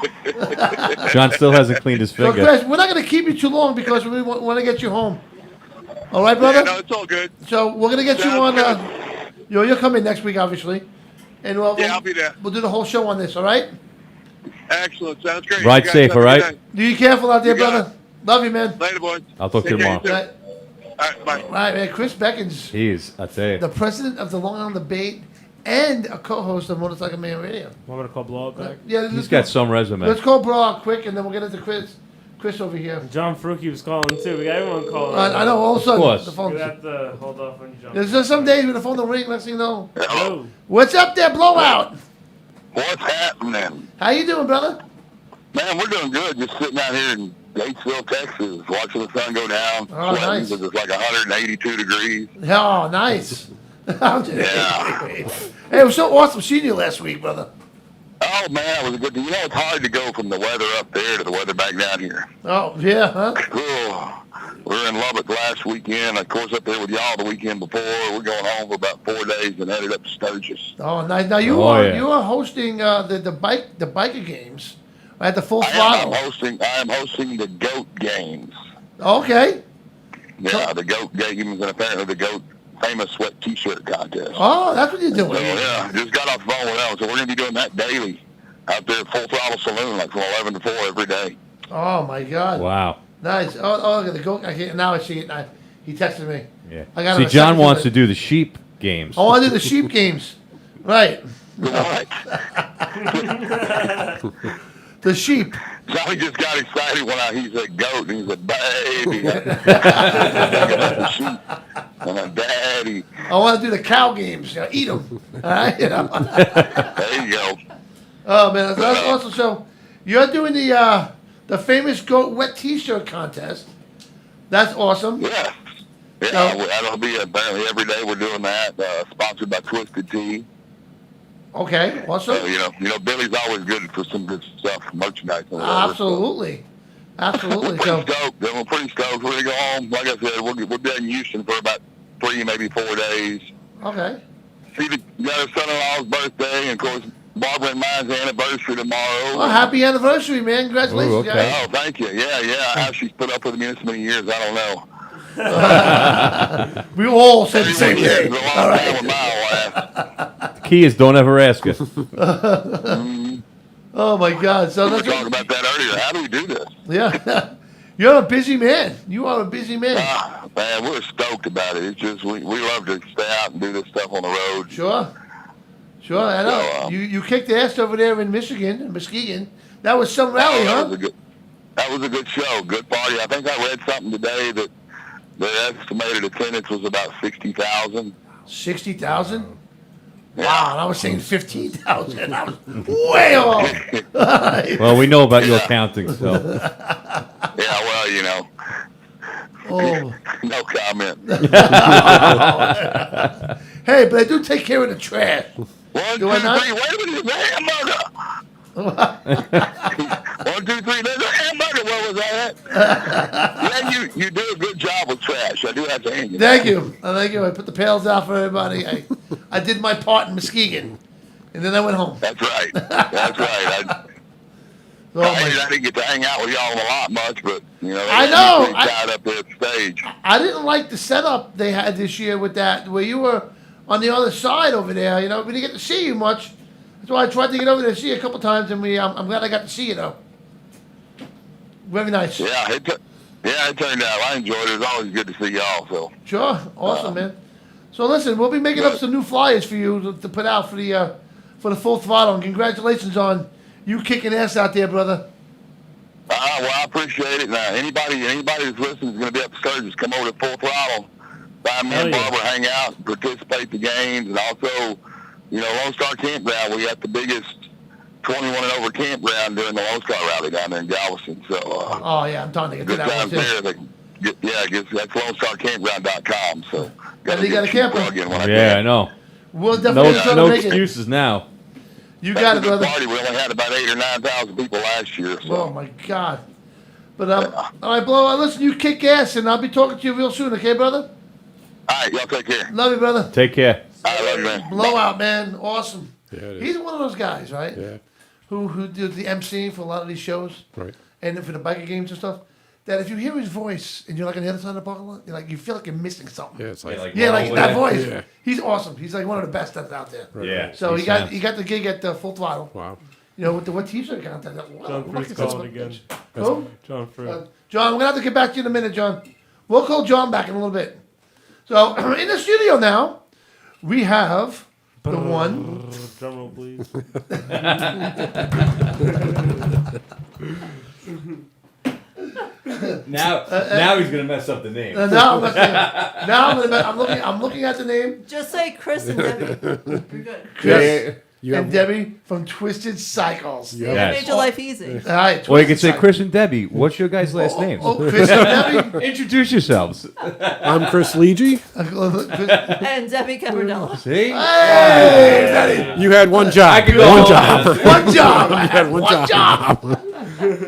John still hasn't cleaned his So, finger. Chris, we're not going to keep you too long because we want to get you home. All right, brother? Yeah, no, it's all good. So we're going to get you on. You'll come in next week, obviously. And I'll be there. We'll do the whole show on this, all right? Excellent. Sounds great. Ride safe, all right? You careful out there, brother. Love you, man. Later, boys. I'll talk to you tomorrow. All right, bye. All right, man. Chris Beckins, He is, I tell you. the president of the Long Island Debate and a co-host of Motorcycle Man Radio. Want me to call Blow Up back? Yeah, He's got some resume. Let's call Bro out quick, and then we'll get into Chris over here. John Fruki was calling too. We got everyone calling. I know, all of a sudden, the phone. We have to hold off on John. There's just some days when the phone don't ring, next thing you know. Hello. What's up there, Blowout? What's happening? How you doing, brother? Man, we're doing good. Just sitting out here in Gatesville, Texas, watching the sun go down. Oh, sweating nice. 'cause it's like 182 degrees. Oh, nice. Yeah. Hey, it was so awesome seeing you last week, brother. Oh man, it was a good. You know, it's hard to go from the weather up there to the weather back down here. Oh yeah, huh? Oh, we were in Lubbock last weekend. Of course, up there with y'all the weekend before. We're going home for about 4 days and headed up to Sturgis. Oh, nice. Now you are hosting the biker games at the full throttle. I am hosting the GOAT games. Okay. Yeah, the GOAT games, and apparently the GOAT famous sweat T-shirt contest. Oh, that's what you're doing. So, yeah, just got off the phone with them. So we're going to be doing that daily out there at Full Throttle Saloon, like from 11 to 4 every day. Oh, my God. Wow. Nice. Oh, look at the goat. Now I see it. He texted me. Yeah. I got See, John wants to do the sheep games. Oh, I do the sheep games. Right. The sheep. Johnny just got excited when he said goat, and he said, baby. And a daddy. I want to do the cow games. Eat them. All right? There you go. Oh, man. That's awesome. So you're doing the famous goat wet T-shirt contest. That's awesome. Yeah. Yeah, that'll be apparently every day we're doing that. Sponsored by Twisted Tea. Okay, awesome. So, you know, Billy's always good for some good stuff, merchandise. Absolutely. Absolutely. We're pretty stoked. We're going to go home. Like I said, we'll be in Houston for about 3, maybe 4 days. Okay. See, got our son-in-law's birthday, and, of course, Barbara and mine's anniversary tomorrow. Well, happy anniversary, man. Congratulations, guys. Oh, thank you. Yeah. How she's put up with me this many years, I don't know. We all said the same thing. All right. The key is don't ever ask us. Oh, my God. So we were talking about that earlier. How do we do this? Yeah. You're a busy man. You are a busy man. Man, we're stoked about it. It's just we love to stay out and do this stuff on the road. Sure, I know. You kicked ass over there in Muskegon. That was some rally, huh? That was a good show, good party. I think I read something today that their estimated attendance was about 60,000. 60,000? Wow, and I was saying 15,000. I was way off. Well, we know about your counting, so. Yeah, well, you know. Oh. No comment. Hey, but I do take care of the trash. 1, 2, Do I not? 3. Wait a minute, there's a hamburger. 1, 2, 3. There's a hamburger. What was that? Yeah, you do a good job with trash. I do have to hand you. Thank you. Thank you. I put the pails out for everybody. I did my part in Muskegon, and then I went home. That's right. That's right. I didn't get to hang out with y'all a lot much, but you know, I know. Tied up there at the stage. I didn't like the setup they had this year with that, where you were on the other side over there. You know, we didn't get to see you much. That's why I tried to get over there to see you a couple times, and I'm glad I got to see you though. Very nice. Yeah, it turned out. I enjoyed it. It was always good to see y'all. So sure, awesome, man. So listen, we'll be making up some new flyers for you to put out for the Full Throttle, and congratulations on you kicking ass out there, brother. Well, I appreciate it. Now, anybody that's listening is going to be up to Sturgis. Come over to Full Throttle. Find me and Barbara, hang out, participate in the games, and also, you know, Lone Star Campground. We got the biggest 21 and over campground during the Lone Star Rally down there in Galveston. So, oh yeah, I'm trying to get to good that one times too. there. That's LoneStarCampground.com. So, you got a camper. Yeah, I know. We'll definitely try to no make excuses now. You got it, brother. Party. We only had about 8,000 or 9,000 people last year. So. Oh my God! But all right, Blow. Listen, you kick ass, and I'll be talking to you real soon. Okay, brother? All right, y'all take care. Love you, brother. Take care. I love you, man. Blowout, man. Awesome. Yeah, he's one of those guys, right? Yeah. Who did the emceeing for a lot of these shows, right? And then for the biker games and stuff. That if you hear his voice and you're like on the other side of the parking lot, you feel like you're missing something. Yeah, it's like that voice. Yeah. He's awesome. He's like one of the best that's out there. Right. Yeah. So he got the gig at Full Throttle. Wow. You know, with the what T-shirt contest. John Fruit's calling again. Who? John Fruit. John, we're gonna have to get back to you in a minute, John. We'll call John back in a little bit. So in the studio now, we have the one. Drum roll, please. Now he's gonna mess up the name. Now I'm looking at the name. Just say Chris and Debbie. You're good. Chris. and Debbie from Twisted Cycles. You made your life easy. All right. Or you could say Chris and Debbie. What's your guys' last names? Chris and Debbie. Introduce yourselves. I'm Chris Leegee. And Debbie Cambardella. See? Hey, you had one job. One job. One job. You had one job.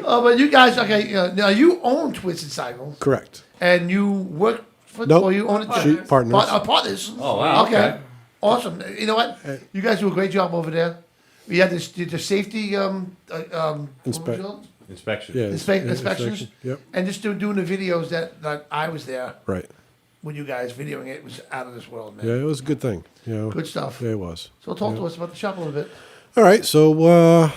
Oh, but you guys, okay, now you own Twisted Cycle. Correct. And you work for, Nope. or you own it too? Partners. Partners. Oh, wow. Okay. Awesome. You know what? You guys do a great job over there. We had the safety Inspection. Yeah, inspections. Yep. And just doing the videos that I was there. Right. When you guys videoing it was out of this world, man. Yeah, it was a good thing. You know. Good stuff. Yeah, it was. So talk to us about the shop a little bit. All right, so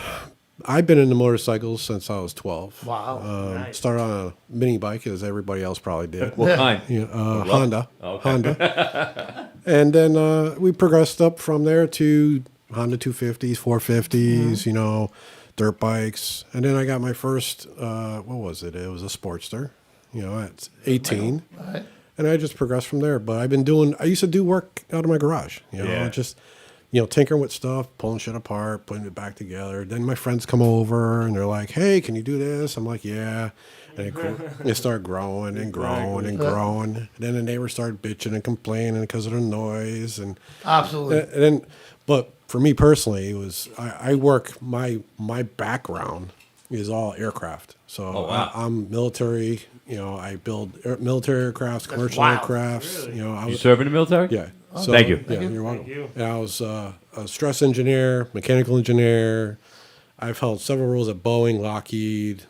I've been into motorcycles since I was 12. Wow. Started on a mini bike, as everybody else probably did. What kind? Honda. Okay. Honda. And then we progressed up from there to Honda 250s, 450s, you know, dirt bikes. And then I got my first, what was it? It was a Sportster, you know, at 18. Right. And I just progressed from there. But I used to do work out of my garage, you know, just, you know, tinkering with stuff, pulling shit apart, putting it back together. Then my friends come over and they're like, hey, can you do this? I'm like, yeah. And it started growing and growing and growing. And then the neighbors started bitching and complaining because of the noise. And absolutely. And then, but for me personally, it was, I work, my background is all aircraft. So I'm military. You know, I build military aircrafts, commercial aircrafts. Really? You know, You serve in the military? Yeah. Oh, thank you. Yeah, you're welcome. Yeah, I was a stress engineer, mechanical engineer. I've held several roles at Boeing, Lockheed,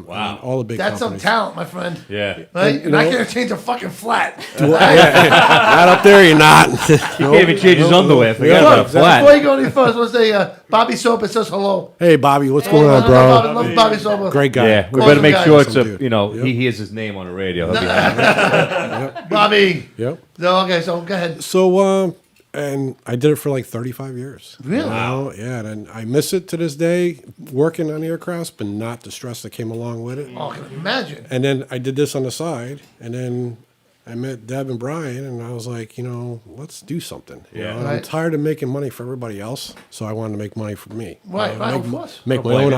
all the big That's companies. some talent, my friend. Yeah. Right? And, You're not going to change a fucking flat. Not up there, you're not. You can't even change his underwear. Forget about a flat. Before you go any further, let's say Bobby Soper says hello. Hey, Bobby, what's going on, bro? Love Bobby Soper. Great guy. Yeah, we Awesome better make guy. sure it's Awesome dude. he hears his name on the radio. He'll be happy. Bobby. Yep. So, okay, so go ahead. So, and I did it for like 35 years. Really? You know? Yeah, and I miss it to this day, working on aircrafts, but not the stress that came along with it. Oh, I can imagine. And then I did this on the side, and then I met Deb and Brian, and I was like, you know, let's do something. You know? I'm tired of making money for everybody else, so I wanted to make money for me. Right, of course. Make my own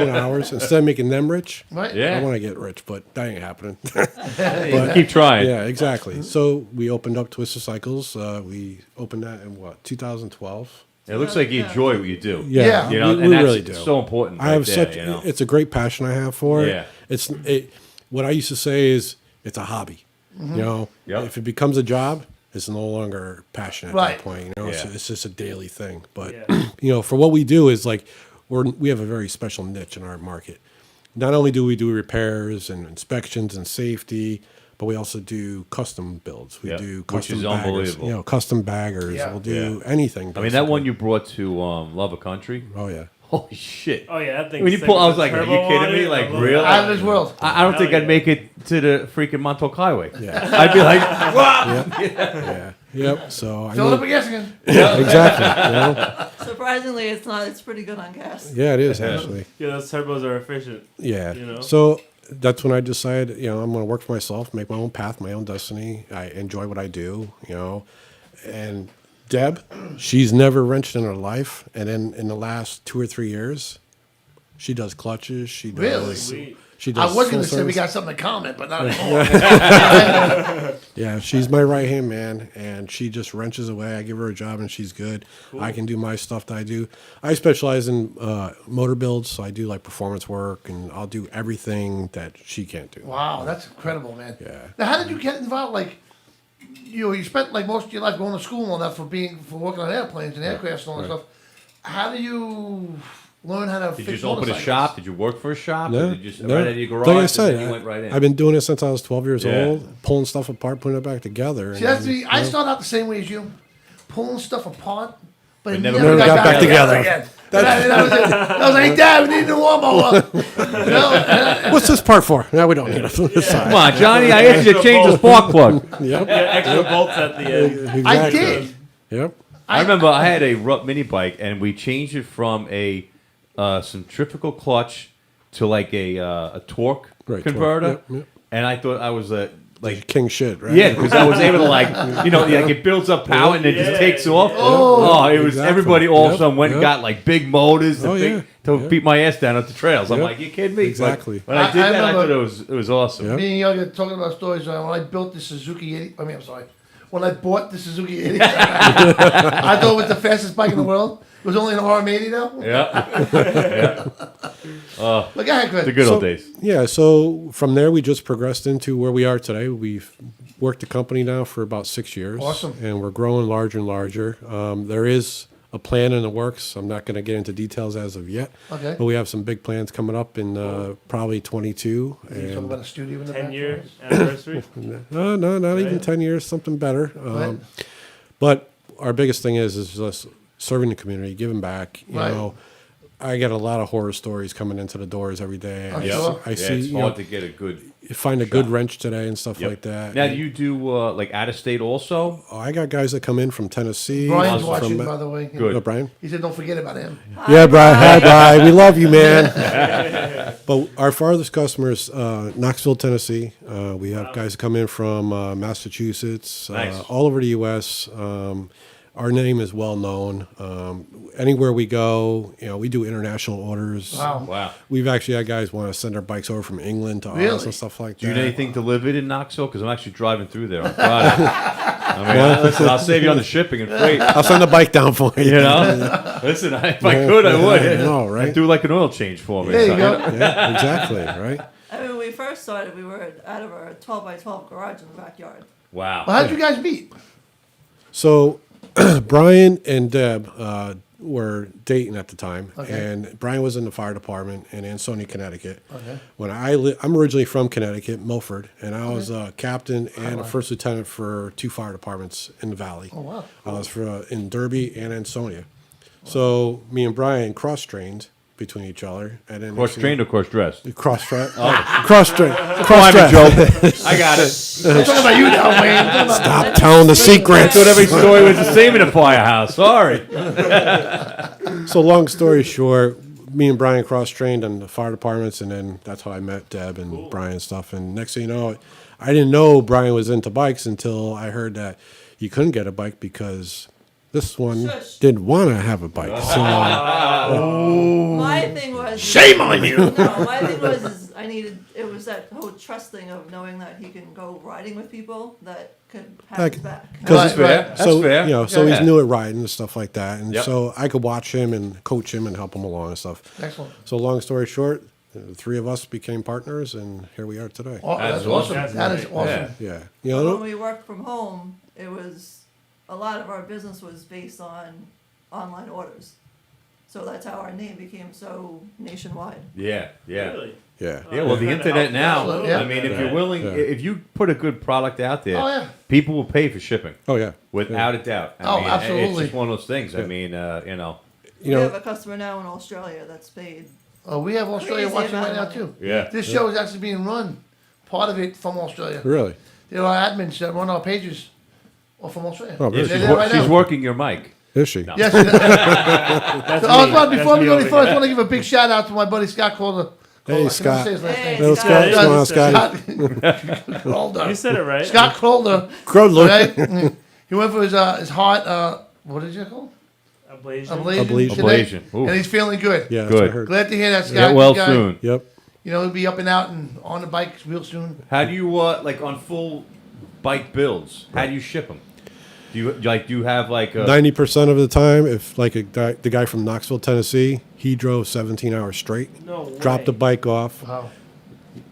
hours instead of making them rich. Right. I want to get rich, but that ain't happening. But keep trying. Yeah, exactly. So we opened up Twisted Cycles. We opened that in 2012. It looks like you enjoy what you do. Yeah, you know, we and that's really do. so important. I have right there, such. You know? It's a great passion I have for it. Yeah. What I used to say is it's a hobby. Mhm. You know, if it becomes a job, it's no longer passion at Right. that point. You know, Yeah. it's just a daily thing. But you know, for what we do is like we have a very special niche in our market. Not only do we do repairs and inspections and safety, but we also do custom builds. We do Which custom is baggers, unbelievable. you know, custom baggers. Yeah. We'll do anything. I mean, that one you brought to Love a Country. Oh yeah. Holy shit! Oh yeah, that thing. When you pull, I was like, "Are you kidding me? Like, really? Out of this world. I don't think I'd make it to the freaking Montauk Highway. Yeah. I'd be like, "Wow!" Yeah. Yep. So I Fill it mean- up again again. Yeah, exactly. You know? Surprisingly, it's not. It's pretty good on gas. Yeah, it is actually. Yeah, those turbos are efficient. Yeah. You know? So that's when I decided, you know, I'm going to work for myself, make my own path, my own destiny. I enjoy what I do, you know. And Deb, she's never wrenched in her life, and then in the last 2 or 3 years, she does clutches. She does. Really? She does. I was going to full say we service. got something in common, but not anymore. Yeah, she's my right hand man, and she just wrenches away. I give her a job, and she's good. I can do my stuff that I do. I specialize in motor builds, so I do like performance work, and I'll do everything that she can't do. Wow, that's incredible, man. Yeah. Now, how did you get involved? Like, you know, you spent like most of your life going to school and all that for working on airplanes and aircrafts and all that stuff. How do you learn how to Did fix you just open a motorcycles? shop? Did you work for a shop? No, Or did you just no. right out of your garage? Like I and said, then you went right in? I've been doing it since I was 12 years Yeah. old, pulling stuff apart, putting it back together. See, that's and, me. I you know, started out the same way as you, pulling stuff apart, but it never never got back together together. again. That was it. I was like, Dad, we need a new lawnmower. You know? What's this part for? No, we don't need it. Come on, Johnny. I asked you to change the spark plug. Yep. Yeah, extra bolts at the end. Exactly. I did. Yep. I remember I had a Rupp mini bike, and we changed it from a centrifugal clutch to like a torque Right, torque. converter. Yep, yep. And I thought I was like king shit, right? Yeah, because I was able to like it builds up power and it just takes off. Oh, it was exactly. everybody all of a Yep, sudden went and yep. got like big motors to beat my ass down at the trails. I'm Yep. like, you kidding me? Exactly. But when I did that, I thought remember it was awesome. Me and Yoga talking about stories. When I built the Suzuki 80, I'm sorry. When I bought the Suzuki 80, I thought it was the fastest bike in the world. It was only an RM80 though. Yeah. But go ahead, Chris. The good old days. Yeah, so from there we just progressed into where we are today. We've worked the company now for about 6 years. Awesome. And we're growing larger and larger. There is a plan in the works. I'm not going to get into details as of yet. Okay. But we have some big plans coming up in probably 22. You and talking about a studio in the 10-year anniversary? No, not even 10 years, something better. Right. But our biggest thing is just serving the community, giving back. You Right. know, I get a lot of horror stories coming into the doors every day. I'm I, sure. I see, it's you hard know, to get a good. find a good wrench today and stuff Yep. like that. Now, do you do like out of state also? Oh, I got guys that come in from Tennessee. Brian's from, watching, by the way. Good. Oh, Brian? He said, "Don't forget about him." Yeah, Brian. Hi, Brian. We love you, man. But our farthest customers, Knoxville, Tennessee. We have guys that come in from Massachusetts, Nice. all over the U.S. Our name is well known. Anywhere we go, you know, we do international orders. Wow. We've actually had guys want to send their bikes over from England to us Really? and stuff like Do you that. need anything delivered in Knoxville? Because I'm actually driving through there on Friday. I mean, listen, I'll save you on the shipping and freight. I'll send the bike down for you. You know, listen, if I could, I would. I know, right? Do like an oil change for me. There you go. Yeah, exactly, right? I mean, when we first started, we were out of our 12x12 garage in the backyard. Wow. Well, how'd you guys meet? So Brian and Deb were dating at the time, Okay. and Brian was in the fire department in Ansonia, Connecticut. Okay. When I'm originally from Connecticut, Milford, and I was a captain and a first lieutenant for 2 fire departments in the valley. Oh, wow. I was in Derby and Ansonia. So me and Brian cross-trained between each other, and then Cross-trained or cross-dressed? Cross-trained. Oh. Cross-trained. Climate Cross-trained. joke. I got it. I'm talking about you now, Wayne. Stop telling the secrets. I thought every story was the same in a firehouse. Sorry. So long story short, me and Brian cross-trained in the fire departments, and then that's how I met Deb and Brian and stuff. And next thing you know, I didn't know Brian was into bikes until I heard that you couldn't get a bike because this one didn't want to have a bike. So My thing was Shame on you. No, my thing was is it was that whole trust thing of knowing that he can go riding with people that could have his back. because That's so fair. you know, so Yeah. he's new at riding and stuff like that, and Yep. so I could watch him and coach him and help him along and stuff. Excellent. So long story short, the 3 of us became partners, and here we are today. Oh, that's awesome. That is awesome. Yeah, you When know, we worked from home, it was a lot of our business was based on online orders. So that's how our name became so nationwide. Yeah. Really? yeah. Yeah, well, the internet now. Absolutely, yeah. I mean, if Yeah. you're willing, Yeah. if you put a good product out there, Oh, yeah. people will pay for shipping. Oh yeah, Without a doubt. I Oh, mean, absolutely. It's just one of those things. I mean, you know. you We know, have a customer now in Australia that's paid. Oh, we have Australia Crazy watching amount right now of too. Yeah. This show is actually being run, part of it from Australia. really. There are admins that run our pages are from Australia. Oh, Yeah, really? They're she's, there right she's now. working your mic. Is she? Yes. That's I was me. about, before That's we me go any over further, I here. want to give a big shout out to my buddy Scott Calder. Hey, I can Scott. never say his last Hey, name. Little Scott. Scott, come on, Scotty. Calder. You said it right. Scott Calder. Crowdler. Okay? He went for his heart. What is it called? Ablation. Ablation. Ablation. Ooh. And he's feeling good. Yeah, that's Good. what I heard. Glad to hear that, Scott. Get well Good guy. soon. Yep. You know, he'll be up and out and on the bike real soon. How do you like on full bike builds? How do you ship them? Do you have like a 90% of the time, if like the guy from Knoxville, Tennessee, he drove 17 hours straight, No dropped way. the bike off, Wow.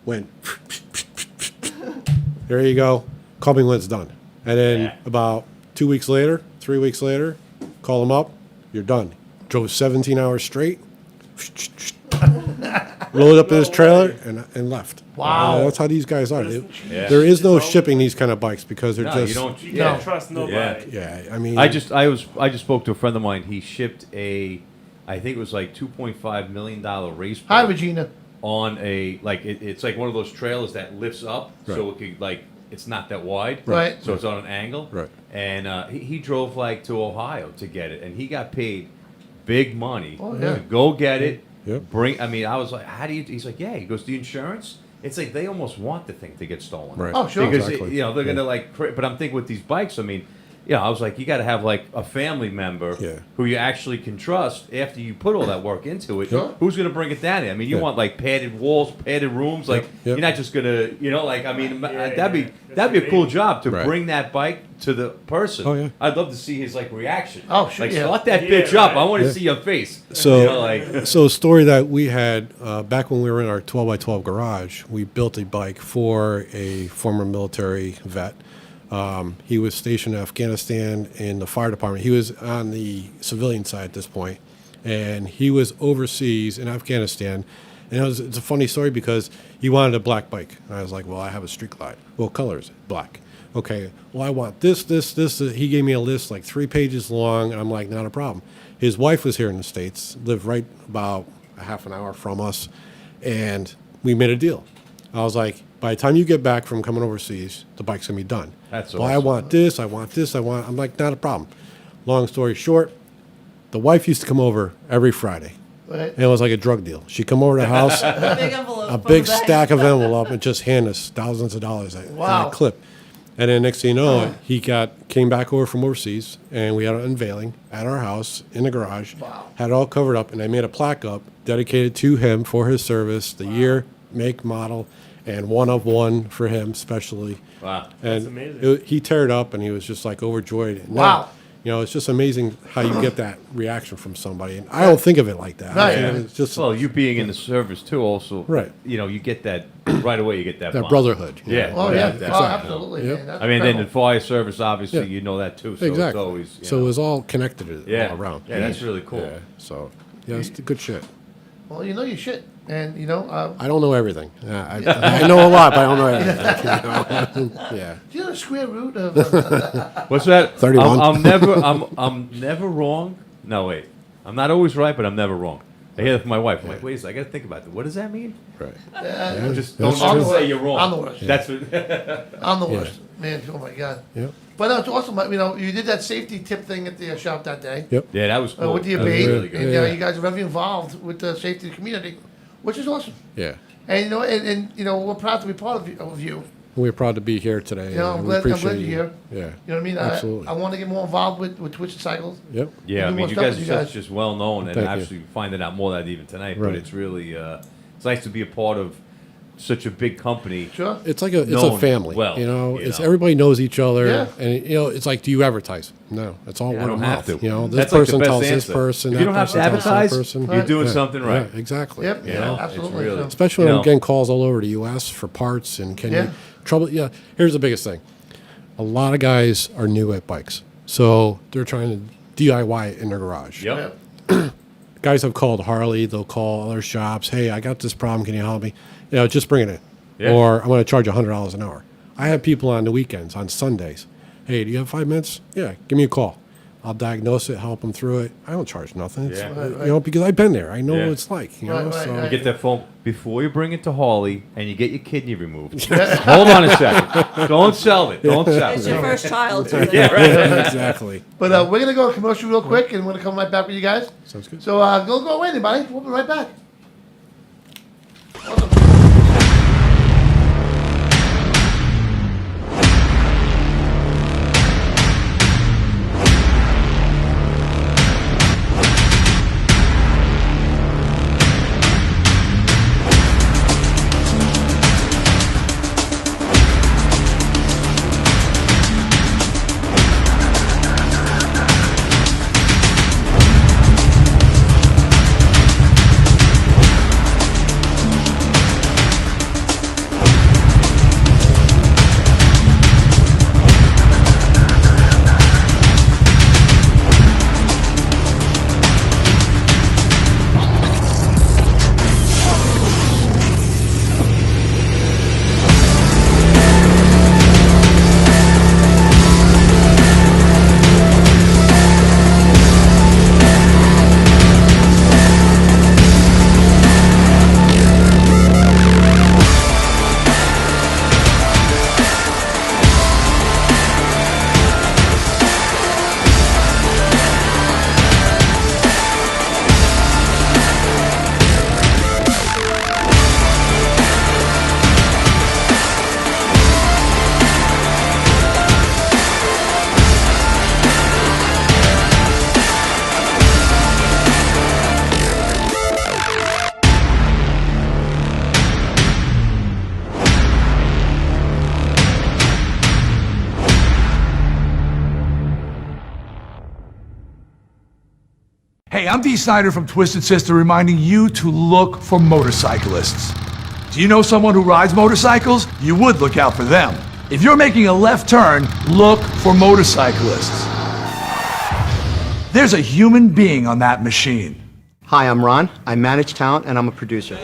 went, there you go, call me when it's done. And then about 2 weeks later, 3 weeks later, call him up, you're done. Drove 17 hours straight, rolled up in his trailer and left. Wow. That's how these guys are. Yeah. There is no shipping these kind of bikes because they're No, just. you don't. You Yeah. can't trust nobody. Yeah, I mean. I just spoke to a friend of mine. He shipped I think it was like $2.5 million race bike Hi, Regina. on it's like one of those trailers that lifts up, so it could it's not that wide, Right. So it's on an angle, Right. And he drove to Ohio to get it, and he got paid big money Oh, yeah. to go get it. Yep. I mean, I was like, how do you? He's like, yeah. He goes, the insurance. it's like they almost want the thing to get stolen. Right. Oh, sure. Because Exactly. they're gonna but I'm thinking with these bikes, I mean, I was like, you got to have like a family member who you actually can trust after you put all that work into it. Sure. Who's gonna bring it down? I mean, you want like padded walls, padded rooms. Like you're not just gonna, like I mean, that'd be a cool job to bring that bike to the person. Oh, yeah. I'd love to see his like reaction. Oh, sure, Like yeah. start that bitch up. I want to see your face. So, so a story that we had back when we were in our 12x12 garage, we built a bike for a former military vet. He was stationed in Afghanistan in the fire department. He was on the civilian side at this point, and he was overseas in Afghanistan. And it's a funny story because he wanted a black bike. And I was like, well, I have a Street Glide. Well, color is it? Black. Okay, well, I want this. He gave me a list like 3 pages long. I'm like, not a problem. His wife was here in the States, lived right about a half an hour from us, and we made a deal. I was like, by the time you get back from coming overseas, the bike's going to be done. That's well, awesome. I want this, I'm like, not a problem. Long story short, the wife used to come over every Friday. Right. And it was like a drug deal. She'd come over to the house, A big envelope a from big the bank. stack of envelope, and just hand us thousands of dollars in Wow. a clip. And then next thing you know, he came back over from overseas, and we had an unveiling at our house in the garage. Wow. Had it all covered up, and I made a plaque up dedicated to him for his service, the year, make, model, and one of one for him specially. Wow. And That's amazing. he teared up, and he was just like overjoyed. And Wow. now, it's just amazing how you get that reaction from somebody. And I don't think of it like that. Right. I think it's just you being in the service too, also. Right. You get that right away. You get that that bond. brotherhood. Yeah. Oh, yeah. that- Oh, absolutely. Yep. Man. That's I mean, then incredible. the fire service, obviously, Yeah. you know that too. So Exactly. it's always. So it was all connected Yeah. all around. Yeah, that's really cool. Yeah. So, yeah, it's the good shit. Well, you know your shit. And, I don't know everything. I know a lot, but I don't know everything. Yeah. do you know the square root of... What's that? 31. I'm never wrong. No, wait. I'm not always right, but I'm never wrong. I hear that from my wife. I'm like, wait a second, I got to think about that. What does that mean? Right. Just That's don't true. say you're wrong. I'm the worst. That's what. I'm the worst. Man, oh my God. Yep. But no, it's awesome. You did that safety tip thing at the shop that day. Yep. Yeah, that was cool. With the That was abate. really good. And Yeah. you guys are very involved with the safety of the community, which is awesome. Yeah. And, we're proud to be part of you. We're proud to be here today. I'm and we glad appreciate you're here. Yeah. You know what I mean? Absolutely. I want to get more involved with Twisted Cycles. Yep. Yeah, I do mean, more you stuff guys with are you guys. just well known, and Thank you. actually finding out more of that even tonight. But Right. it's really it's nice to be a part of such a big company. Sure. It's like a known family. Well, it's everybody knows each other, Yeah. and it's like, do you advertise? No, it's all I word don't of have mouth. to. This That's like the person best tells this answer. person. If that you don't have to person tells that advertise, person. you're doing Yeah. something right. Yeah, exactly. Yep. You know, absolutely. it's really, Especially when you I'm know, getting calls all over the U.S. for parts and can Yeah. you trouble? Yeah, here's the biggest thing. A lot of guys are new at bikes, so they're trying to DIY it in their garage. Yep. Guys have called Harley. They'll call other shops. Hey, I got this problem. Can you help me? Just bring it in. Yeah. Or I'm going to charge $100 an hour. I have people on the weekends, on Sundays. Hey, do you have 5 minutes? Yeah, give me a call. I'll diagnose it, help them through it. I don't charge nothing. It's, Yeah. because I've been there. I know Yeah. what it's like. You get that phone before you bring it to Harley and you get your kidney removed. Hold on a second. Don't sell it. Don't sell It's it. your first child. Too, Yeah, right. Exactly. But we're going to go to commercial real quick, and we're going to come right back with you guys. Sounds good. So don't go away, anybody. We'll be right back. Hey, I'm DEE SNIDER from Twisted Sister reminding you to look for motorcyclists. Do you know someone who rides motorcycles? You would look out for them. If you're making a left turn, look for motorcyclists. There's a human being on that machine. Hi, I'm Ron. I manage talent and I'm a producer.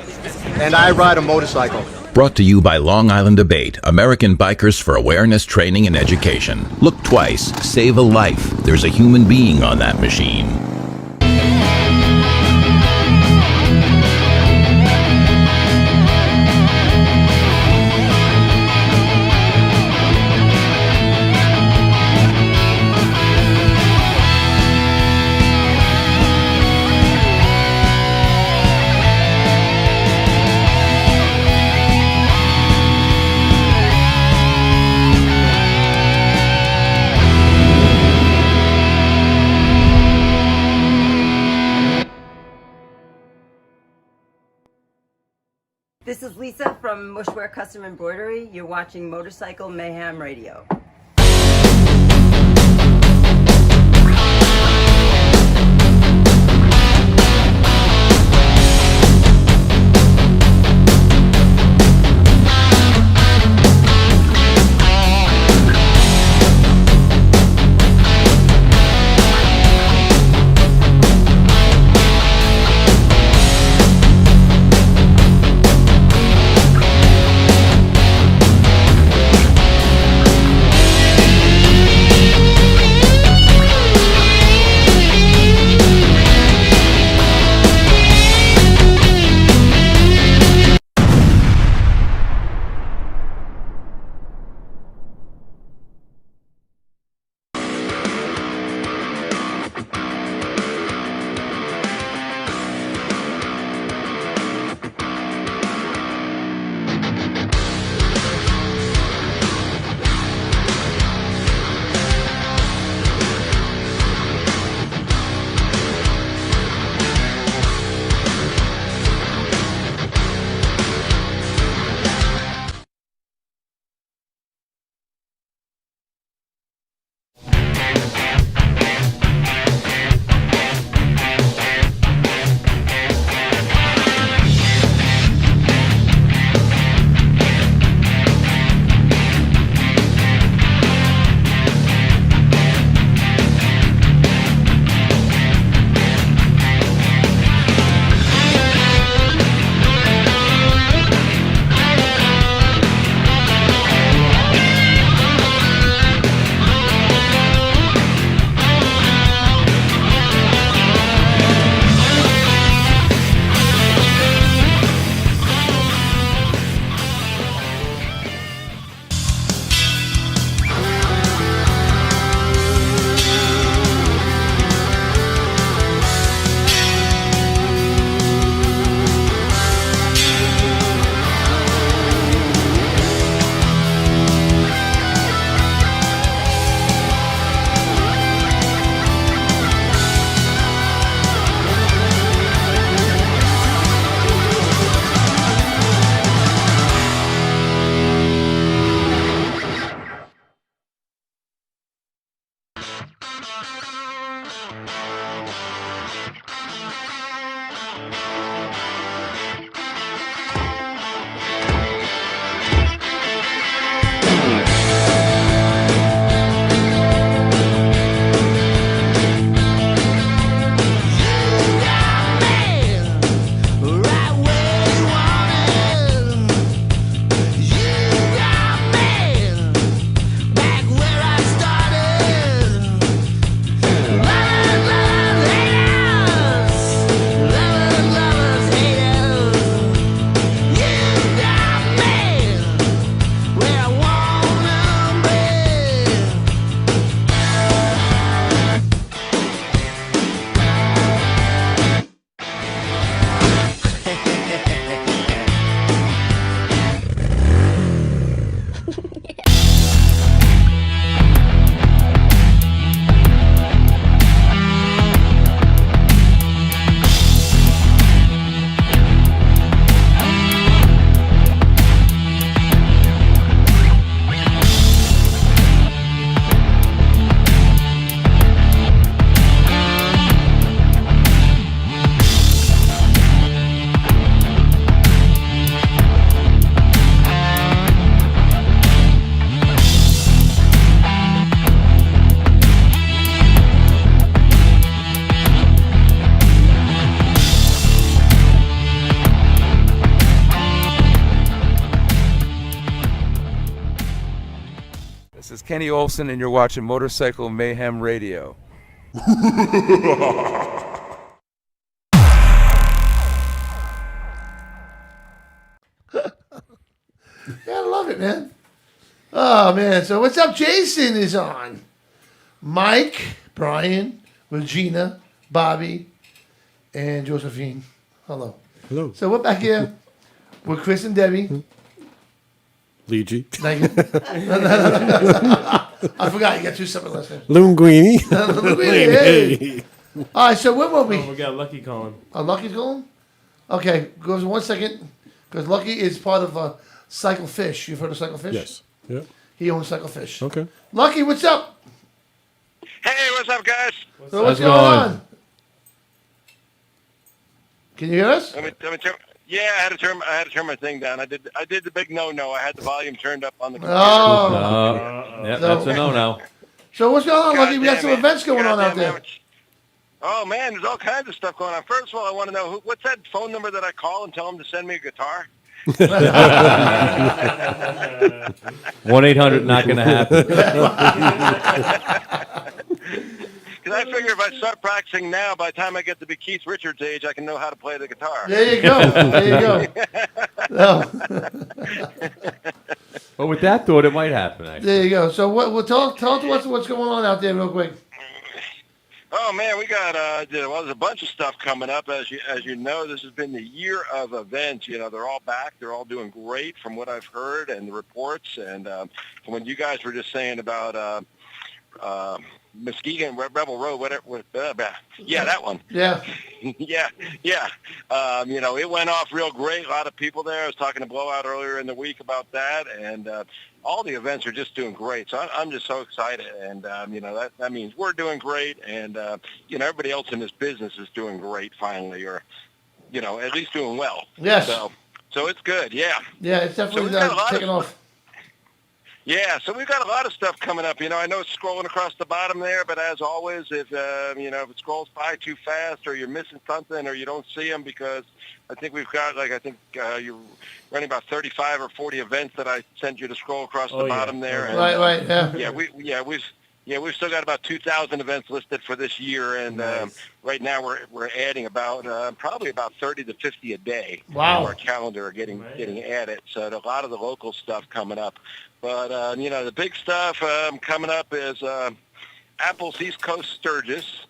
And I ride a motorcycle. Brought to you by Long Island Debate, American Bikers for Awareness, Training, and Education. Look twice, save a life. There's a human being on that machine. This is Lisa from Mushwear Custom Embroidery. You're watching Motorcycle Mayhem Radio. This is Kenny Olson, and you're watching Motorcycle Mayhem Radio. Yeah, I love it, man. Oh, man. So what's up? Jason is on. Mike, Brian, Regina, Bobby, and Josephine. Hello. Hello. So we're back here with Chris and Debbie. Luigi. Thank you. I forgot you got two separate last names. Linguini. Linguini, hey. All right, so where were we? Oh, we got Lucky calling. Oh, Lucky's calling? Okay, goes 1 second. Because Lucky is part of Cycle Fish. You've heard of Cycle Fish? Yes. Yeah. He owns Cycle Fish. Okay. Lucky, what's up? Hey, what's up, guys? So what's going on? Can you hear us? Let me turn. Yeah, I had to turn my thing down. I did the big no. I had the volume turned up on the computer. Yeah, that's a no. So what's going on, Lucky? We got some events going on out there. Oh man, there's all kinds of stuff going on. First of all, I want to know what's that phone number that I call and tell them to send me a guitar? 1-800 not gonna happen. Because I figure if I start practicing now, by the time I get to be Keith Richards' age, I can know how to play the guitar. There you go. Well, with that thought, it might happen. Actually. There you go. So tell to us what's going on out there real quick. Oh man, we got there's a bunch of stuff coming up. As you know, this has been the year of events. You know, they're all back. They're all doing great from what I've heard and the reports. And from what you guys were just saying about Muskegon Rebel Road, whatever. Yeah, that one. Yeah. yeah. You know, it went off real great. A lot of people there. I was talking to Blowout earlier in the week about that, and all the events are just doing great. So I'm just so excited, and you know that means we're doing great, and you know everybody else in this business is doing great finally, or you know at least doing well. Yes. So it's good. Yeah. Yeah, it's definitely taking off. Yeah, so we've got a lot of stuff coming up. You know, I know it's scrolling across the bottom there, but as always, if you know if it scrolls by too fast, or you're missing something, or you don't see them, because I think we've got you're running about 35 or 40 events that I sent you to scroll across the bottom there. And, right. Yeah. We've still got about 2,000 events listed for this year, and right now we're adding about probably about 30 to 50 a day. Wow. To our calendar are getting added. So a lot of the local stuff coming up. But you know the big stuff coming up is Apple's East Coast Sturgis,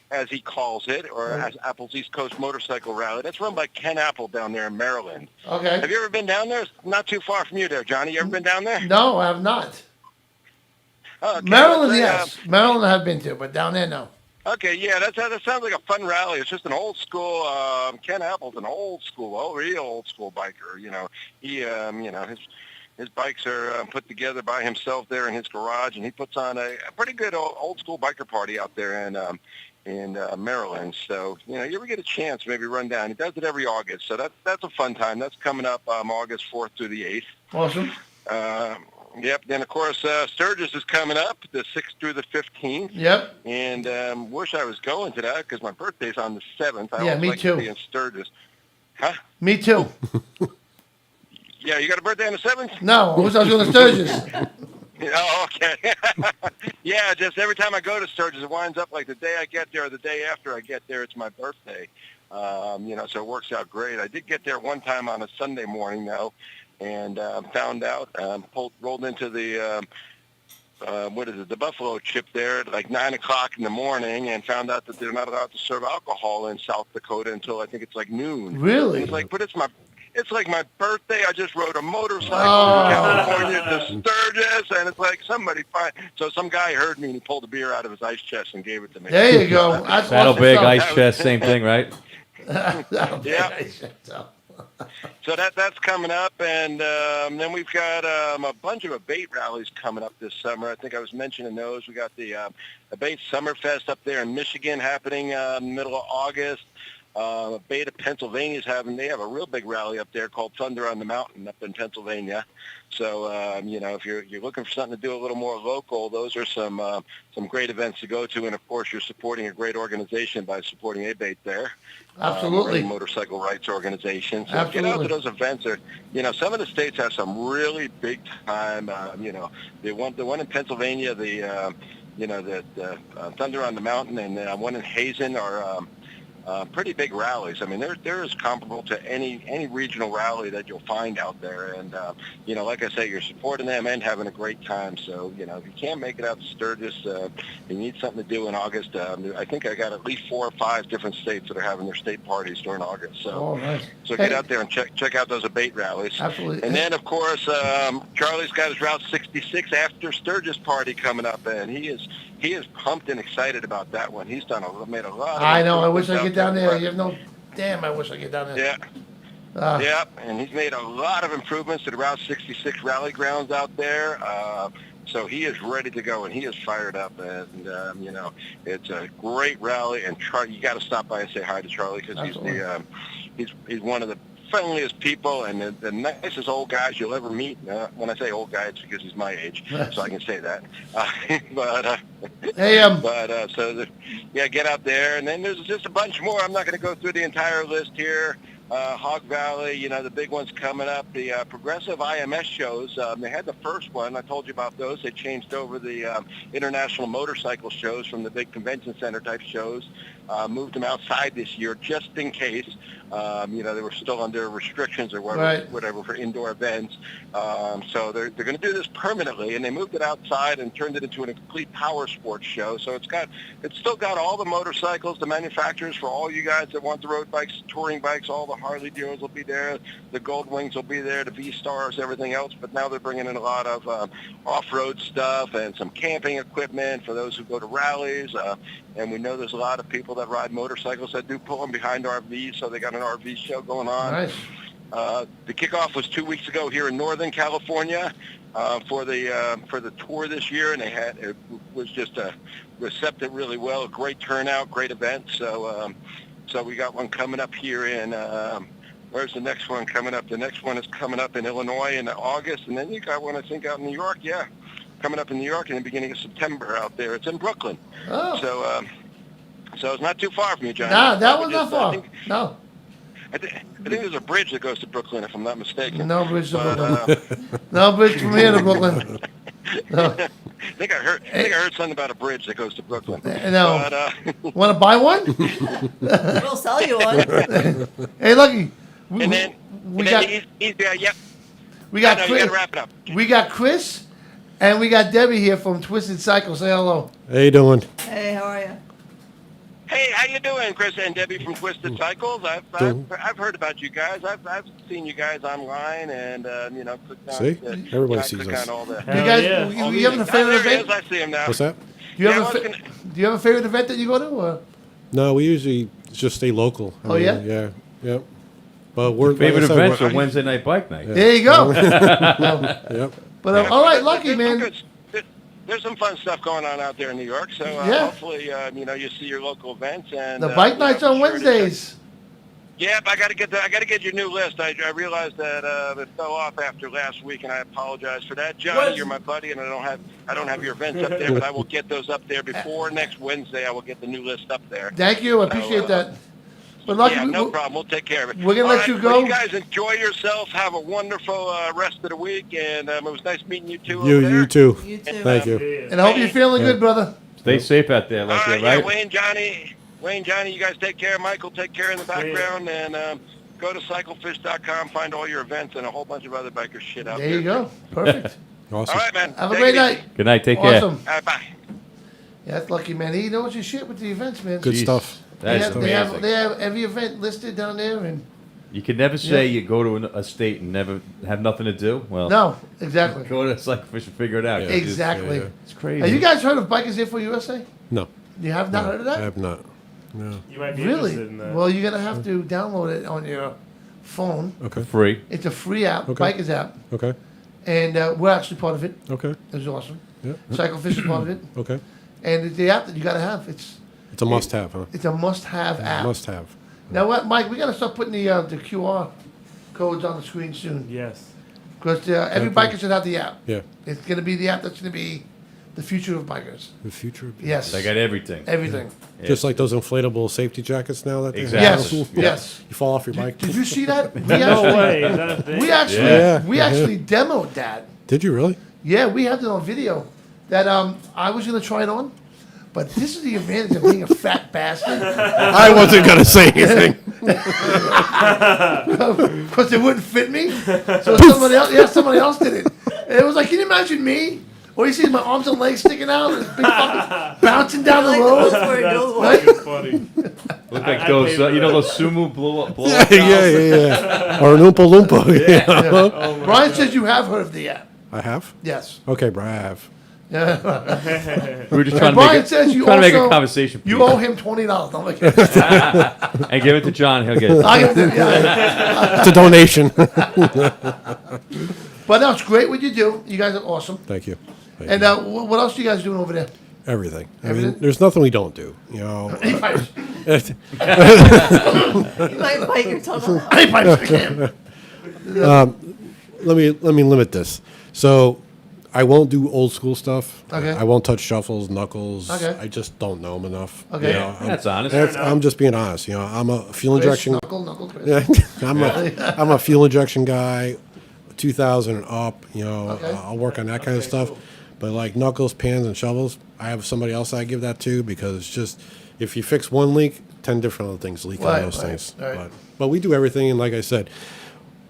as he calls it, or as Apple's East Coast Motorcycle Rally. That's run by Ken Apple down there in Maryland. Okay. Have you ever been down there? It's not too far from you there, Johnny. You ever been down there? No, I have not. Okay, Maryland, yes. Maryland I have been to, but down there, no. Okay, yeah, that sounds like a fun rally. It's just an old school. Ken Apple's an real old school biker. You know, he, you know, his bikes are put together by himself there in his garage, and he puts on a pretty good old school biker party out there in Maryland. So, you know, you ever get a chance, maybe run down. He does it every August, so that's a fun time. That's coming up August 4th through the 8th. Awesome. Yep. Then, of course, Sturgis is coming up the 6th through the 15th. Yep. And wish I was going to that because my birthday's on the 7th. I Yeah, always me like too. to be in Sturgis. Huh? Me too. Yeah, you got a birthday on the 7th? No, I was going to Sturgis. Oh, okay. Yeah, just every time I go to Sturgis, it winds up like the day I get there or the day after I get there, it's my birthday. You know, so it works out great. I did get there one time on a Sunday morning, though, and found out, rolled into the, the Buffalo Chip there at like 9 o'clock in the morning, and found out that they're not allowed to serve alcohol in South Dakota until I think it's like noon. Really? And it's like, but it's like my birthday. I just rode a motorcycle from California to Sturgis, and it's like somebody So some guy heard me, and he pulled a beer out of his ice chest and gave it to me. There you go. Saddle big, ice chest, same thing, right? Yeah. So that's coming up, and then we've got a bunch of Abate rallies coming up this summer. I think I was mentioning those. We got the Abate Summerfest up there in Michigan happening middle of August. Beta, Pennsylvania's they have a real big rally up there called Thunder on the Mountain up in Pennsylvania. So, if you're looking for something to do a little more local, those are some great events to go to. And, of course, you're supporting a great organization by supporting ABATE there. Absolutely. Motorcycle rights organization. So Absolutely. get out to those events. Some of the states have some really big time, the one in Pennsylvania, the Thunder on the Mountain, and one in Hazen are pretty big rallies. I mean, they're as comparable to any regional rally that you'll find out there. And, like I say, you're supporting them and having a great time. So, if you can't make it out to Sturgis, you need something to do in August. I think I got at least 4 or 5 different states that are having their state parties during August. So, nice. So get out there and check out those ABATE rallies. Absolutely. And then, of course, Charlie's got his Route 66 after Sturgis party coming up, and he is pumped and excited about that one. He's made a lot of I know. I wish I improvements could get down out there. You have no. Damn, I wish I could get down there. Yeah. Yep, and he's made a lot of improvements to the Route 66 rally grounds out there. So he is ready to go, and he is fired up. And, it's a great rally. And you got to stop by and say hi to Charlie because he's one of the friendliest people and the nicest old guys you'll ever meet. When I say old guy, it's because he's my age, so I can say that. Get out there. And then there's just a bunch more. I'm not going to go through the entire list here. Hog Valley, the big ones coming up. The Progressive IMS shows, they had the first one. I told you about those. They changed over the international motorcycle shows from the big convention center type shows. Moved them outside this year just in case. They were still under restrictions or whatever for indoor events. So they're going to do this permanently, and they moved it outside and turned it into a complete power sports show. So it's still got all the motorcycles, the manufacturers for all you guys that want the road bikes, touring bikes. All the Harley dealers will be there. The Gold Wings will be there, the V-Stars, everything else. But now they're bringing in a lot of off-road stuff and some camping equipment for those who go to rallies. And we know there's a lot of people that ride motorcycles that do pull them behind RVs, so they got an RV show going on. Nice. The kickoff was 2 weeks ago here in Northern California for the tour this year, and it was just received really well. A great turnout, great event. So we got one coming up here in. Where's the next one coming up? The next one is coming up in Illinois in August, and then you got one I think out in New York. Yeah, coming up in New York in the beginning of September out there. It's in Brooklyn. Oh. So it's not too far from you, Johnny. Nah, that was not far. No. I think there's a bridge that goes to Brooklyn, if I'm not mistaken. No bridge to Brooklyn. No bridge from here to Brooklyn. No. I think I heard something about a bridge that goes to Brooklyn. No. Want to buy one? We'll sell you one. Hey, Lucky. We got Chris. You gotta wrap it up. We got Chris, and we got Debbie here from Twisted Cycle. Say hello. How you doing? Hey, how are you? Hey, how you doing, Chris and Debbie from Twisted Cycles? I've heard about you guys. I've seen you guys online, and clicked on. See, everybody sees us. On all the, Do you guys, you having a favorite event? I see him now. What's that? Do you have a favorite event that you go to? Or? No, we usually just stay local. Yeah. Yep. But we're favorite events are Wednesday night bike night. Yeah. There you go. Yep. But all right, Lucky man. There's some fun stuff going on out there in New York, so hopefully you see your local events and The bike nights on Wednesdays. Yep, I got to get your new list. I realized that it fell off after last week, and I apologize for that. Johnny, you're my buddy, and I don't have your events up there, but I will get those up there before next Wednesday. I will get the new list up there. Thank you, I appreciate that. But Lucky, no problem. We'll take care of it. We're gonna let you go. Well, you guys enjoy yourself. Have a wonderful rest of the week, and it was nice meeting you too. You too. You too. Thank you. And I hope you're feeling good, brother. Stay safe out there, Lucky, right? Yeah, Wayne, Johnny, you guys take care. Michael, take care in the background, and go to cyclefish.com, find all your events, and a whole bunch of other biker shit out there. There you go. Perfect. Awesome. All right, man. Have a great night. Good night. Take care. Awesome. All right, bye. Yeah, that's Lucky, man. He knows his shit with the events, man. Good stuff. That's amazing. They have every event listed down there, and You can never say you go to a state and never have nothing to do. Well, no, exactly. Go to Cyclefish and figure it out. Exactly. It's crazy. Have you guys heard of Bikers Here for USA? No. You have not heard of that? I have not. No. You might be Really? interested in that. Well, you're gonna have to download it on your phone. Okay. Free. It's a free app, Okay. Bikers app, Okay. and we're actually part of it. Okay. It was awesome. Yeah. Cyclefish is part of it, Okay. and it's the app that you gotta have. It's a must-have, huh? It's a must-have app. Must-have. Now what, Mike? We got to start putting the QR codes on the screen soon. Yes. Because every biker should have the app. Yeah. It's going to be the app that's going to be the future of bikers. The future of Yes. They got everything. Everything. Just like those inflatable safety jackets now that they Exactly. have. Yes. Yes. You fall off your bike. Did you see that? No way. Is that a thing? We actually, Yeah. we actually demoed that. Did you really? Yeah, we have it on video. That I was going to try it on. But this is the advantage of being a fat bastard. I wasn't going to say anything. Because it wouldn't fit me. So somebody else did it. And it was like, can you imagine me? Or you see my arms and legs sticking out, and this big fucking bouncing down the road. That's funny. Look like those, those sumo blow up. Yeah. Or an Oompa Loompa. Yeah. You know? Yeah. Brian says you have heard of the app. I have? Yes. Okay, Brian, I have. Yeah. We were just And trying Brian says you to make also- a conversation. You piece. owe him $20. Don't make it. And give it to John. He'll get it. I'll give it to- yeah. It's a donation. But no, it's great what you do. You guys are awesome. Thank you. And what else are you guys doing over there? Everything. I Everything? mean, there's nothing we don't do. You know. You might bite your tongue off. Let me limit this. So, I won't do old school stuff. Okay. I won't touch shuffles, knuckles. Okay. I just don't know them enough. Okay. You know, That's honest. I'm just being honest. You know, I'm a fuel Chris, injection. knuckle, Chris. Yeah, I'm a fuel injection guy. 2000 and up. You know, Okay. I'll work on that kind of stuff. But like knuckles, pans, and shovels, I have somebody else I give that to because it's just if you fix one leak, 10 different other things leak Right, on those right, things. right. But we do everything, and like I said,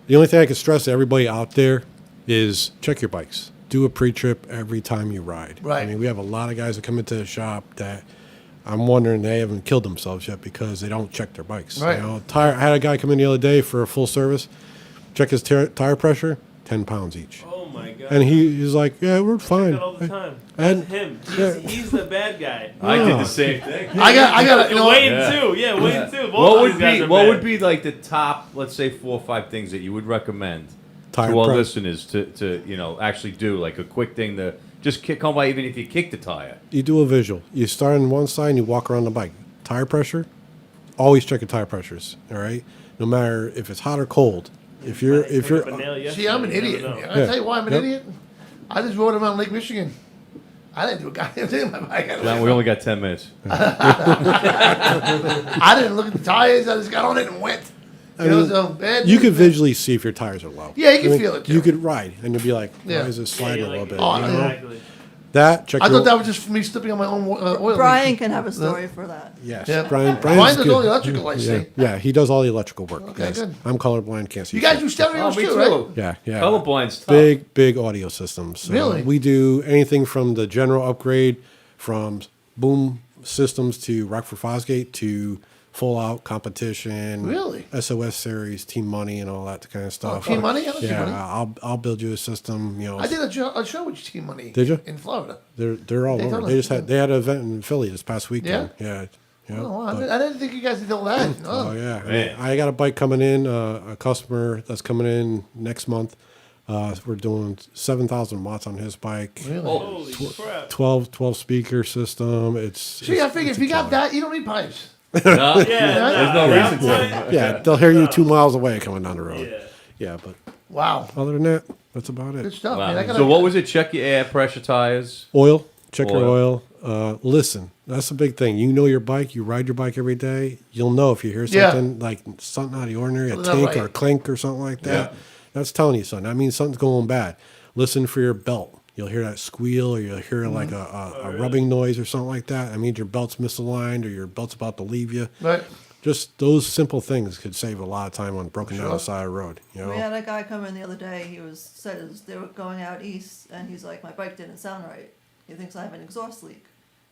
the only thing I can stress to everybody out there is check your bikes. Do a pre-trip every time you ride. Right. I mean, we have a lot of guys that come into the shop that I'm wondering they haven't killed themselves yet because they don't check their bikes. Right. You know, I had a guy come in the other day for a full service, check his tire pressure, 10 pounds each. Oh my god. And he's like, yeah, we're fine. All the time. And- That's him. Yeah. He's the bad guy. I did the same thing. I got. You know, Wayne too. Yeah, Wayne too. Both What of would these guys be are what bad. would be like the top, let's say, 4 or 5 things that you would recommend Tire to our prep. listeners to actually do, like a quick thing to just come by, even if you kick the tire. You do a visual. You start on one side and you walk around the bike. Tire pressure, always check your tire pressures. All right, no matter if it's hot or cold. If you're See, I'm an idiot. I Yeah. tell you why I'm an Yep. idiot. I just rode around Lake Michigan. I didn't do a goddamn thing on my bike. John, we only got 10 minutes. I didn't look at the tires. I just got on it and went. I mean, you could visually see if your tires are low. Yeah, you can feel it, too. You could ride and you'll be like, Yeah. why is it sliding a little bit? Oh, you know? Exactly. That check. I your- thought that was just for me slipping on my own oil. Brian leak. can have a story for that. Yes, Yeah. Brian Brian does good. all the electrical, I see. Yeah, he does all the electrical work. Okay, yes. good. I'm colorblind, can't see. You guys shit. do stereos me too, too. right? Yeah. Colorblind's tough. Big audio systems. So Really? We do anything from the general upgrade, from boom systems to Rockford Fosgate to full out competition. Really? SOS series, Team Money, and all that kind of stuff. Team Money? I know Team Yeah, Money. I'll build you a system. You know, I did a show with Team Money. Did you? In Florida. they're all Daytona. over. They had an event in Philly this past weekend. Yeah. Oh, I didn't think you guys did all that. Oh yeah, Man. I got a bike coming in, a customer that's coming in next month. We're doing 7,000 watts on his bike. Really? Holy crap. 12 speaker system. It's See, I figure if you got that, you don't need pipes. No, Yeah, there's no at reason that to. point- yeah, they'll hear you 2 miles away coming down the road. Yeah, but Wow. other than that, that's about Good it. stuff, Wow. man. I gotta, So what was it? Check your air pressure, tires. Oil, check your oil. Listen, that's a big thing. You know your bike. You ride your bike every day. You'll know if you hear Yeah. something like something out of the ordinary, a Is that tink right? or a clink or something like that. That's telling you something. That means something's going bad. Listen for your belt. You'll hear that squeal, or you'll hear like a rubbing noise or something like that. That means your belt's misaligned or your belt's about to leave you. Right. Just those simple things could save a lot of time on broken down Sure. the side of the road. You know? We had a guy come in the other day. He they were going out east, and he's like, "My bike didn't sound right. He thinks I have an exhaust leak,"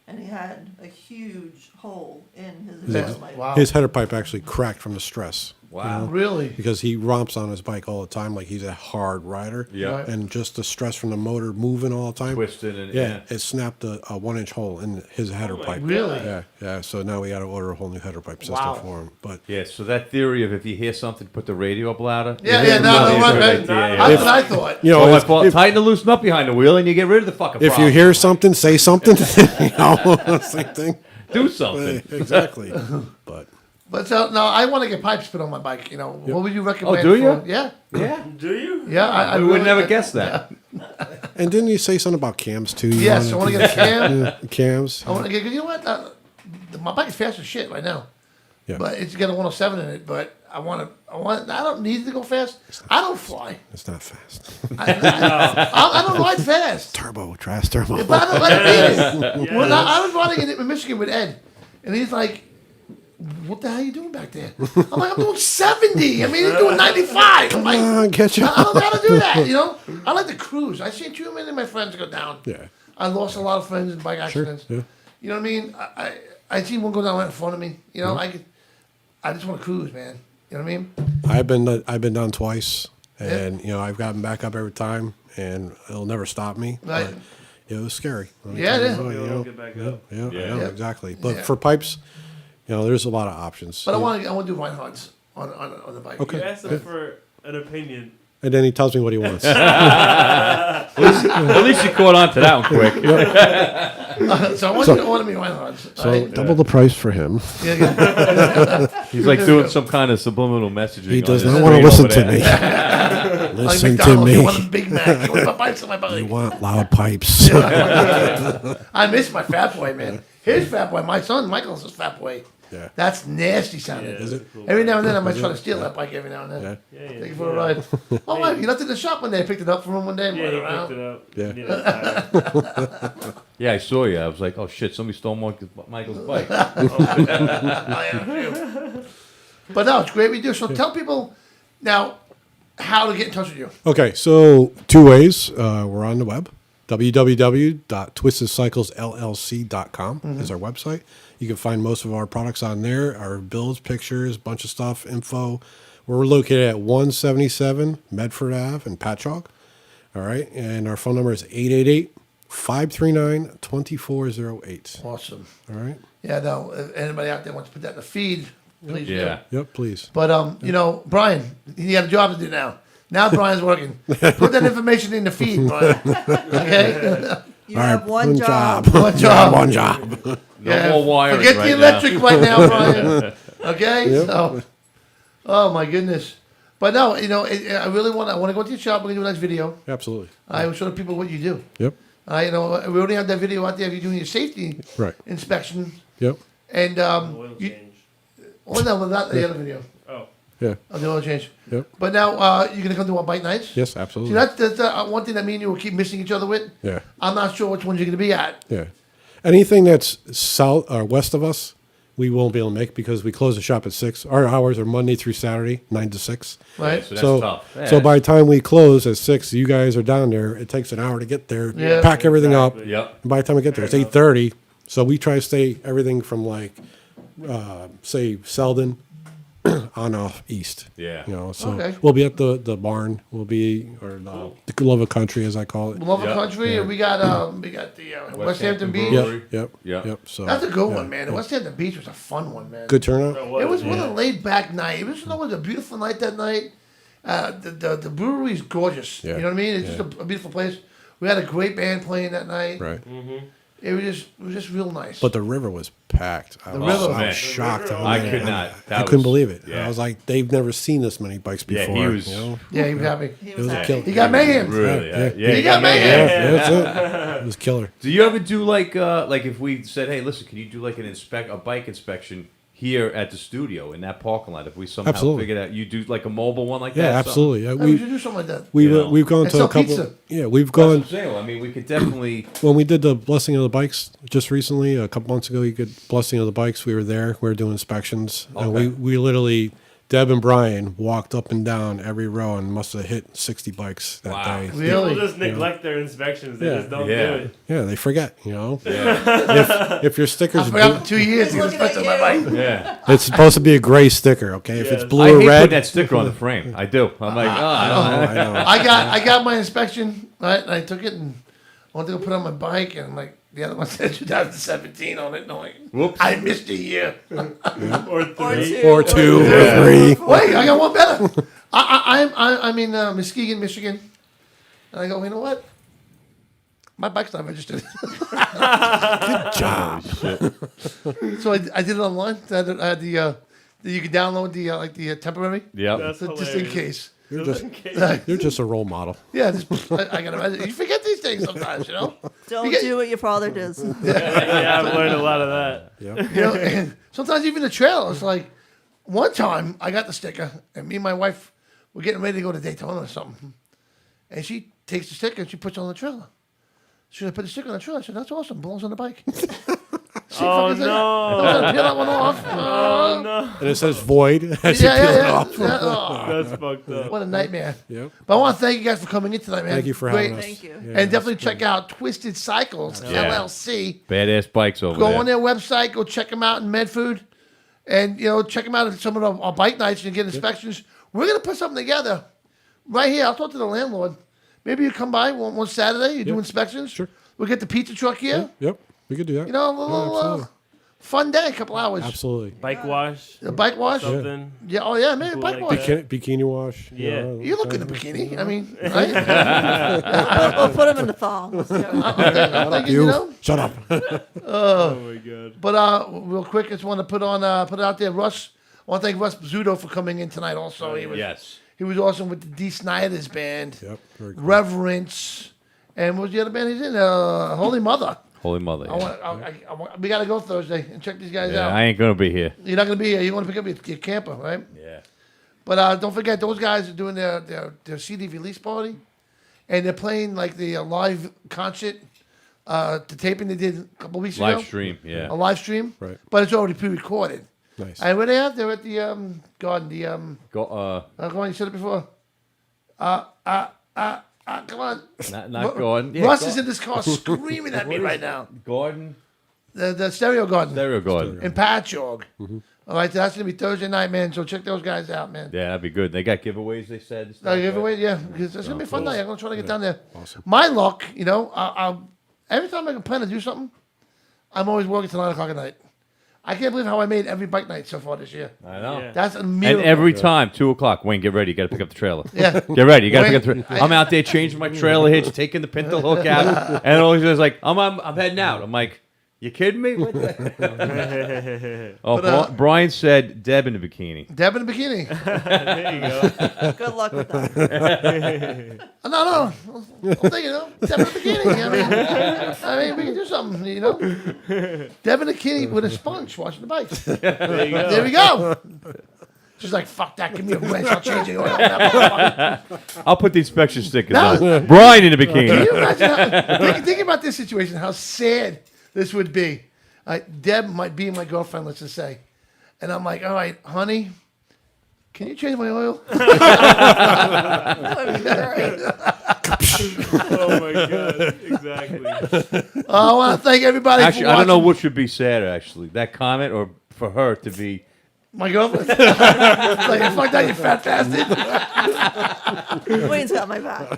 and he had a huge hole in his exhaust pipe. Wow. His header pipe actually cracked from the stress. Wow. Really? Because he romps on his bike all the time, like he's a hard rider. Yeah. Right. And just the stress from the motor moving all the time. Twisted and Yeah, it snapped a 1-inch hole in his header my pipe. God. Really? Yeah. So now we got to order a whole new header pipe system Wow. for him. But Yeah, so that theory of if you hear something, put the radio up louder. Yeah, It's a no, good right. idea, yeah. That's what I thought. you know, Well, if, well, tighten the loosen up behind the wheel, and you get rid of the fucking if problem. you hear something, say something. You know, same thing. Do something. Exactly. But But so no, I want to get pipes put on my bike. You know, what would you recommend? Oh, do you? Yeah. Yeah. Do you? Yeah, I would never guess that. And didn't you say something about cams too? Yes, I want to get a cam. Yeah, cams. I want to get. You know what? My bike is fast as shit right now. Yeah. But it's got a 107 in it. But I don't need it to go fast. I don't fly. It's not fast. I don't ride fast. Turbo, trash turbo. But I don't let it be. When I was riding in Michigan with Ed, and he's like, "What the hell are you doing back there?" I'm like, "I'm doing 70. I mean, he's doing 95." I'm like, on, catch up. I don't know how to do that. You know, I like to cruise. I seen too many of my friends go down. Yeah. I lost a lot of friends in bike accidents. Yeah. You know what I mean? I seen one go down right in front of me. You know, I just want to cruise, man. You know what I mean? I've been down twice, and you know I've gotten back up every time, and it'll never stop me. Right. But it was scary. Yeah, it is. Get back up. Yeah, exactly. But for pipes, you know, there's a lot of options. But I want to do Reinhardt's on the bike. You asked him for an opinion. And then he tells me what he wants. At least you caught on to that one quick. So I want you to order me Reinhardt's. So double the price for him. He's like doing some kind of subliminal messaging. He does on not his want to screen listen over to there. me. Listen like to me. You want a Big Mac. You want my pipes on my bike. You want loud pipes. I miss my Fat Boy, man. His Fat Boy. My son Michael's his Fat Boy. Yeah. That's nasty sounding. Is it? Every now and then I might try to steal that bike every now and then. Yeah. Take it for a ride. Oh, wait, he left it in the shop one day. I picked it up from him one day. And Yeah, he around. picked it up. Yeah. Yeah, I saw you. I was like, oh shit, somebody stole Michael's bike. But no, it's great we do. So tell people now how to get in touch with you. Okay, so two ways. We're on the web. www.twistedcyclesllc.com is our website. You can find most of our products on there, our bills, pictures, bunch of stuff, info. We're located at 177 Medford Ave in Patchogue. All right, and our phone number is 888-539-2408. Awesome. All right. Yeah, no, if anybody out there wants to put that in the feed, please do. Yep, please. But, you know, Brian, he got a job to do now. Now Brian's working. Put that information in the feed, Brian. Okay? You have one job. One job. One job. No more wiring Forget right the electric right now, Brian. Okay? Yep. So, oh, my goodness. But no, you know, I want to go to your shop. We're going to do a nice video. Absolutely. I will show the people what you do. Yep. You know, we already have that video out there of you doing your safety inspection. Yep. And, Oil change. oh, no, not the other video. Oh. Yeah. Oh, the oil change. Yep. But now, you're going to come to our bike nights? Yes, absolutely. See, that's one thing that me and you will keep missing each other with. Yeah. I'm not sure which ones you're going to be at. Yeah. Anything that's south or west of us, we won't be able to make because we close the shop at 6. Our hours are Monday through Saturday, 9 to 6. Right. So that's tough. Yeah. So by the time we close at 6, you guys are down there. It takes an hour to get there, pack everything up. Yep. And by the time we get there, it's 8:30. So we try to stay everything from like, say, Selden on off east. Yeah. You know, so Okay. we'll be at the barn. We'll be or the Love of Country, as I call it. Love of Country, Yeah. and we got the West Hampton Beach. Yep. So That's a good yeah, one, man. The West Hampton Beach was a fun one, man. Good turnout. It was one of the laid back night. It was a beautiful night that night. The brewery's gorgeous. Yeah. You know what I mean? It's just a beautiful place. We had a great band playing that night. Right. Mm-hmm. It was just real nice. But the river was packed. I was shocked. I could not. I couldn't believe it. Yeah. I was like, they've never seen this many bikes before. Yeah, he was. You know? Yeah, he was happy. It was a killer. He got mayhem. Really? Yeah. He got mayhem. Yeah, that's it. It was killer. Do you ever do like if we said, hey, listen, can you do like a bike inspection here at the studio in that parking lot? If we somehow Absolutely. figured out, you do like a mobile one like Yeah, that? absolutely. Yeah, We should do something like that. We've gone And to sell a couple. pizza. Yeah, we've That's what gone. I'm saying. I mean, we could definitely. When we did the blessing of the bikes just recently, a couple months ago, you could blessing of the bikes. We were there. We were doing inspections, and Okay. we literally, Deb and Brian walked up and down every row and must have hit 60 bikes that day. Really? People just neglect their inspections. They Yeah. just don't Yeah. do it. Yeah, they forget. You know, Yeah. if your stickers, I forgot for 2 years he was supposed on my bike. Yeah. it's supposed to be a gray sticker. Okay, if it's Yes. blue I or hate red, putting that sticker on the frame. I do. I'm like, I don't know. I got my inspection, right? And I took it and I went to go put it on my bike, and like the other one said 2017 on it. And I'm like, Whoops. I missed a year. Or three. or two, or three. Wait, I got one better. I'm in Muskegon, Michigan, and I go, you know what? My bike's not registered. Good job. So I did it online. I had the You can download the temporary. Yep. That's just in hilarious. case. You're just a role model. Yeah, I can imagine. You forget these things sometimes, you know. Don't do what your father does. Yeah, I've learned a lot of that. You know, and sometimes even the trailer. It's like one time I got the sticker, and me and my wife were getting ready to go to Daytona or something, and she takes the sticker and she puts it on the trailer. She put the sticker on the trailer. I said, "That's awesome. Belongs on the bike." Oh no! I'm gonna peel that one off. Oh no! And it says void as you peel it off. That's fucked up. What a nightmare. Yep. But I want to thank you guys for coming in tonight, man. Thank you for Great. having us. Thank you. Yeah, And definitely check out Twisted Cycles, Yeah. LLC. Badass bikes over Go there. on their website. Go check them out in Medford. And, check them out at some of our bike nights and get inspections. We're going to put something together right here. I'll talk to the landlord. Maybe you come by one Saturday. You do inspections. Sure. We'll get the pizza truck here. Yep. We could do that. A little fun day, a couple hours. Absolutely. Bike wash. A bike wash? Something. Yeah. Oh, yeah, maybe Cool bike like wash. Bikini wash. Yeah. You look in the bikini. I mean, right? We'll put him in the thong. I'm thinking, Shut up. Oh my god. But real quick, I just want to put it out there. Russ, I want to thank Russ Pzütto for coming in tonight. Also, he was awesome with the DEE SNIDER's band. Yep. Very cool. Reverence, and what was the other band he's in? Holy Mother. Holy Mother. We got to go Thursday and check these guys Yeah, out. I ain't gonna be here. You're not gonna be here. You want to pick up your camper, right? Yeah. But don't forget, those guys are doing their CD release party, and they're playing like the live concert, the taping they did a couple weeks ago. Live stream, yeah. A live stream, Right. but it's already pre-recorded. Nice. And where they at? They're at the garden. Come on, you said it before. Come on. Not Gordon. Yeah, Russ is in this car screaming at me right now. Gordon. The Stereo Garden. Stereo Garden. In Patchogue. All right, so that's going to be Thursday night, man. So check those guys out, man. Yeah, that'd be good. They got giveaways, they said. Giveaway, yeah. Because it's going to be a fun night. I'm going to try to get down there. Awesome. My luck, every time I can plan to do something, I'm always working till 9 o'clock at night. I can't believe how I made every bike night so far this year. I know. Yeah. That's a miracle. And every time, 2 o'clock, Wayne, get ready. You got to pick up the trailer. Yeah. Get ready. You got to Wayne, pick up the trailer. I'm out there changing my trailer hitch, taking the pinto hook out. And always was like, I'm heading out. I'm like, you kidding me? What the- Brian said Deb in the bikini. Deb in the bikini. There you go. Good luck with that. No. I'm thinking, Deb in the bikini. I mean, we can do something, Deb in the bikini with a sponge washing the bike. There you go. There we go. She's like, fuck that. Give me a wrench. I'll change it. I'll put the inspection stickers No. on. Brian in the Can you bikini. imagine think about this situation, how sad this would be. Deb might be my girlfriend, let's just say. And I'm like, all right, honey, can you change my oil? Oh my god. Exactly. I want to thank everybody Actually, for I don't know watching. what should be sadder, actually. That comment or for her to be... My girlfriend. Like, fuck that, you fat bastard. Wayne's got my back.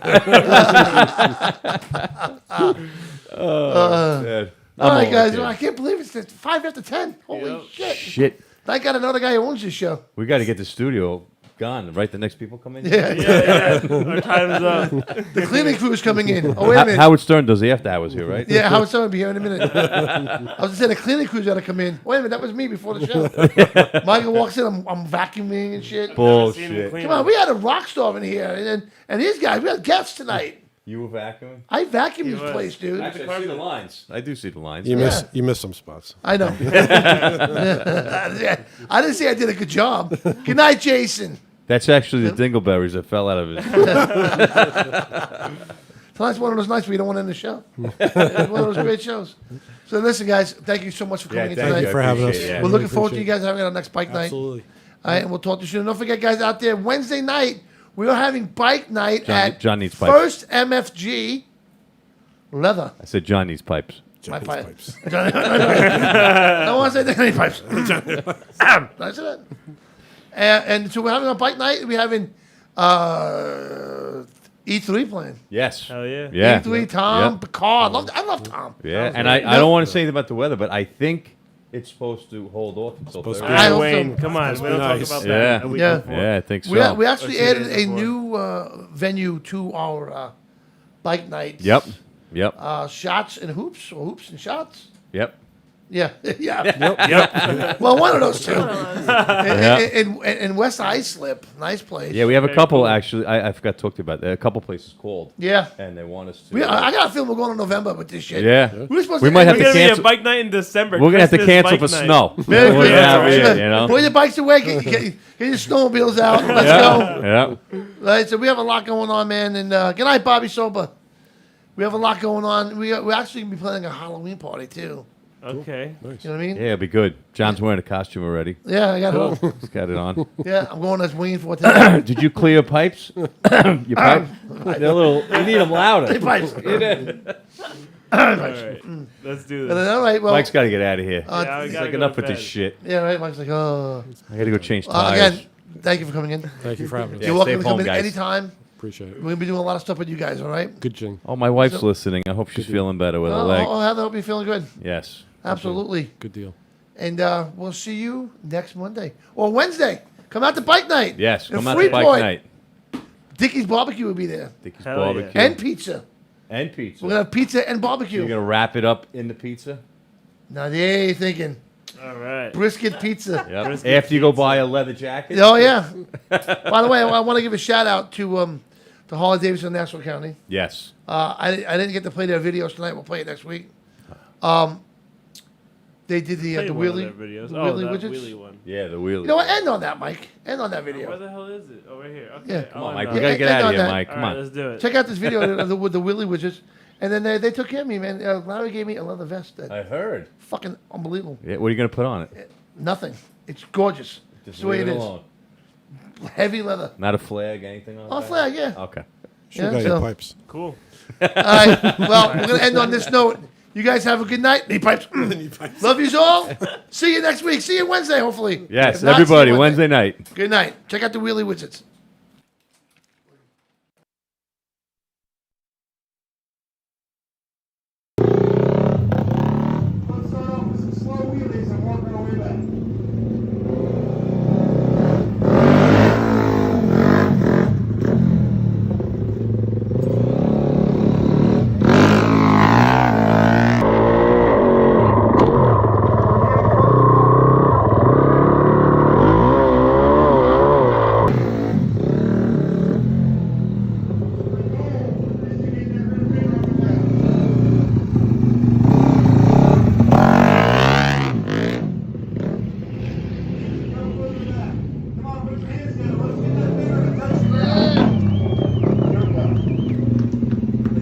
Man. All right, I'm guys. over I it. can't believe it's 5 after 10. Holy shit. Shit. Thank God another guy who owns this show. We got to get the studio gone, right? The next people come in? Yeah. Our time is up. The cleaning crew is coming in. Oh, wait a minute. Howard Stern does the after hours here, right? Yeah, Howard Stern will be here in a minute. I was going to say the cleaning crew's got to come in. Wait a minute, that was me before the show. Michael walks in, I'm vacuuming and shit. Bullshit. Come on, we had a rock star in here. And these guys, we had guests tonight. You were vacuuming? I vacuumed this place, dude. Actually, I see the lines. I do see the lines. You miss some spots. I know. I didn't say I did a good job. Good night, Jason. That's actually the dingleberries that fell out of it. Tonight's one of those nights where you don't want to end the show. It's one of those great shows. So listen, guys, thank you so much for coming in tonight. Thank you for having us. Yeah. We're looking forward to you guys having our next bike night. Absolutely. All right, and we'll talk to you soon. Don't forget, guys, out there, Wednesday night, we are having bike night at John needs pipes. First MFG Leather. I said John needs pipes. My pipes. I don't want to say any pipes. Did I say that? And so we're having a bike night. We're having E3 playing. Yes. Hell yeah. Yeah. E3, Tom, Yep. Picard. I love Tom. Yeah, and I don't want to say anything about the weather, but I think it's supposed to hold off until Supposed to Thursday. be- I Alright, hope Wayne, so. come on. We don't Nice. talk about Yeah. that. a week Yeah. before. Yeah, I think so. We actually Or 2 added days a before. new venue to our bike nights. Yep. Shots and hoops, or hoops and shots. Yep. Yeah, yeah. Yep. Well, one of those two. Yeah. And West Islip, nice place. Yeah, we have a couple actually. I forgot to talk to you about that. A couple places called. Yeah. And they want us to. I got a feeling we're going in November with this shit. Yeah. We're supposed We to might have We're to gonna be cancel. a bike night in December. We're gonna have to Christmas cancel bike for night. snow. Very We're good. gonna have it, you know. Put your bikes away. Get your snowmobiles out. Let's go. Yeah. Right, so we have a lot going on, man. And good night, Bobby Soba. We have a lot going on. We're actually going to be planning a Halloween party, too. Okay. You know what I mean? Yeah, it'll be good. John's wearing a costume already. Yeah, I got it on. He's got it on. Yeah, I'm going as Wayne for today. Did you clear your pipes? Your pipe? They're a little. You need them louder. Hey, pipes. All right. Let's do this. All right, well. Mike's got to get out of here. Yeah, we He's gotta like go enough to with this bed. shit. Yeah, right. Mike's like, oh. I got to go change tires. Again, thank you for coming in. Thank you for having us. You're Yeah, welcome stay to come home, in guys. anytime. Appreciate it. We're going to be doing a lot of stuff with you guys, all right? Good Jing. Oh, my wife's So- listening. I hope she's feeling better with her leg. Oh, Heather, hope you're feeling good. Yes. Absolutely. Good deal. And we'll see you next Monday. Or Wednesday. Come out to bike night. Yes, In come out to bike Freeport. night. Dickie's Barbecue will be there. Dickie's Hell barbecue. And pizza. And pizza. We're going to have pizza and barbecue. You're gonna wrap it up in the pizza. Now, there you're thinking. All right. Brisket pizza. Yep. Brisket After you go buy a leather jacket. Oh, yeah. By the way, I want to give a shout out to Harley Davidson in Nassau County. Yes. I didn't get to play their videos tonight. We'll play it next week. They did the Play one of wheelie, their videos. the Oh, wheelie that widgets. wheelie one. Yeah, the wheelie. You know what? End on that, Mike. End on that video. Where the hell is it? Oh, right here. Okay. Yeah. Come on, I'll Mike. end We on gotta it. get End out on of here, that. Mike. All Come right, on. let's do it. Check out this video with the wheelie widgets. And then they took care of me, man. Larry gave me a leather vest. That I heard. fucking unbelievable. Yeah, what are you gonna put on it? Nothing. It's gorgeous. Just It's the way leave it it is. alone. Heavy leather. Not a flag, anything on Oh, that? flag, yeah. Okay. Should Yeah, got so- your pipes. Cool. All right. Well, we're going to end on this note. You guys have a good night. Knee pipes. Love yous all. See you next week. See you Wednesday, hopefully. Yes, If not, see you everybody, Wednesday night. Good night. Check out the wheelie widgets.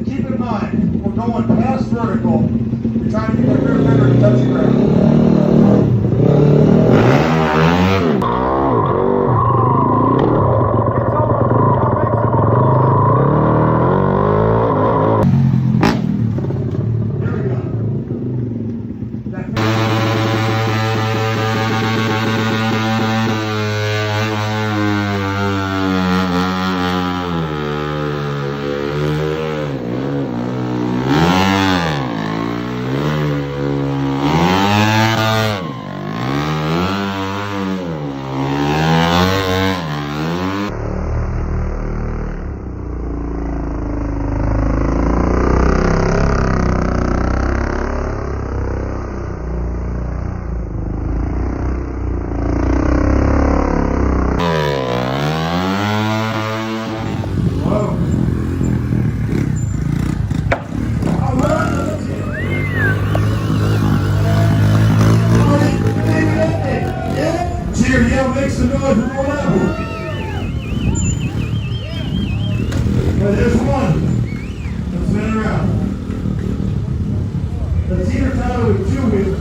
Keep in mind, we're going past vertical. We're trying to get the rear fender to touch the ground. Cheer, yeah, make some noise, roll out. Okay, there's one. Let's spin around. The teeter totter with 2 wheels.